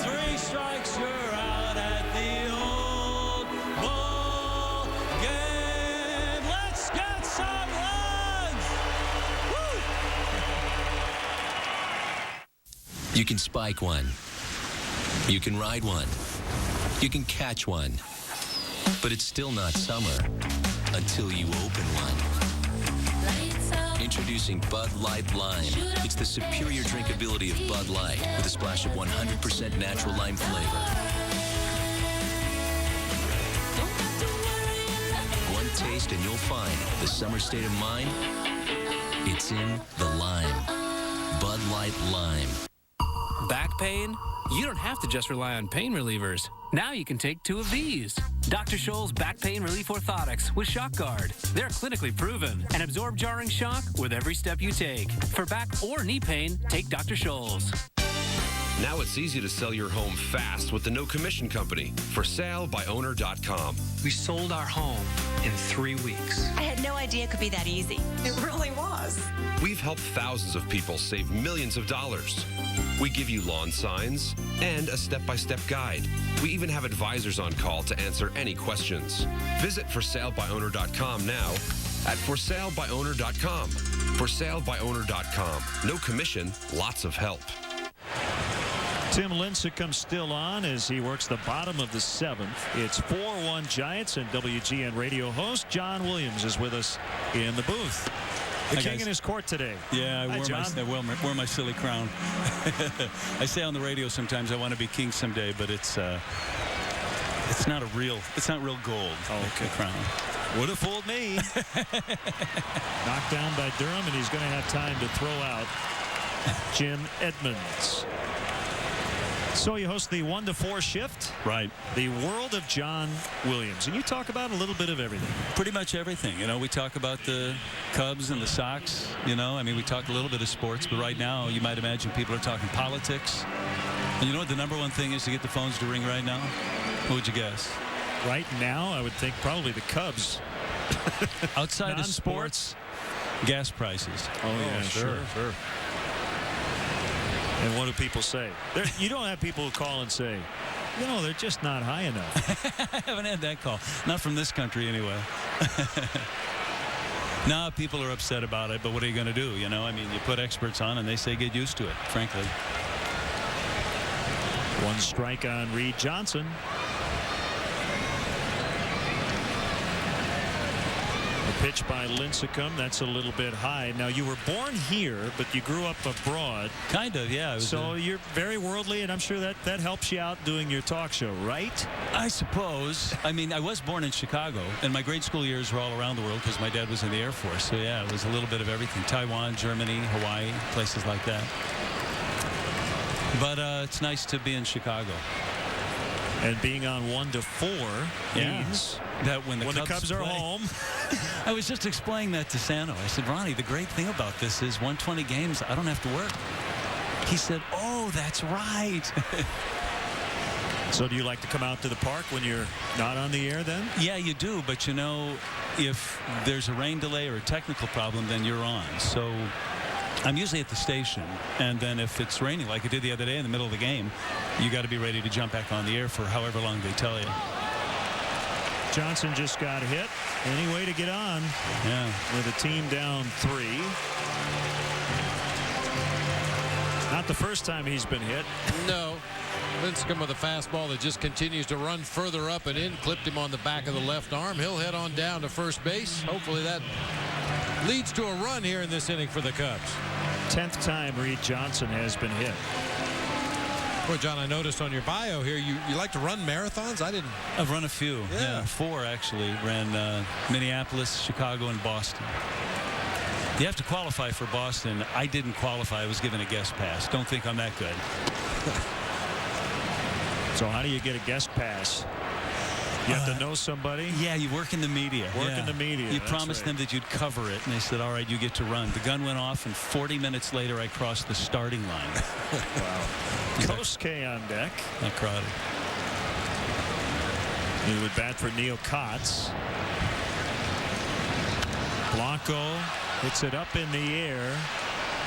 3 strikes, you're out at the old ball game. Let's get some runs. Woo! You can spike one. You can ride one. You can catch one. But it's still not summer until you open one. Introducing Bud Light Lime. It's the superior drinkability of Bud Light with a splash of 100% natural lime flavor. One taste and you'll find the summer state of mind. It's in the lime. Bud Light Lime. Back pain? You don't have to just rely on pain relievers. Now you can take 2 of these. Dr. Scholl's Back Pain Relief Orthotics with Shock Guard. They're clinically proven and absorb jarring shock with every step you take. For back or knee pain, take Dr. Scholl's. Now it's easy to sell your home fast with the No Commission Company. For salebyowner.com. We sold our home in 3 weeks. I had no idea it could be that easy. It really was. We've helped thousands of people save millions of dollars. We give you lawn signs and a step-by-step guide. We even have advisors on call to answer any questions. Visit forsalebyowner.com now at forsalebyowner.com. Forsalebyowner.com. No commission, lots of help. Tim Lincecum still on as he works the bottom of the 7th. It's 4-1 Giants, and WGN radio host John Williams is with us in the booth. The king in his court today. Yeah, I wore my silly crown. I say on the radio sometimes I want to be king someday, but it's not real gold. Oh, okay. The crown. Would have fooled me. Knocked down by Durham, and he's going to have time to throw out Jim Edmonds. So you host the 1 to 4 shift. Right. The world of John Williams. And you talk about a little bit of everything. Pretty much everything. You know, we talk about the Cubs and the Sox. You know, I mean, we talk a little bit of sports, but right now you might imagine people are talking politics. And you know what the #1 thing is to get the phones to ring right now? What would you guess? Right now, I would think probably the Cubs. Outside of sports, gas prices. Oh, yeah, sure. And what do people say? You don't have people who call and say, you know, they're just not high enough. I haven't had that call. Not from this country, anyway. No, people are upset about it, but what are you going to do? You know, I mean, you put experts on and they say get used to it, frankly. 1 strike on Reed Johnson. A pitch by Lincecum. That's a little bit high. Now, you were born here, but you grew up abroad. Kind of, yeah. So you're very worldly, and I'm sure that helps you out doing your talk show, right? I suppose. I mean, I was born in Chicago, and my grade school years were all around the world because my dad was in the Air Force. So, yeah, it was a little bit of everything. Taiwan, Germany, Hawaii, places like that. But it's nice to be in Chicago. And being on 1-4 means that when the Cubs are home. I was just explaining that to Sano. I said, Ronnie, the great thing about this is 120 games, I don't have to work. He said, oh, that's right. So do you like to come out to the park when you're not on the air then? Yeah, you do. But, you know, if there's a rain delay or a technical problem, then you're on. So I'm usually at the station. And then if it's raining like it did the other day in the middle of the game, you got to be ready to jump back on the air for however long they tell you. Johnson just got hit. Any way to get on with a team down 3. Not the first time he's been hit. No. Lincecum with a fastball that just continues to run further up and in. Clipped him on the back of the left arm. He'll head on down to first base. Hopefully that leads to a run here in this inning for the Cubs. 10th time Reed Johnson has been hit. Well, John, I noticed on your bio here you like to run marathons. I've run a few. Yeah, 4 actually. Ran Minneapolis, Chicago, and Boston. You have to qualify for Boston. I didn't qualify. I was given a guest pass. Don't think I'm that good. So how do you get a guest pass? You have to know somebody? Yeah, you work in the media. In the media. You promised them that you'd cover it, and they said, all right, you get to run. The gun went off, and 40 minutes later, I crossed the starting line. Wow. Kosuke on deck. Not crowded. He would bat for Neil Kotz. Blanco hits it up in the air,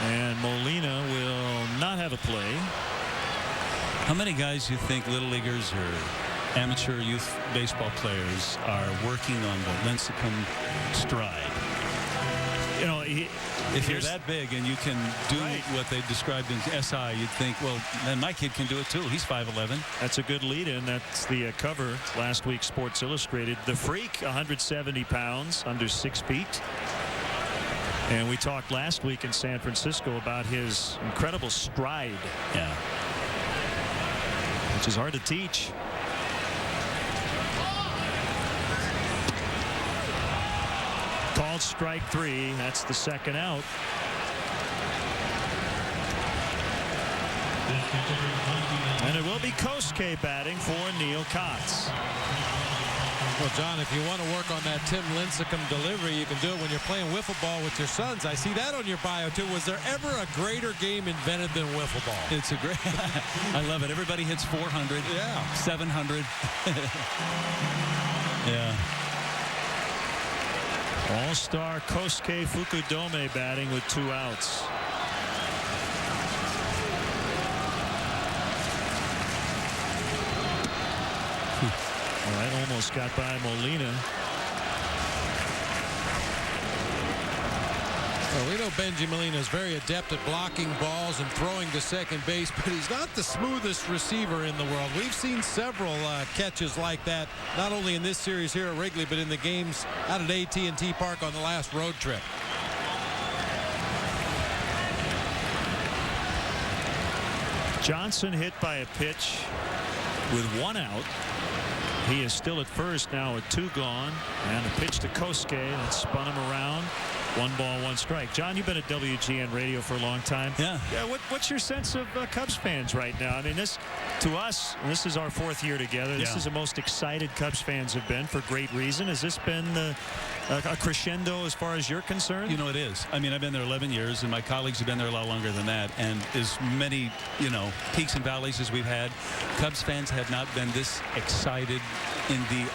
and Molina will not have a play. How many guys you think little leaguers or amateur youth baseball players are working on the Lincecum stride? You know, if you're that big and you can do what they described in SI, you'd think, well, then my kid can do it too. He's 5'11". That's a good lead-in. That's the cover last week, Sports Illustrated. The Freak, 170 pounds, under 6 feet. And we talked last week in San Francisco about his incredible stride. Yeah. Which is hard to teach. Called strike 3. That's the second out. And it will be Kosuke batting for Neil Kotz. Well, John, if you want to work on that Tim Lincecum delivery, you can do it when you're playing wiffle ball with your sons. I see that on your bio, too. Was there ever a greater game invented than wiffle ball? It's a great... I love it. Everybody hits 400. Yeah. 700. Yeah. All-star Kosuke Fukudome batting with 2 outs. All right, almost got by Molina. Well, we know Benji Molina is very adept at blocking balls and throwing to second base, but he's not the smoothest receiver in the world. We've seen several catches like that, not only in this series here at Wrigley, but in the games out at AT&T Park on the last road trip. Johnson hit by a pitch with 1 out. He is still at first now with 2 gone. And a pitch to Kosuke that spun him around. 1 ball, 1 strike. John, you've been at WGN Radio for a long time. Yeah. What's your sense of Cubs fans right now? I mean, this, to us, this is our 4th year together. This is the most excited Cubs fans have been for great reason. Has this been a crescendo as far as you're concerned? You know, it is. I mean, I've been there 11 years, and my colleagues have been there a lot longer than that. And as many, you know, peaks and valleys as we've had, Cubs fans have not been this excited in the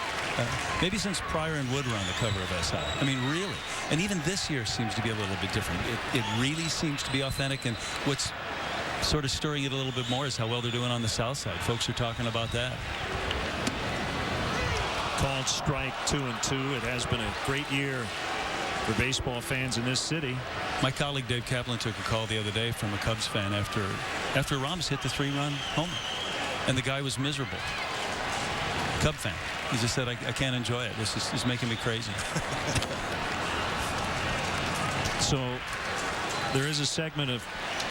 maybe since Pryor and Wood were on the cover of SI. I mean, really. And even this year seems to be a little bit different. It really seems to be authentic. And what's sort of stirring it a little bit more is how well they're doing on the south side. Folks are talking about that. Called strike 2 and 2. It has been a great year for baseball fans in this city. My colleague Dave Kaplan took a call the other day from a Cubs fan after Ramos hit the 3-run homer. And the guy was miserable. Cub fan. He just said, I can't enjoy it. This is making me crazy. So there is a segment of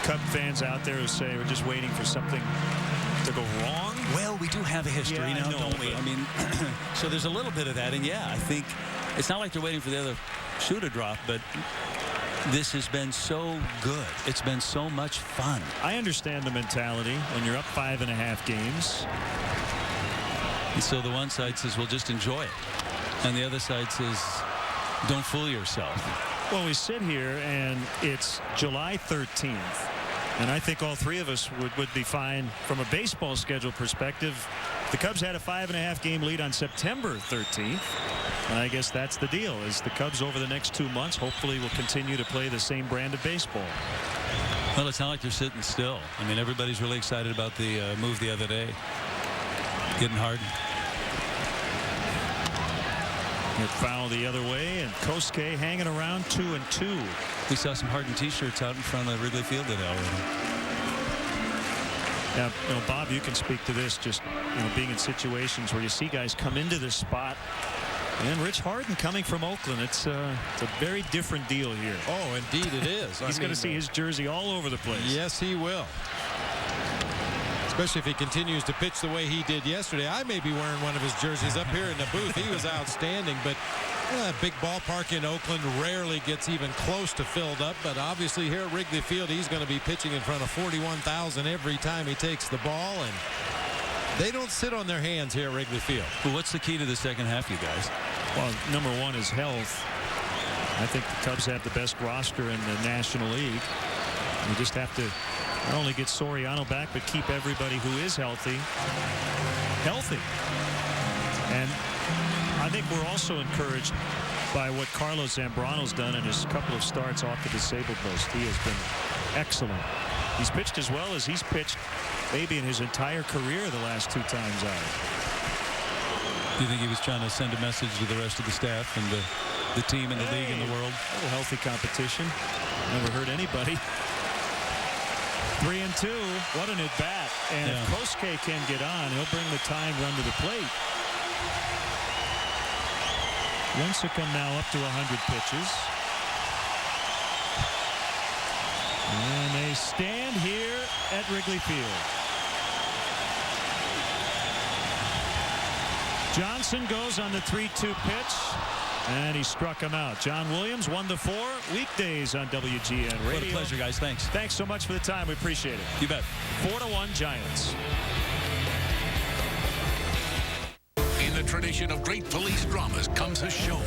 Cub fans out there who say we're just waiting for something to go wrong. Well, we do have a history now, don't we? I mean, so there's a little bit of that. And yeah, I think it's not like they're waiting for the other shoe to drop, but this has been so good. It's been so much fun. I understand the mentality when you're up 5.5 games. And so the one side says, well, just enjoy it. And the other side says, don't fool yourself. Well, we sit here, and it's July 13th. And I think all three of us would be fine from a baseball schedule perspective. The Cubs had a 5.5 game lead on September 13th. And I guess that's the deal, is the Cubs over the next 2 months hopefully will continue to play the same brand of baseball. Well, it's not like they're sitting still. I mean, everybody's really excited about the move the other day. Getting Harden. Hit foul the other way, and Kosuke hanging around 2-2. We saw some Harden t-shirts out in front of Wrigley Field today already. Now, Bob, you can speak to this, just being in situations where you see guys come into this spot. And Rich Harden coming from Oakland, it's a very different deal here. Oh, indeed it is. He's going to see his jersey all over the place. Yes, he will. Especially if he continues to pitch the way he did yesterday. I may be wearing one of his jerseys up here in the booth. He was outstanding, but that big ballpark in Oakland rarely gets even close to filled up. But obviously here at Wrigley Field, he's going to be pitching in front of 41,000 every time he takes the ball. And they don't sit on their hands here at Wrigley Field. Well, what's the key to the second half, you guys? Well, number one is health. I think the Cubs have the best roster in the National League. You just have to not only get Soriano back, but keep everybody who is healthy. And I think we're also encouraged by what Carlos Zambrano's done in his couple of starts off the disabled list. He has been excellent. He's pitched as well as he's pitched maybe in his entire career the last 2 times out. Do you think he was trying to send a message to the rest of the staff and the team and the league and the world? A little healthy competition. Never hurt anybody. 3-2. What an at-bat. And if Kosuke can get on, he'll bring the time run to the plate. Lincecum now up to 100 pitches. And they stand here at Wrigley Field. Johnson goes on the 3-2 pitch, and he struck him out. John Williams, 1-4, weekdays on WGN Radio. What a pleasure, guys. Thanks. Thanks so much for the time. We appreciate it. You bet. 4-1 Giants. In the tradition of great police dramas comes a show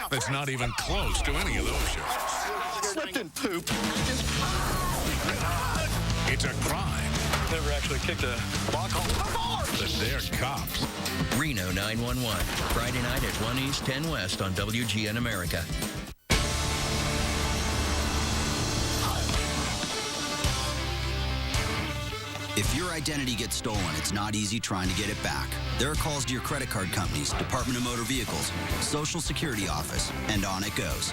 that's not even close to any of those shows. Slipped and pooped. It's a crime. Never actually kicked a block hole. But they're cops. Reno 911. Friday night at 1 East, 10 West on WGN America. If your identity gets stolen, it's not easy trying to get it back. There are calls to your credit card companies, Department of Motor Vehicles, Social Security Office, and on it goes.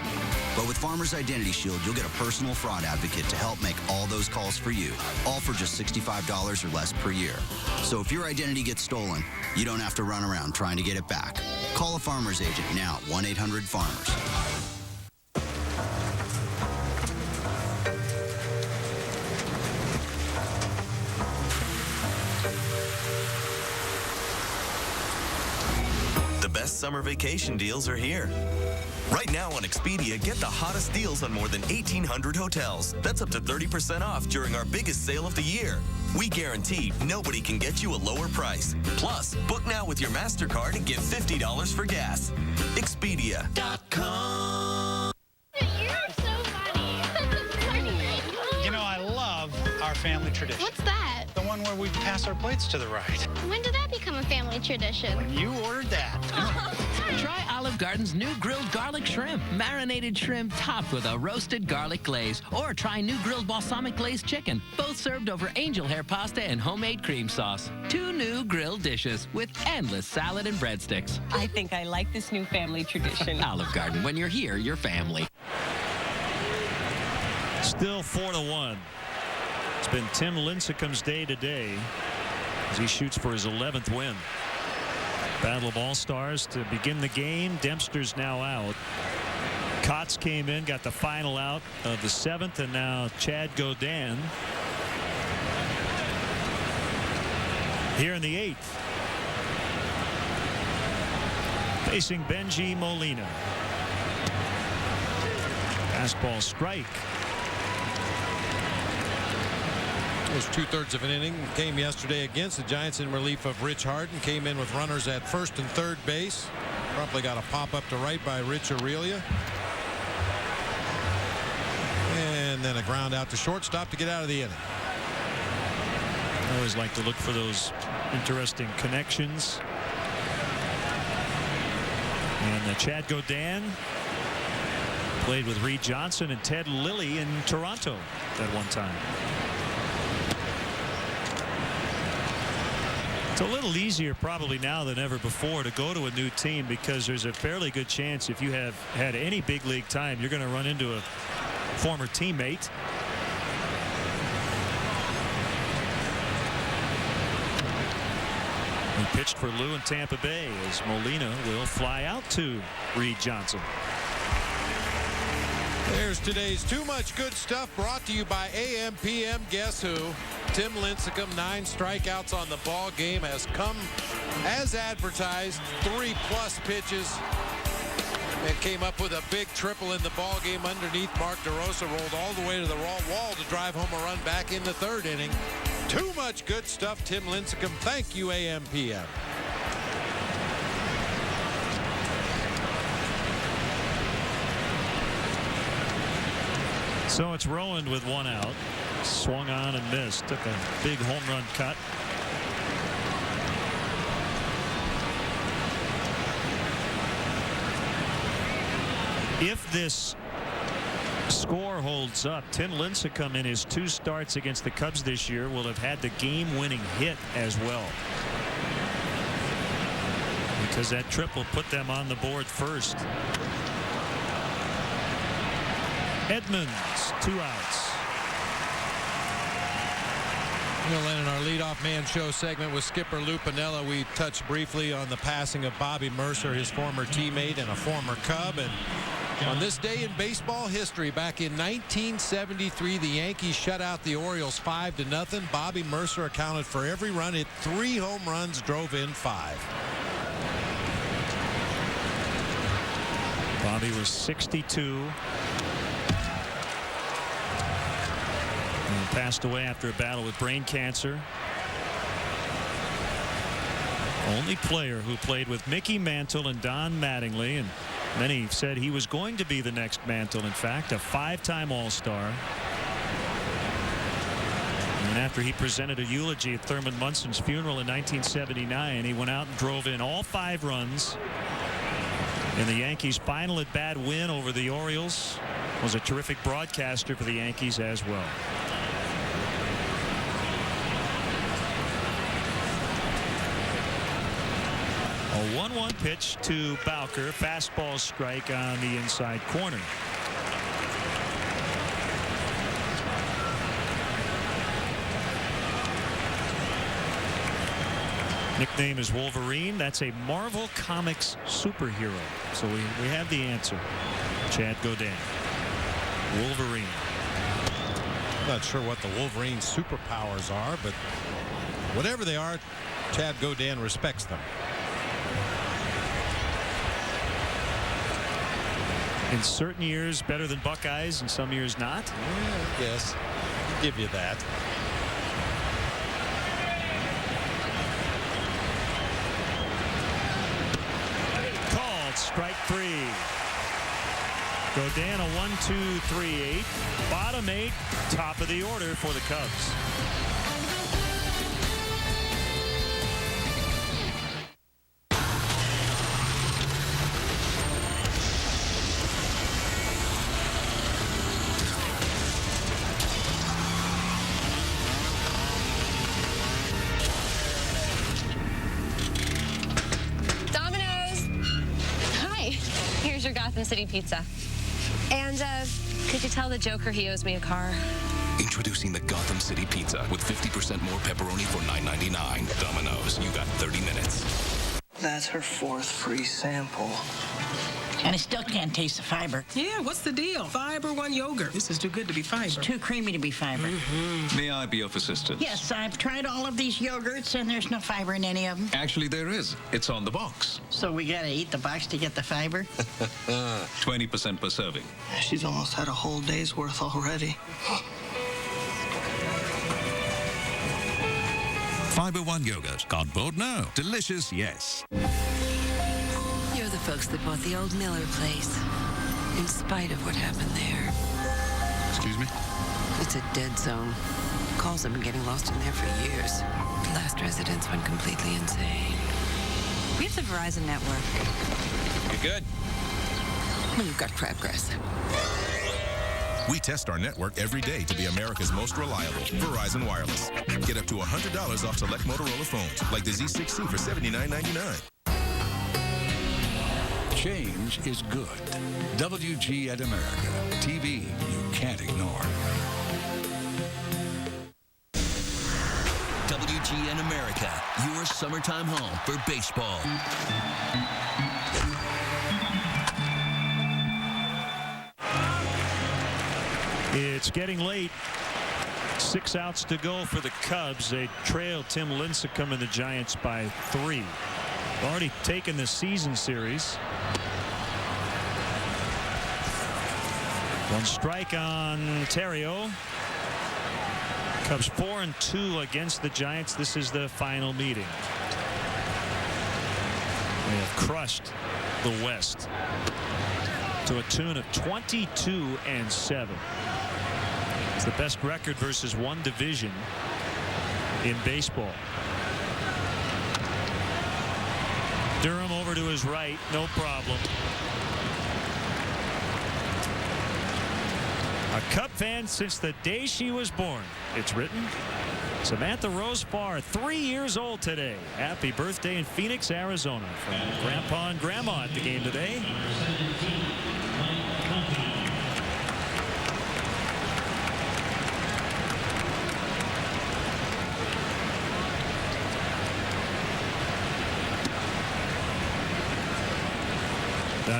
But with Farmers Identity Shield, you'll get a personal fraud advocate to help make all those calls for you, all for just $65 or less per year. So if your identity gets stolen, you don't have to run around trying to get it back. Call a Farmers agent now, 1-800-FARMERS. Best summer vacation deals are here. Right now on Expedia, get the hottest deals on more than 1,800 hotels. That's up to 30% off during our biggest sale of the year. We guarantee nobody can get you a lower price. Plus, book now with your MasterCard and get $50 for gas. Expedia.com. You're so funny. You know, I love our family tradition. What's that? The one where we pass our plates to the right. When did that become a family tradition? When you ordered that. Try Olive Garden's new grilled garlic shrimp. Marinated shrimp topped with a roasted garlic glaze. Or try new grilled balsamic glazed chicken. Both served over angel hair pasta and homemade cream sauce. 2 new grilled dishes with endless salad and breadsticks. I think I like this new family tradition. Olive Garden. When you're here, you're family. Still 4-1. It's been Tim Lincecum's day today as he shoots for his 11th win. Battle of All-Stars to begin the game. Dempster's now out. Kotz came in, got the final out of the 7th, and now Chad Godin here in the 8th. Facing Benji Molina. Fastball strike. was 2/3 of an inning. Came yesterday against the Giants in relief of Rich Harden. Came in with runners at first and third base. Probably got a pop up to right by Rich Aurelia. And then a ground out to shortstop to get out of the inning. I always like to look for those interesting connections. And Chad Godin played with Reed Johnson and Ted Lilly in Toronto at one time. It's a little easier probably now than ever before to go to a new team because there's a fairly good chance if you have had any big league time, you're going to run into a former teammate. He pitched for Lou in Tampa Bay as Molina will fly out to Reed Johnson. There's today's Too Much Good Stuff brought to you by AM/PM Guess Who. Tim Lincecum, 9 strikeouts on the ball game, has come as advertised, 3+ pitches, and came up with a big triple in the ball game underneath Mark DeRosa, rolled all the way to the wall to drive home a run back in the 3rd inning. Too much good stuff, Tim Lincecum. Thank you, AM/PM. So it's Rowan with 1 out. Swung on and missed. Took a big home run cut. If this score holds up, Tim Lincecum in his 2 starts against the Cubs this year will have had the game-winning hit as well. Because that triple put them on the board first. Edmonds, 2 outs. In our leadoff man show segment with skipper Lou Pinella, we touched briefly on the passing of Bobby Mercer, his former teammate and a former Cub. And on this day in baseball history, back in 1973, the Yankees shut out the Orioles 5-0. Bobby Mercer accounted for every run, hit 3 home runs, drove in 5. Bobby was 62. And passed away after a battle with brain cancer. Only player who played with Mickey Mantle and Don Mattingly, and many said he was going to be the next Mantle. In fact, a 5-time All-Star. And after he presented a eulogy at Thurman Munson's funeral in 1979, he went out and drove in all 5 runs. And the Yankees' final at-bat win over the Orioles. Was a terrific broadcaster for the Yankees as well. A 1-1 pitch to Bowker. Fastball strike on the inside corner. Nickname is Wolverine. That's a Marvel Comics superhero. So we have the answer. Chad Godin. Wolverine. I'm not sure what the Wolverine's superpowers are, but whatever they are, Chad Godin respects them. In certain years better than Buckeyes, and some years not. Yeah, I guess. I'll give you that. Called strike 3. Godin a 1-2-3-8. Bottom 8, top of the order for the Cubs. Gotham City Pizza. And could you tell the Joker he owes me a car? Introducing the Gotham City Pizza with 50% more pepperoni for $9.99. Domino's, you got 30 minutes. That's her 4th free sample. And I still can't taste the fiber. Yeah, what's the deal? Fiber One yogurt. This is too good to be fiber. It's too creamy to be fiber. May I be of assistance? Yes, I've tried all of these yogurts, and there's no fiber in any of them. Actually, there is. It's on the box. So we gotta eat the box to get the fiber? 20% per serving. She's almost had a whole day's worth already. Fiber One yogurt. Cardboard, no. Delicious, yes. You're the folks that bought the old Miller place, in spite of what happened there. Excuse me? It's a dead zone. Calls have been getting lost in there for years. The last residents went completely insane. We have the Verizon network. You're good. Well, you've got crabgrass. We test our network every day to be America's most reliable. Verizon Wireless. Get up to $100 off select Motorola phones, like the Z6C for $79.99. Change is good. WGN America. TV you can't ignore. WGN America, your summertime home for baseball. It's getting late. 6 outs to go for the Cubs. They trail Tim Lincecum and the Giants by 3. Already taken the season series. 1 strike on Terrio. Cubs 4-2 against the Giants. This is the final meeting. They have crushed the West to a tune of 22-7. It's the best record versus one division in baseball. Durham over to his right, no problem. A Cub fan since the day she was born. It's written. Samantha Rose Farr, 3 years old today. Happy birthday in Phoenix, Arizona. From Grandpa and Grandma at the game today.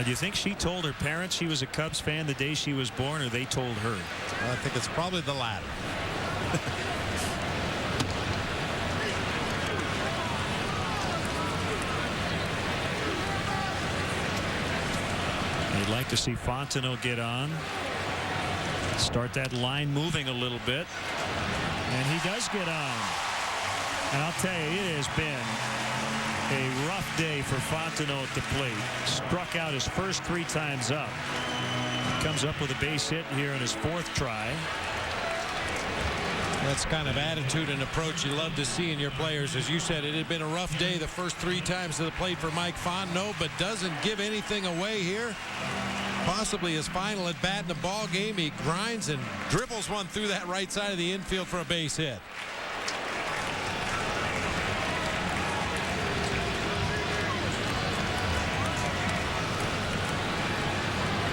Do you think she told her parents she was a Cubs fan the day she was born, or they told her? I think it's probably the latter. You'd like to see Fontenot get on. Start that line moving a little bit. And he does get on. And I'll tell you, it has been a rough day for Fontenot at the plate. Struck out his first 3 times up. Comes up with a base hit here in his 4th try. That's kind of attitude and approach you love to see in your players. As you said, it had been a rough day the first 3 times to the plate for Mike Fontenot, but doesn't give anything away here. Possibly his final at bat in the ball game. He grinds and dribbles one through that right side of the infield for a base hit.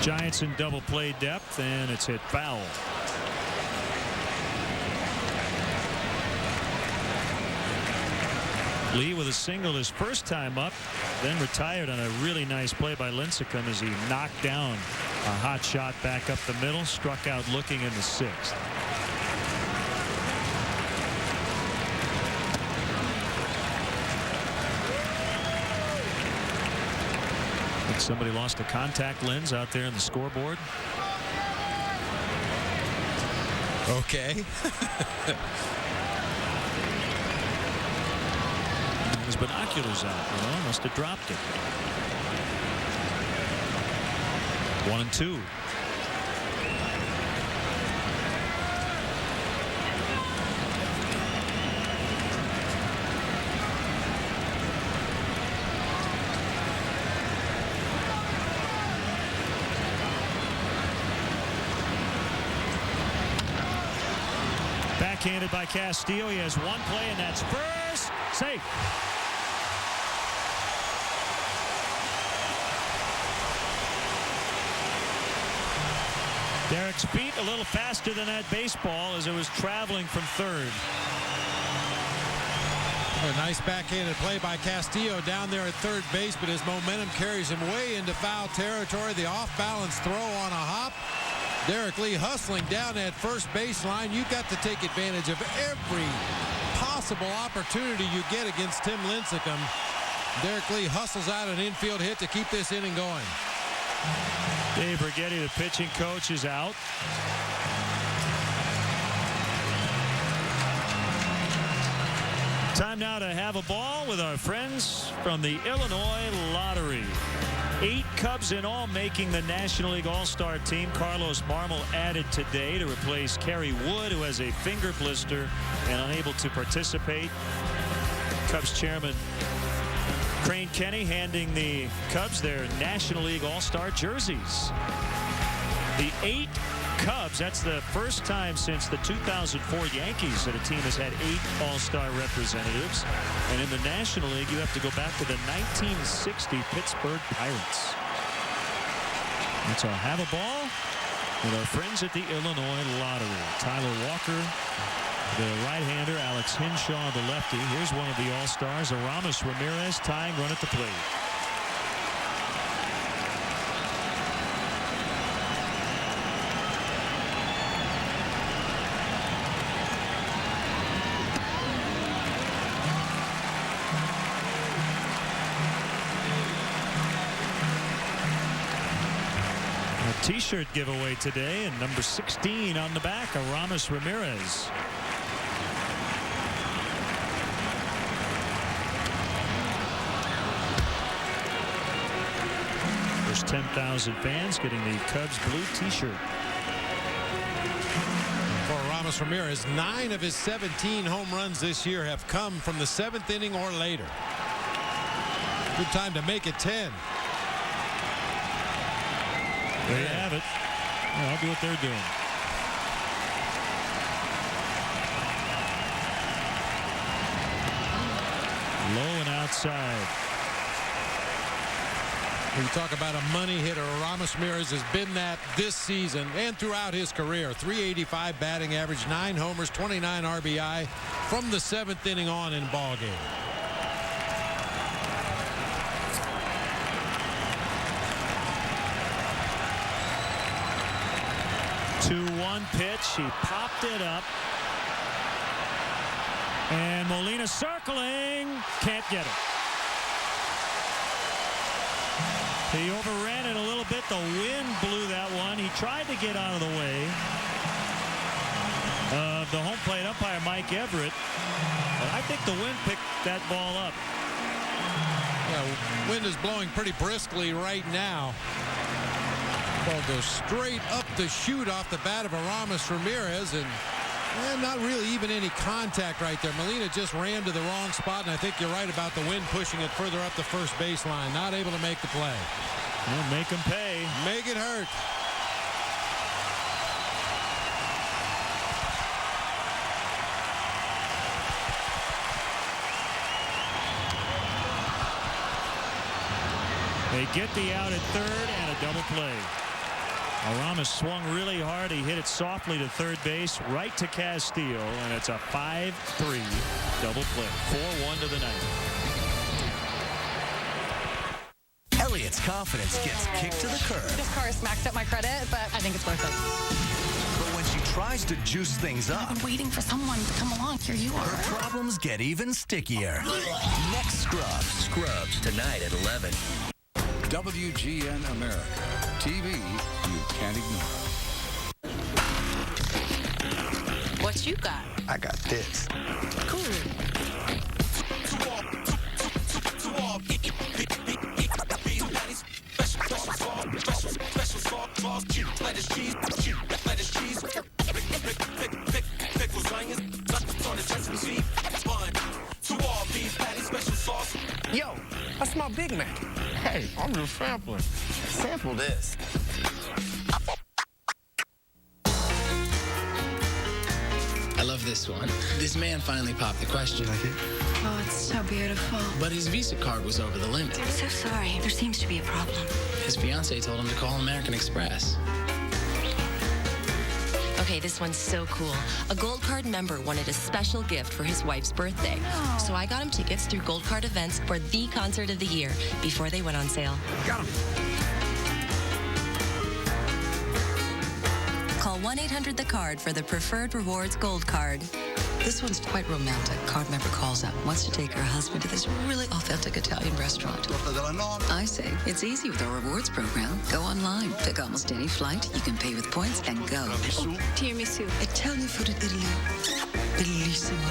Giants in double play depth, and it's hit foul. Lee with a single his first time up, then retired on a really nice play by Lincecum as he knocked down a hot shot back up the middle, struck out looking in the 6th. Somebody lost a contact lens out there in the scoreboard. Okay. His binoculars out, you know, must have dropped it. 1-2. Backhanded by Castillo. He has one play, and that's first. Safe. Derek's feet a little faster than that baseball as it was traveling from third. A nice backhanded play by Castillo down there at third base, but his momentum carries him way into foul territory. The off-balance throw on a hop. Derek Lee hustling down that first baseline. You've got to take advantage of every possible opportunity you get against Tim Lincecum. Derek Lee hustles out an infield hit to keep this inning going. Dave Righetti, the pitching coach, is out. Time now to have a ball with our friends from the Illinois Lottery. 8 Cubs in all making the National League All-Star team. Carlos Marmol added today to replace Kerry Wood, who has a finger blister and unable to participate. Cubs chairman Crane Kenny handing the Cubs their National League All-Star jerseys. The 8 Cubs, that's the first time since the 2004 Yankees that a team has had 8 All-Star representatives. And in the National League, you have to go back to the 1960 Pittsburgh Pirates. That's our Have a Ball with our friends at the Illinois Lottery. Tyler Walker, the right-hander, Alex Hinshaw, the lefty. Here's one of the All-Stars, Aramis Ramirez, tying run at the plate. T-shirt giveaway today, and number 16 on the back, Aramis Ramirez. There's 10,000 fans getting the Cubs blue T-shirt. For Aramis Ramirez, 9 of his 17 home runs this year have come from the 7th inning or later. Good time to make it 10. There you have it. Well, I'll do what they're doing. Low and outside. When you talk about a money hitter, Aramis Ramirez has been that this season and throughout his career. 385 batting average, 9 homers, 29 RBI from the 7th inning on in ball game. 2-1 pitch. He popped it up. And Molina circling. Can't get it. He overran it a little bit. The wind blew that one. He tried to get out of the way of the home plate umpire, Mike Everett. But I think the wind picked that ball up. Yeah, wind is blowing pretty briskly right now. Ball goes straight up the chute off the bat of Aramis Ramirez, and not really even any contact right there. Molina just ran to the wrong spot, and I think you're right about the wind pushing it further up the first baseline. Not able to make the play. Well, make him pay. Make it hurt. They get the out at third and a double play. Aramis swung really hard. He hit it softly to third base, right to Castillo, and it's a 5-3 double play. 4-1 to the ninth. Elliot's confidence gets kicked to the curb. This car has maxed up my credit, but I think it's worth it. But when she tries to juice things up, I've been waiting for someone to come along. Here you are. Her problems get even stickier. Next Scrubs. Scrubs tonight at 11. WGN America. TV you can't ignore. What you got? I got this. Cool. Yo, that's my Big Mac. Hey, I'm just sampling. Sample this. I love this one. This man finally popped the question. You like it? Oh, it's so beautiful. But his Visa card was over the limit. I'm so sorry. There seems to be a problem. His fiancée told him to call American Express. Okay, this one's so cool. A Gold Card member wanted a special gift for his wife's birthday. No. So I got him tickets through Gold Card events for the concert of the year before they went on sale. Got him. Call 1-800-THE-CARD for the Preferred Rewards Gold Card. This one's quite romantic. Card member calls up, wants to take her husband to this really authentic Italian restaurant. I say, it's easy with our rewards program. Go online, pick almost any flight, you can pay with points, and go. Tiramisu. Italian food in Italy. Bellissimo.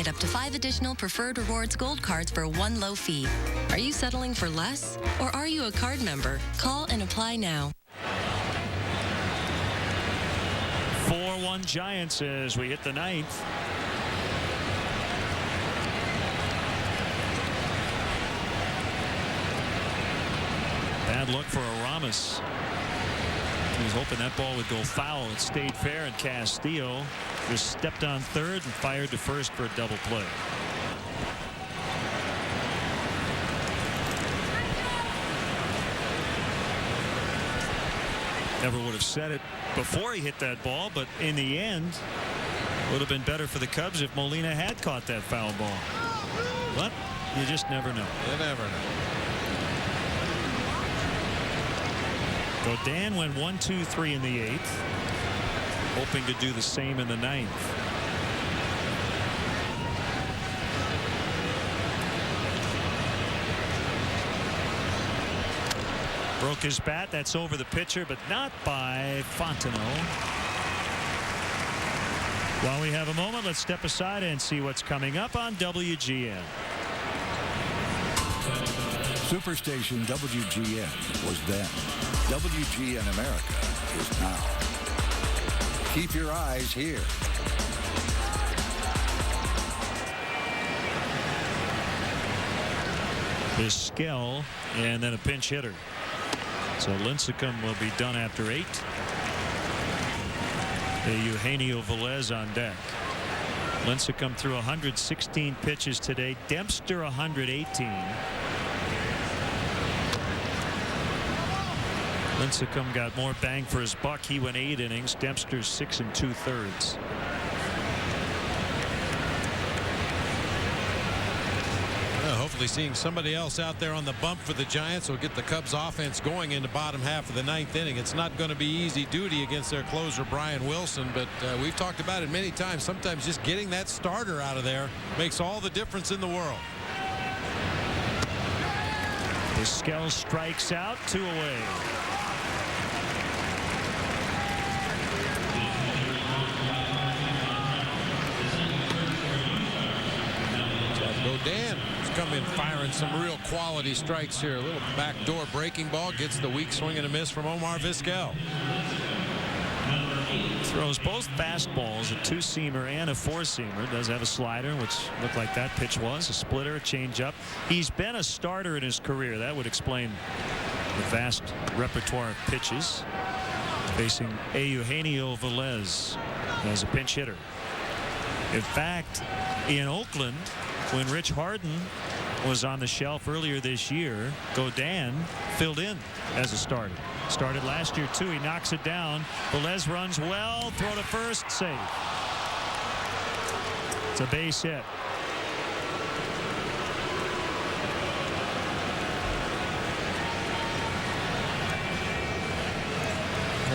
Get up to 5 additional Preferred Rewards Gold cards for one low fee. Are you settling for less? Or are you a card member? Call and apply now. 4-1 Giants as we hit the ninth. Bad luck for Aramis. He was hoping that ball would go foul. It stayed fair, and Castillo just stepped on third and fired to first for a double play. Never would have said it before he hit that ball, but in the end, it would have been better for the Cubs if Molina had caught that foul ball. But you just never know. You never know. Godin went 1-2-3 in the 8th, hoping to do the same in the 9th. Broke his bat. That's over the pitcher, but not by Fontenot. While we have a moment, let's step aside and see what's coming up on WGN. Superstation WGN was then. WGN America is now. Keep your eyes here. Vizquel and then a pinch hitter. So Lincecum will be done after 8. Eugenio Velez on deck. Lincecum threw 116 pitches today. Dempster 118. Lincecum got more bang for his buck. He went 8 innings. Dempster 6 2/3. Hopefully seeing somebody else out there on the bump for the Giants will get the Cubs offense going in the bottom half of the 9th inning. It's not going to be easy duty against their closer Brian Wilson, but we've talked about it many times. Sometimes just getting that starter out of there makes all the difference in the world. Vizquel strikes out, 2 away. Godin has come in firing some real quality strikes here. A little backdoor breaking ball gets the weak swing and a miss from Omar Vizquel. Throws both fastballs, a 2-seamer and a 4-seamer. Does have a slider, which looked like that pitch was a splitter, a changeup. He's been a starter in his career. That would explain the vast repertoire of pitches. Facing Eugenio Velez as a pinch hitter. In fact, in Oakland, when Rich Harden was on the shelf earlier this year, Godin filled in as a starter. Started last year too. He knocks it down. Velez runs well. Throw to first. Safe. It's a base hit.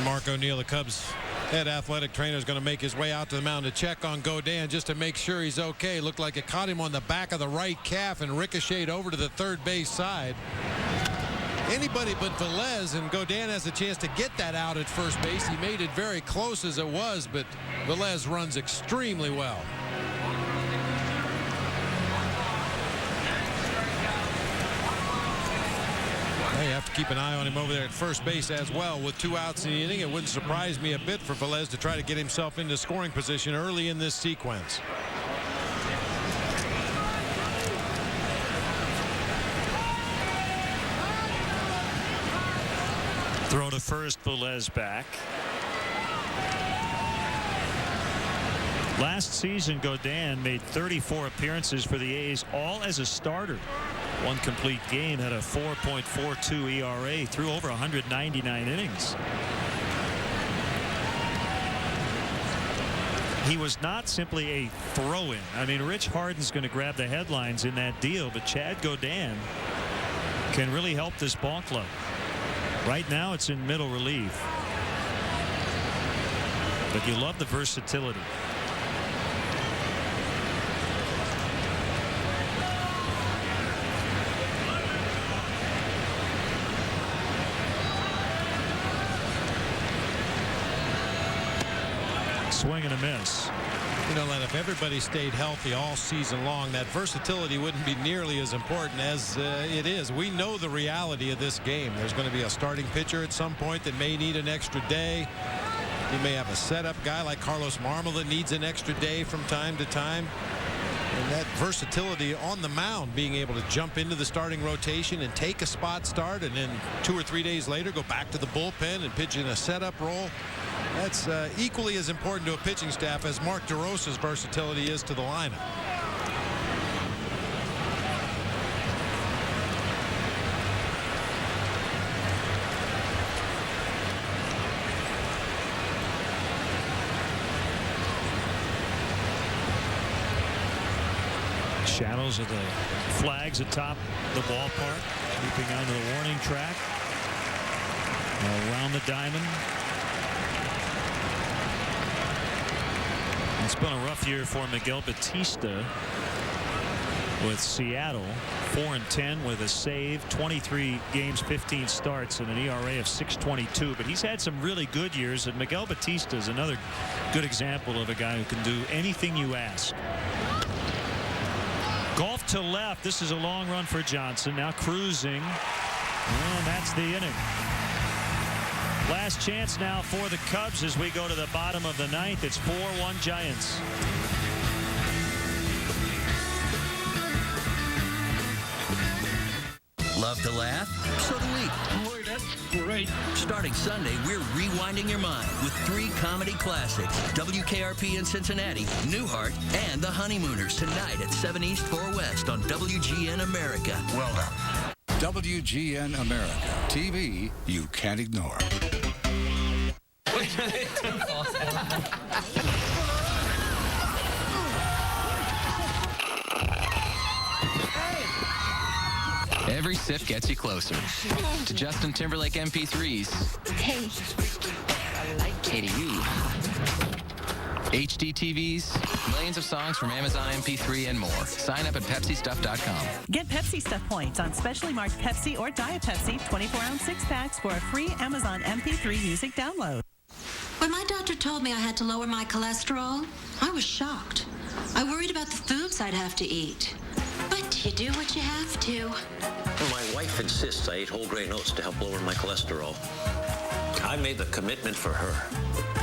Mark O'Neill, the Cubs head athletic trainer, is going to make his way out to the mound to check on Godin just to make sure he's okay. Looked like it caught him on the back of the right calf and ricocheted over to the third base side. Anybody but Velez, and Godin has a chance to get that out at first base. He made it very close as it was, but Velez runs extremely well. You have to keep an eye on him over there at first base as well. With 2 outs in the inning, it wouldn't surprise me a bit for Velez to try to get himself into scoring position early in this sequence. Throw to first, Velez back. Last season, Godin made 34 appearances for the A's, all as a starter. 1 complete game, had a 4.42 ERA, threw over 199 innings. He was not simply a throw-in. I mean, Rich Harden's going to grab the headlines in that deal, but Chad Godin can really help this ball club. Right now, it's in middle relief. But you love the versatility. Swing and a miss. You know, Len, if everybody stayed healthy all season long, that versatility wouldn't be nearly as important as it is. We know the reality of this game. There's going to be a starting pitcher at some point that may need an extra day. You may have a setup guy like Carlos Marmol that needs an extra day from time to time. And that versatility on the mound, being able to jump into the starting rotation and take a spot start and then 2 or 3 days later go back to the bullpen and pitch in a setup role. That's equally as important to a pitching staff as Mark DeRosa's versatility is to the lineup. Shadows of the flags atop the ballpark, creeping onto the warning track. Around the diamond. It's been a rough year for Miguel Batista with Seattle. 4-10 with a save, 23 games, 15 starts, and an ERA of 6.22. But he's had some really good years, and Miguel Batista is another good example of a guy who can do anything you ask. Golf to left. This is a long run for Johnson. Now cruising. And that's the inning. Last chance now for the Cubs as we go to the bottom of the ninth. It's 4-1 Giants. Love to laugh? So do we. Boy, that's great. Starting Sunday, we're rewinding your mind with 3 comedy classics. WKRP in Cincinnati, Newhart, and The Honeymooners tonight at 7 East, 4 West on WGN America. Well done. WGN America. TV you can't ignore. Every sip gets you closer to Justin Timberlake MP3s. Hey. Hey to you. HD TVs, millions of songs from Amazon MP3 and more. Sign up at PepsiStuff.com. Get Pepsi Stuff points on specially marked Pepsi or Diet Pepsi 24-ounce 6-packs for a free Amazon MP3 music download. When my doctor told me I had to lower my cholesterol, I was shocked. I worried about the foods I'd have to eat. But you do what you have to. My wife insists I eat whole grain oats to help lower my cholesterol. I made the commitment for her.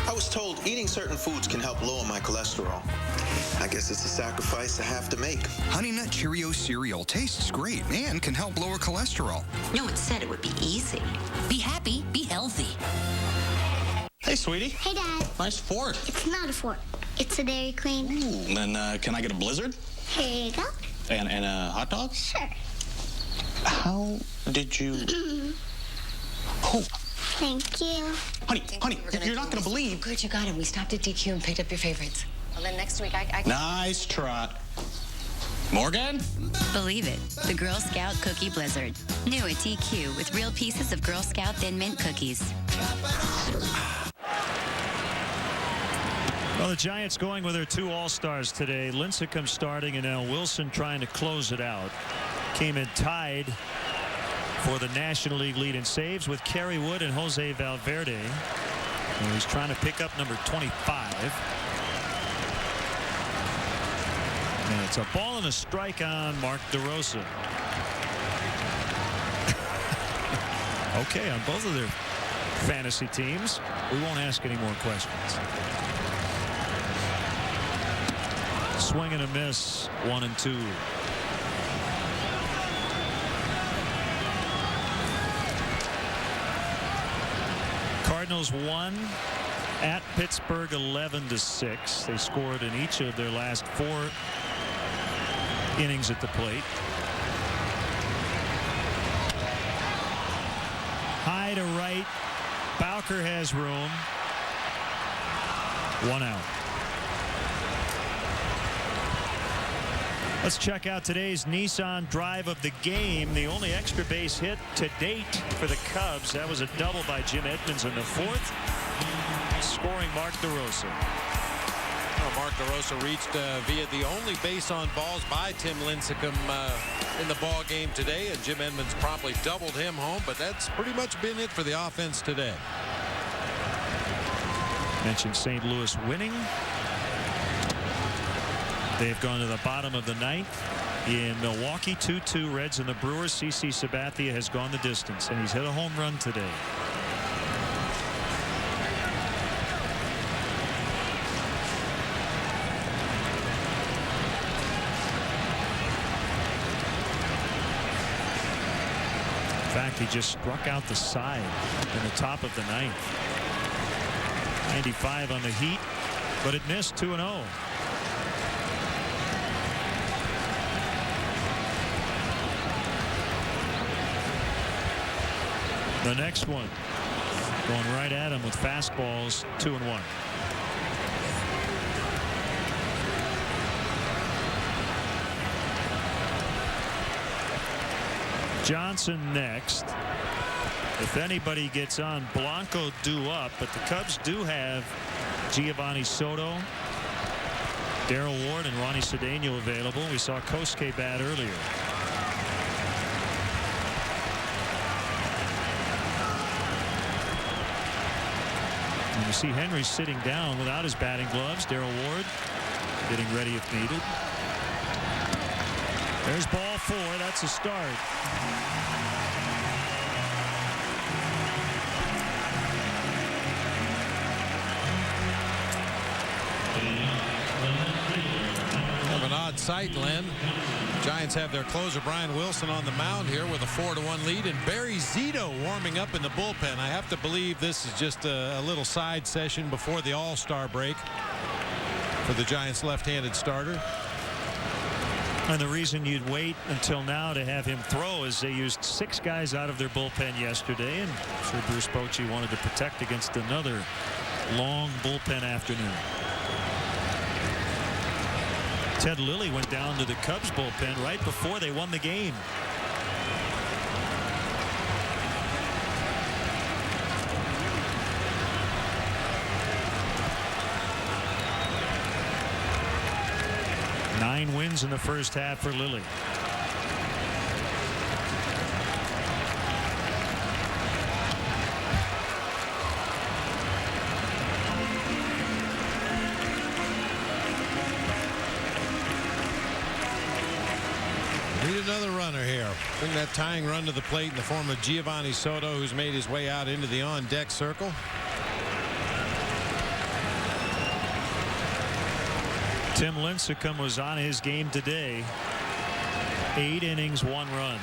I was told eating certain foods can help lower my cholesterol. I guess it's a sacrifice I have to make. Honey Nut Cheerio cereal tastes great and can help lower cholesterol. No one said it would be easy. Be happy, be healthy. Hey, sweetie. Hey, Dad. Nice fork. It's not a fork. It's a Dairy Queen. Ooh, then can I get a Blizzard? Here you go. And a hot dog? Sure. How did you... Oh. Thank you. Honey, you're not going to believe... Good, you got him. We stopped at DQ and picked up your favorites. Well, then next week I Nice trot. Morgan? Believe it, the Girl Scout Cookie Blizzard. New at DQ with real pieces of Girl Scout Thin Mint cookies. Well, the Giants going with their 2 All-Stars today. Lincecum starting and now Wilson trying to close it out. Came in tied for the National League lead in saves with Kerry Wood and Jose Valverde. And he's trying to pick up number 25. And it's a ball and a strike on Mark DeRosa. Okay, on both of their fantasy teams. We won't ask any more questions. Swing and a miss, 1-2. Cardinals won at Pittsburgh 11-6. They scored in each of their last 4 innings at the plate. High to right. Bowker has room. 1 out. Let's check out today's Nissan drive of the game. The only extra base hit to date for the Cubs. That was a double by Jim Edmonds in the 4th, scoring Mark DeRosa. Well, Mark DeRosa reached via the only base on balls by Tim Lincecum in the ball game today, and Jim Edmonds promptly doubled him home, but that's pretty much been it for the offense today. Mentioned St. Louis winning. They've gone to the bottom of the ninth. In Milwaukee, 2-2 Reds and the Brewers. CC Sabathia has gone the distance, and he's hit a home run today. In fact, he just struck out the side in the top of the ninth. 95 on the Heat, but it missed 2-0. The next one going right at him with fastballs, 2-1. Johnson next. If anybody gets on, Blanco due up, but the Cubs do have Giovanni Soto, Darrell Ward, and Ronnie Cedeno available. We saw Kosuke bat earlier. And you see Henry sitting down without his batting gloves. Darrell Ward getting ready if needed. There's ball 4. That's a start. Of an odd sight, Len. Giants have their closer Brian Wilson on the mound here with a 4-1 lead, and Barry Zito warming up in the bullpen. I have to believe this is just a little side session before the All-Star break for the Giants' left-handed starter. And the reason you'd wait until now to have him throw is they used 6 guys out of their bullpen yesterday, and I'm sure Bruce Bochy wanted to protect against another long bullpen afternoon. Ted Lilly went down to the Cubs bullpen right before they won the game. Nine wins in the first half for Lilly. Need another runner here. Bring that tying run to the plate in the form of Giovanni Soto, who's made his way out into the on-deck circle. Tim Lincecum was on his game today. 8 innings, 1 run.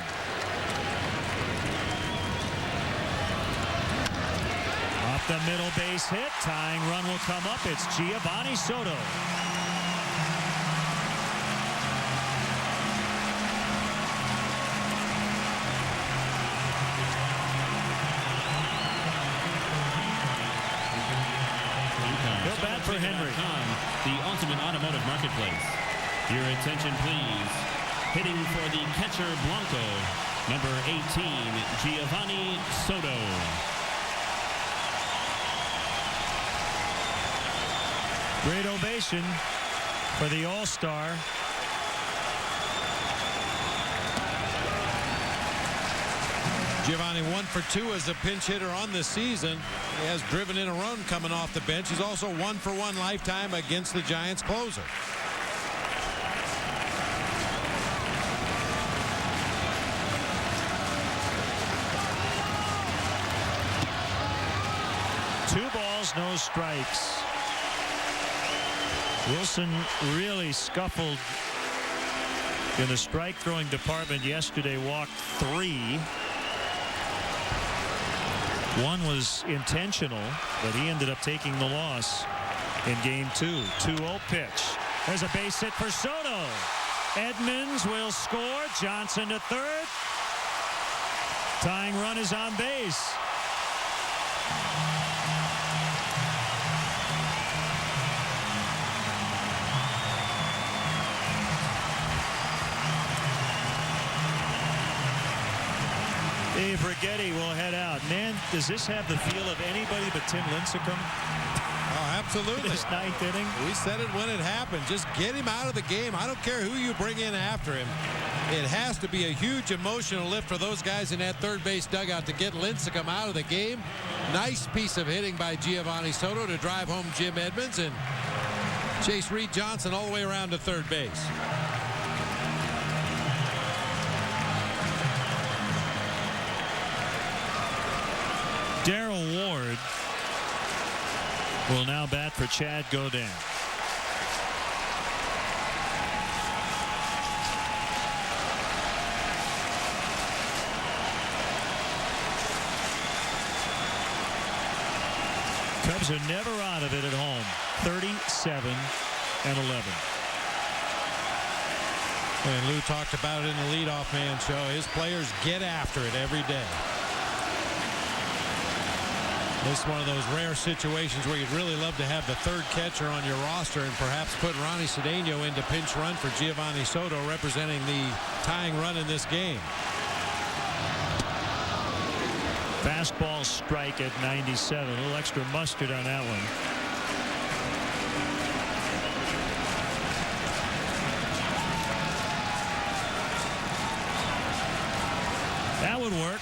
Off the middle base hit. Tying run will come up. It's Giovanni Soto. He'll bat for Henry. The ultimate automotive marketplace. Your attention, please. Hitting for the catcher Blanco, number 18, Giovanni Soto. Great ovation for the All-Star. Giovanni 1 for 2 as a pinch hitter on this season. He has driven in a run coming off the bench. He's also 1 for 1 lifetime against the Giants closer. Two balls, no strikes. Wilson really scuffled in the strike throwing department yesterday. Walked 3. One was intentional, but he ended up taking the loss in game 2. 2-0 pitch. There's a base hit for Soto. Edmonds will score. Johnson to third. Tying run is on base. Dave Righetti will head out. Man, does this have the feel of anybody but Tim Lincecum? Oh, absolutely. This 9th inning. We said it when it happened. Just get him out of the game. I don't care who you bring in after him. It has to be a huge emotional lift for those guys in that third base dugout to get Lincecum out of the game. Nice piece of hitting by Giovanni Soto to drive home Jim Edmonds, and Chase Reed Johnson all the way around to third base. Darrell Ward will now bat for Chad Godin. Cubs are never out of it at home. 37-11. And Lou talked about it in the leadoff man show. His players get after it every day. This is one of those rare situations where you'd really love to have the third catcher on your roster and perhaps put Ronnie Cedeno into pinch run for Giovanni Soto, representing the tying run in this game. Fastball strike at 97. A little extra mustard on that one. That would work.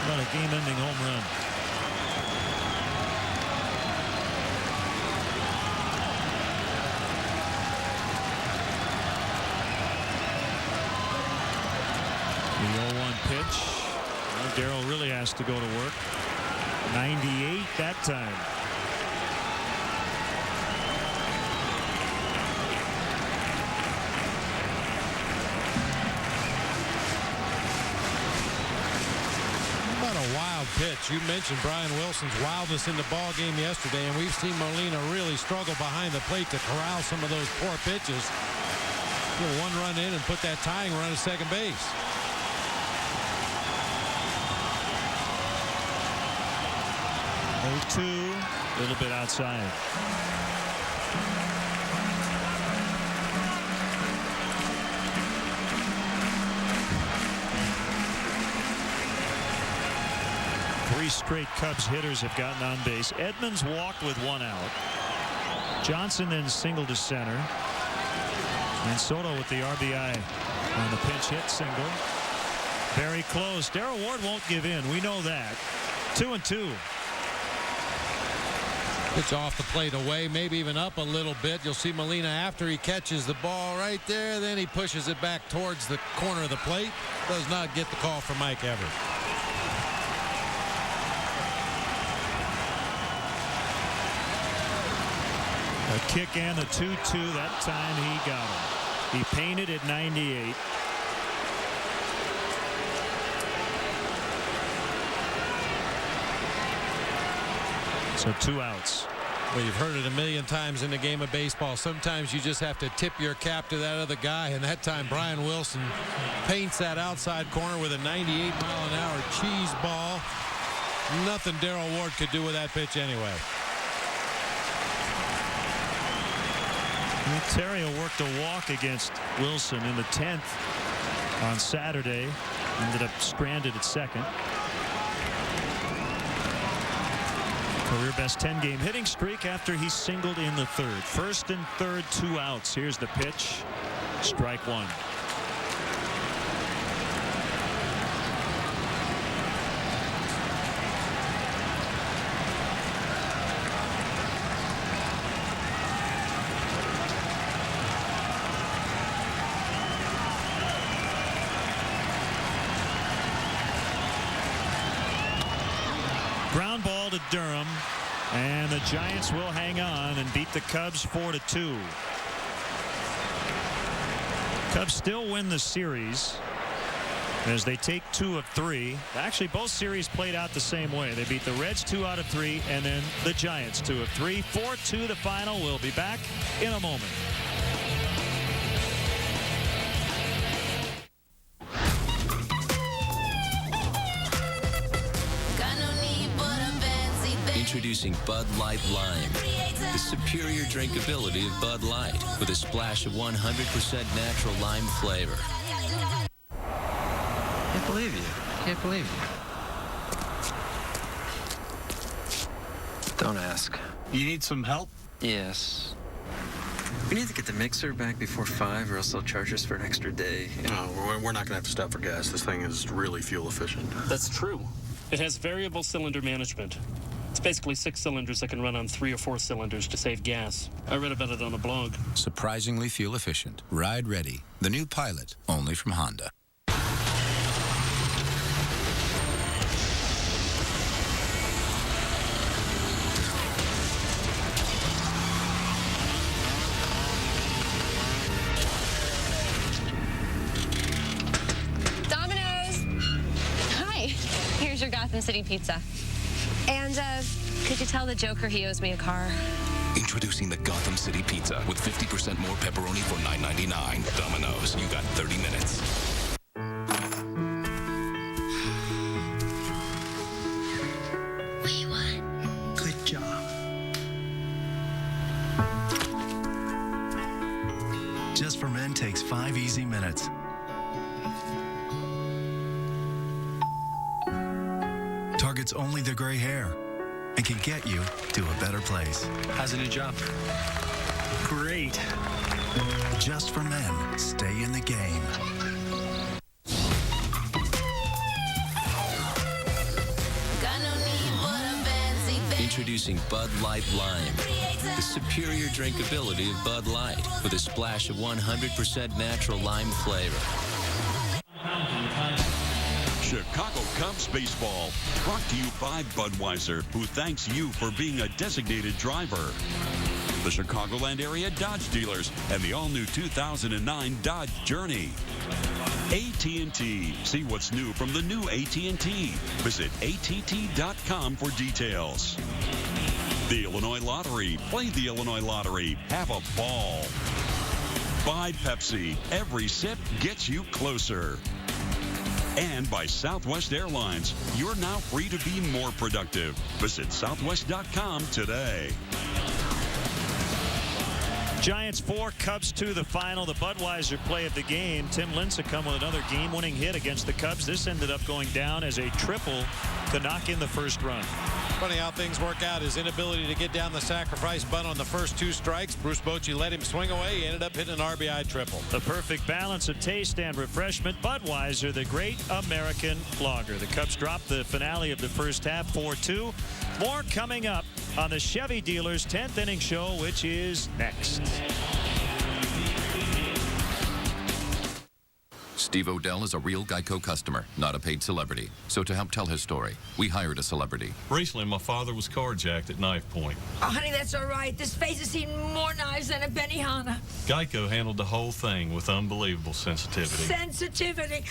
Not a game-ending home run. The 0-1 pitch. Darrell really has to go to work. 98 that time. What a wild pitch. You mentioned Brian Wilson's wildness in the ball game yesterday, and we've seen Molina really struggle behind the plate to corral some of those poor pitches. Get one run in and put that tying run at second base. 0-2, a little bit outside. Three straight Cubs hitters have gotten on base. Edmonds walked with one out. Johnson then singled to center. And Soto with the RBI on the pinch hit single. Very close. Darrell Ward won't give in. We know that. 2-2. Pitch off the plate away, maybe even up a little bit. You'll see Molina after he catches the ball right there. Then he pushes it back towards the corner of the plate. Does not get the call from Mike Everett. A kick and the 2-2. That time he got him. He painted at 98. So 2 outs. Well, you've heard it a million times in the game of baseball. Sometimes you just have to tip your cap to that other guy, and that time Brian Wilson paints that outside corner with a 98-mile-an-hour cheese ball. Nothing Darrell Ward could do with that pitch anyway. Terrio worked a walk against Wilson in the 10th on Saturday. Ended up stranded at second. Career best 10-game hitting streak after he singled in the third. First and third, 2 outs. Here's the pitch. Strike one. Ground ball to Durham, and the Giants will hang on and beat the Cubs 4-2. Cubs still win the series as they take 2 of 3. Actually, both series played out the same way. They beat the Reds 2 out of 3, and then the Giants 2 of 3. 4-2 the final. We'll be back in a moment. Introducing Bud Light Lime, the superior drinkability of Bud Light with a splash of 100% natural lime flavor. Can't believe you. Can't believe you. Don't ask. You need some help? Yes. We need to get the mixer back before 5 or else they'll charge us for an extra day. No, we're not going to have to stop for gas. This thing is really fuel efficient. That's true. It has variable cylinder management. It's basically 6 cylinders that can run on 3 or 4 cylinders to save gas. I read about it on a blog. Surprisingly fuel efficient. Ride Ready, the new Pilot, only from Honda. Your Gotham City pizza. And, could you tell the Joker he owes me a car? Introducing the Gotham City Pizza with 50% more pepperoni for $9.99. Domino's, you got 30 minutes. We won. Good job. Just for Men takes 5 easy minutes. Targets only the gray hair and can get you to a better place. How's the new job? Great. Just for Men, stay in the game. Introducing Bud Light Lime, the superior drinkability of Bud Light with a splash of 100% natural lime flavor. Chicago Cubs baseball, brought to you by Budweiser, who thanks you for being a designated driver. The Chicagoland area Dodge dealers and the all-new 2009 Dodge Journey. AT&T. See what's new from the new AT&T. Visit att.com for details. The Illinois Lottery. Play the Illinois Lottery. Have a ball. By Pepsi. Every sip gets you closer. And by Southwest Airlines. You're now free to be more productive. Visit southwest.com today. Giants 4, Cubs 2, the final. The Budweiser play of the game. Tim Lincecum with another game-winning hit against the Cubs. This ended up going down as a triple to knock in the first run. Funny how things work out. His inability to get down the sacrifice bunt on the first 2 strikes. Bruce Bochy let him swing away. He ended up hitting an RBI triple. The perfect balance of taste and refreshment. Budweiser, the great American lager. The Cubs dropped the finale of the first half 4-2. More coming up on the Chevy Dealers 10th Inning Show, which is next. Steve Odell is a real Geico customer, not a paid celebrity. So to help tell his story, we hired a celebrity. Recently, my father was carjacked at knife point. Oh, honey, that's all right. This face has seen more knives than a Benihana. Geico handled the whole thing with unbelievable sensitivity. Sensitivity?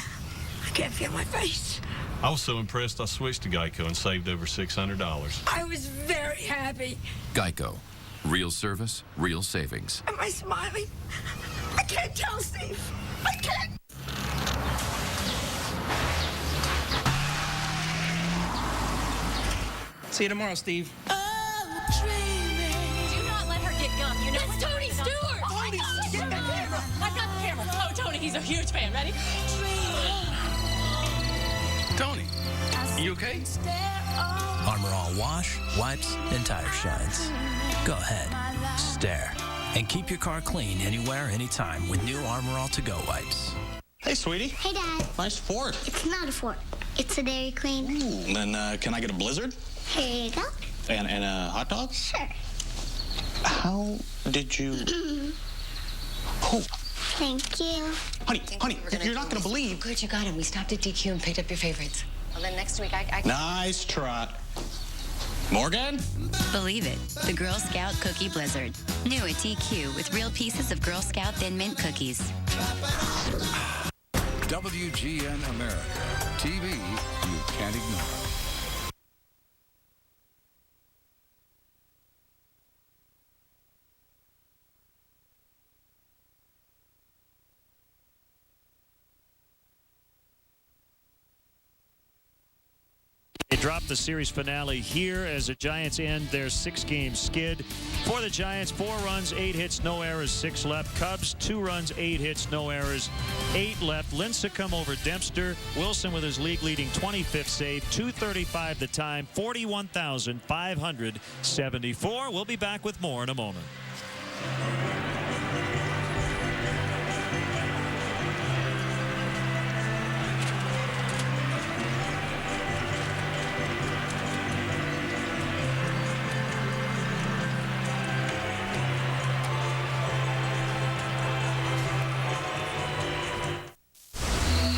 I can't feel my face. I was so impressed I switched to Geico and saved over $600. I was very happy. Geico. Real service, real savings. Am I smiling? I can't tell, Steve. I can't. See you tomorrow, Steve. Do not let her get gum. You know that's Tony Stewart. Tony, get the camera. I've got the camera. Oh, Tony, he's a huge fan. Ready? Tony, you okay? Armor All wash, wipes, and tire shines. Go ahead, stare, and keep your car clean anywhere, anytime with new Armor All To-Go wipes. Hey, sweetie. Hey, Dad. Nice fork. It's not a fork. It's a Dairy Queen. Ooh, then can I get a Blizzard? Here you go. And a hot dog? Sure. How did you... Oh. Thank you. Honey, you're not going to believe... Good, you got him. We stopped at DQ and picked up your favorites. Well, then next week I Nice trot. Morgan? Believe it, the Girl Scout Cookie Blizzard. New at DQ with real pieces of Girl Scout Thin Mint cookies. WGN America. TV you can't ignore. They dropped the series finale here as the Giants end their 6-game skid. For the Giants, 4 runs, 8 hits, no errors, 6 left. Cubs, 2 runs, 8 hits, no errors, 8 left. Lincecum over Dempster. Wilson with his league-leading 25th save, 2:35 the time, 41,574. We'll be back with more in a moment.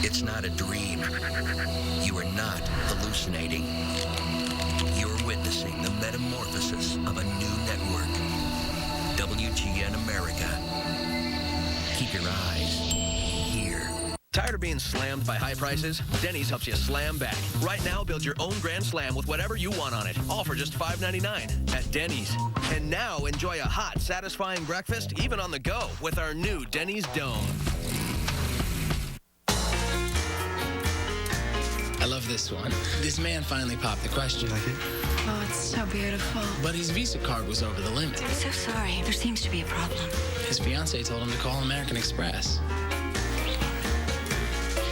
It's not a dream. You are not hallucinating. You're witnessing the metamorphosis of a new network. WGN America. Keep your eyes here. Tired of being slammed by high prices? Denny's helps you slam back. Right now, build your own Grand Slam with whatever you want on it, all for just $5.99 at Denny's. And now, enjoy a hot, satisfying breakfast, even on the go, with our new Denny's Dome. I love this one. This man finally popped the question. Like it? Oh, it's so beautiful. But his Visa card was over the limit. I'm so sorry. There seems to be a problem. His fiance told him to call American Express.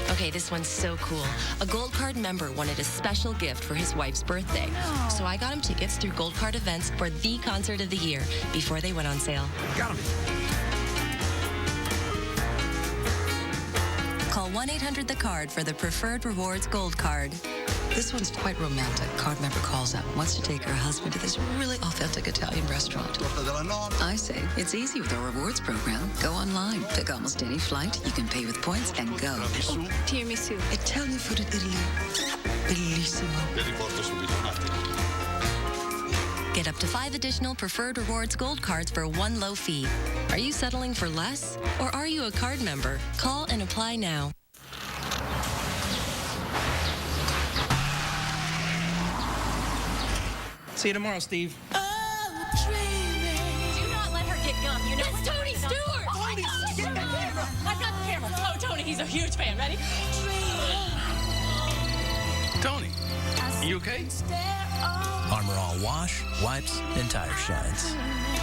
Okay, this one's so cool. A Gold Card member wanted a special gift for his wife's birthday. So I got him tickets through Gold Card events for the concert of the year before they went on sale. Got him. Call 1-800-THE-CARD for the Preferred Rewards Gold Card. This one's quite romantic. Card member calls up, wants to take her husband to this really authentic Italian restaurant. I say, it's easy with our rewards program. Go online, pick almost any flight, you can pay with points, and go. Tiramisu. Italian food in Italy. Bellissimo. Get up to 5 additional Preferred Rewards Gold Cards for one low fee. Are you settling for less? Or are you a card member? Call and apply now. See you tomorrow, Steve. Do not let her get gum. You know it's Tony Stewart. Tony, get the camera. I've got the camera. Oh, Tony, he's a huge fan. Ready? Tony, you okay? Armor All wash, wipes, and tire shines.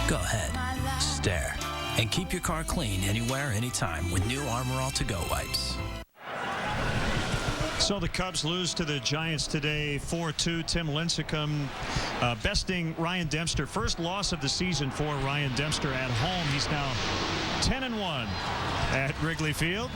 Go ahead, stare, and keep your car clean anywhere, anytime with new Armor All To-Go wipes. So the Cubs lose to the Giants today 4-2. Tim Lincecum besting Ryan Dempster. First loss of the season for Ryan Dempster at home. He's now 10-1 at Wrigley Field.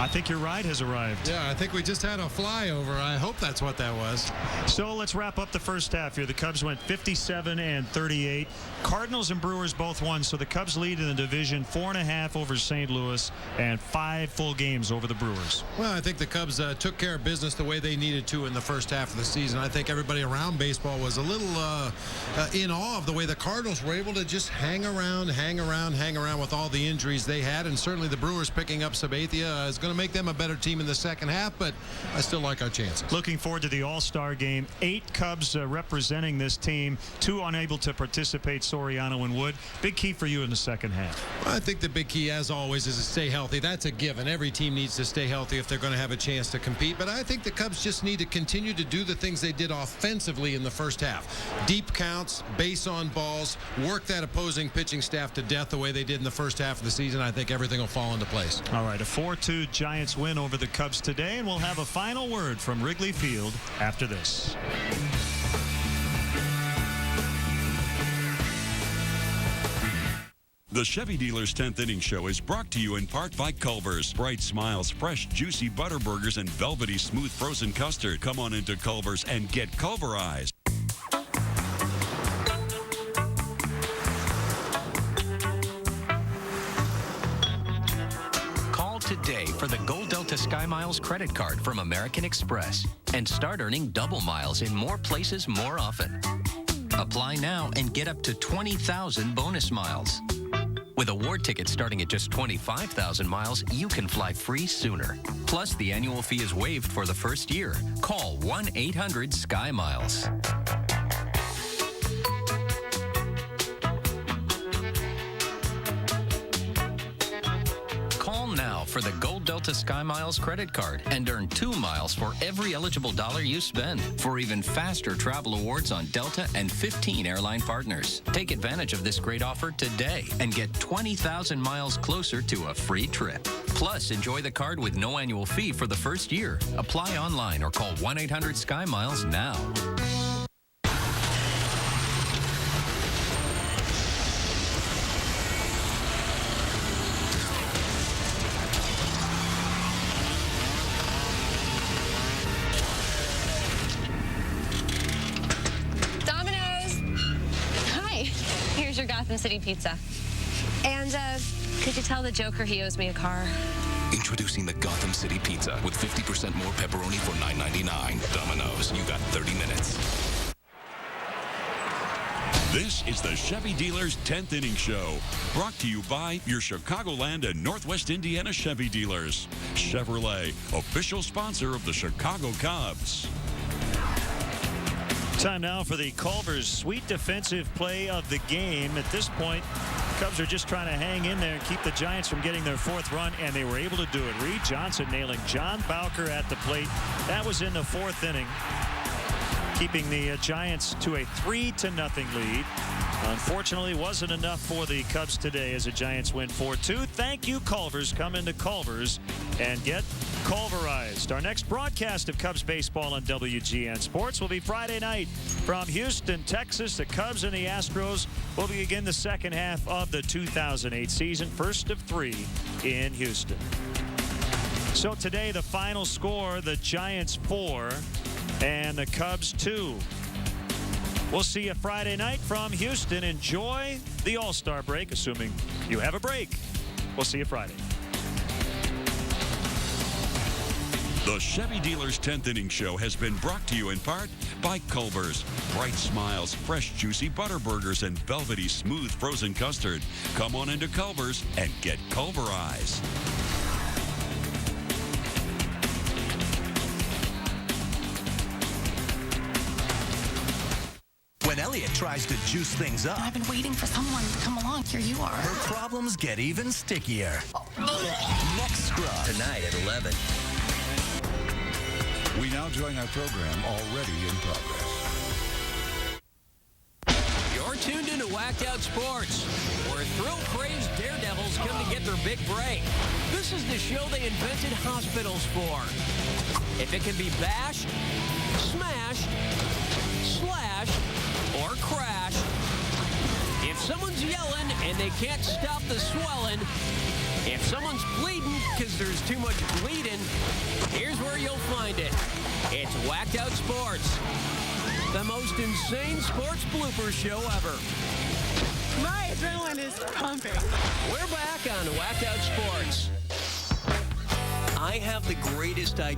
I think your ride has arrived. Yeah, I think we just had a flyover. I hope that's what that was. So let's wrap up the first half here. The Cubs went 57-38. Cardinals and Brewers both won, so the Cubs lead in the division 4.5 over St. Louis and 5 full games over the Brewers. Well, I think the Cubs took care of business the way they needed to in the first half of the season. I think everybody around baseball was a little in awe of the way the Cardinals were able to just hang around with all the injuries they had, and certainly the Brewers picking up Sabathia is going to make them a better team in the second half, but I still like our chances. Looking forward to the All-Star game. 8 Cubs representing this team, 2 unable to participate, Soriano and Wood. Big key for you in the second half. Well, I think the big key, as always, is to stay healthy. That's a given. Every team needs to stay healthy if they're going to have a chance to compete, but I think the Cubs just need to continue to do the things they did offensively in the first half. Deep counts, base on balls, work that opposing pitching staff to death the way they did in the first half of the season. I think everything will fall into place. All right, a 4-2 Giants win over the Cubs today, and we'll have a final word from Wrigley Field after this. The Chevy Dealer's 10th Inning Show is brought to you in part by Culver's. Bright smiles, fresh, juicy butter burgers, and velvety smooth frozen custard. Come on into Culver's and get Culverized. Today for the Gold Delta Sky Miles credit card from American Express and start earning double miles in more places more often. Apply now and get up to 20,000 bonus miles. With award tickets starting at just 25,000 miles, you can fly free sooner. Plus, the annual fee is waived for the first year. Call 1-800-SKY-MILES. For the Gold Delta Sky Miles credit card and earn 2 miles for every eligible dollar you spend for even faster travel awards on Delta and 15 airline partners. Take advantage of this great offer today and get 20,000 miles closer to a free trip. Plus, enjoy the card with no annual fee for the first year. Apply online or call 1-800-SKY-MILES now. City Pizza. And could you tell the Joker he owes me a car? Introducing the Gotham City Pizza with 50% more pepperoni for $9.99. Domino's, you got 30 minutes. This is the Chevy Dealers 10th Inning Show, brought to you by your Chicagoland and Northwest Indiana Chevy dealers. Chevrolet, official sponsor of the Chicago Cubs. Time now for the Culver's sweet defensive play of the game. At this point, Cubs are just trying to hang in there and keep the Giants from getting their 4th run, and they were able to do it. Reed Johnson nailing John Bowker at the plate. That was in the 4th inning, keeping the Giants to a 3-0 lead. Unfortunately, wasn't enough for the Cubs today as the Giants win 4-2. Thank you, Culver's. Come into Culver's and get Culverized. Our next broadcast of Cubs baseball on WGN Sports will be Friday night from Houston, Texas. The Cubs and the Astros will begin the second half of the 2008 season, first of 3 in Houston. So today, the final score, the Giants 4 and the Cubs 2. We'll see you Friday night from Houston. Enjoy the All-Star break, assuming you have a break. We'll see you Friday. The Chevy Dealers 10th Inning Show has been brought to you in part by Culver's. Bright smiles, fresh juicy butter burgers, and velvety smooth frozen custard. Come on into Culver's and get Culverized. When Elliot tries to juice things up, I've been waiting for someone to come along. Here you are. her problems get even stickier. Next Scrub. Tonight at 11. We now join our program already in progress. You're tuned into Whacked Out Sports, where thrill-crazed daredevils come to get their big break. This is the show they invented hospitals for. If it can be bashed, smashed, slashed, or crash, if someone's yelling and they can't stop the swelling, if someone's bleeding because there's too much bleeding, here's where you'll find it. It's Whacked Out Sports, the most insane sports blooper show ever. My adrenaline is pumping. We're back on Whacked Out Sports. I have the greatest idea.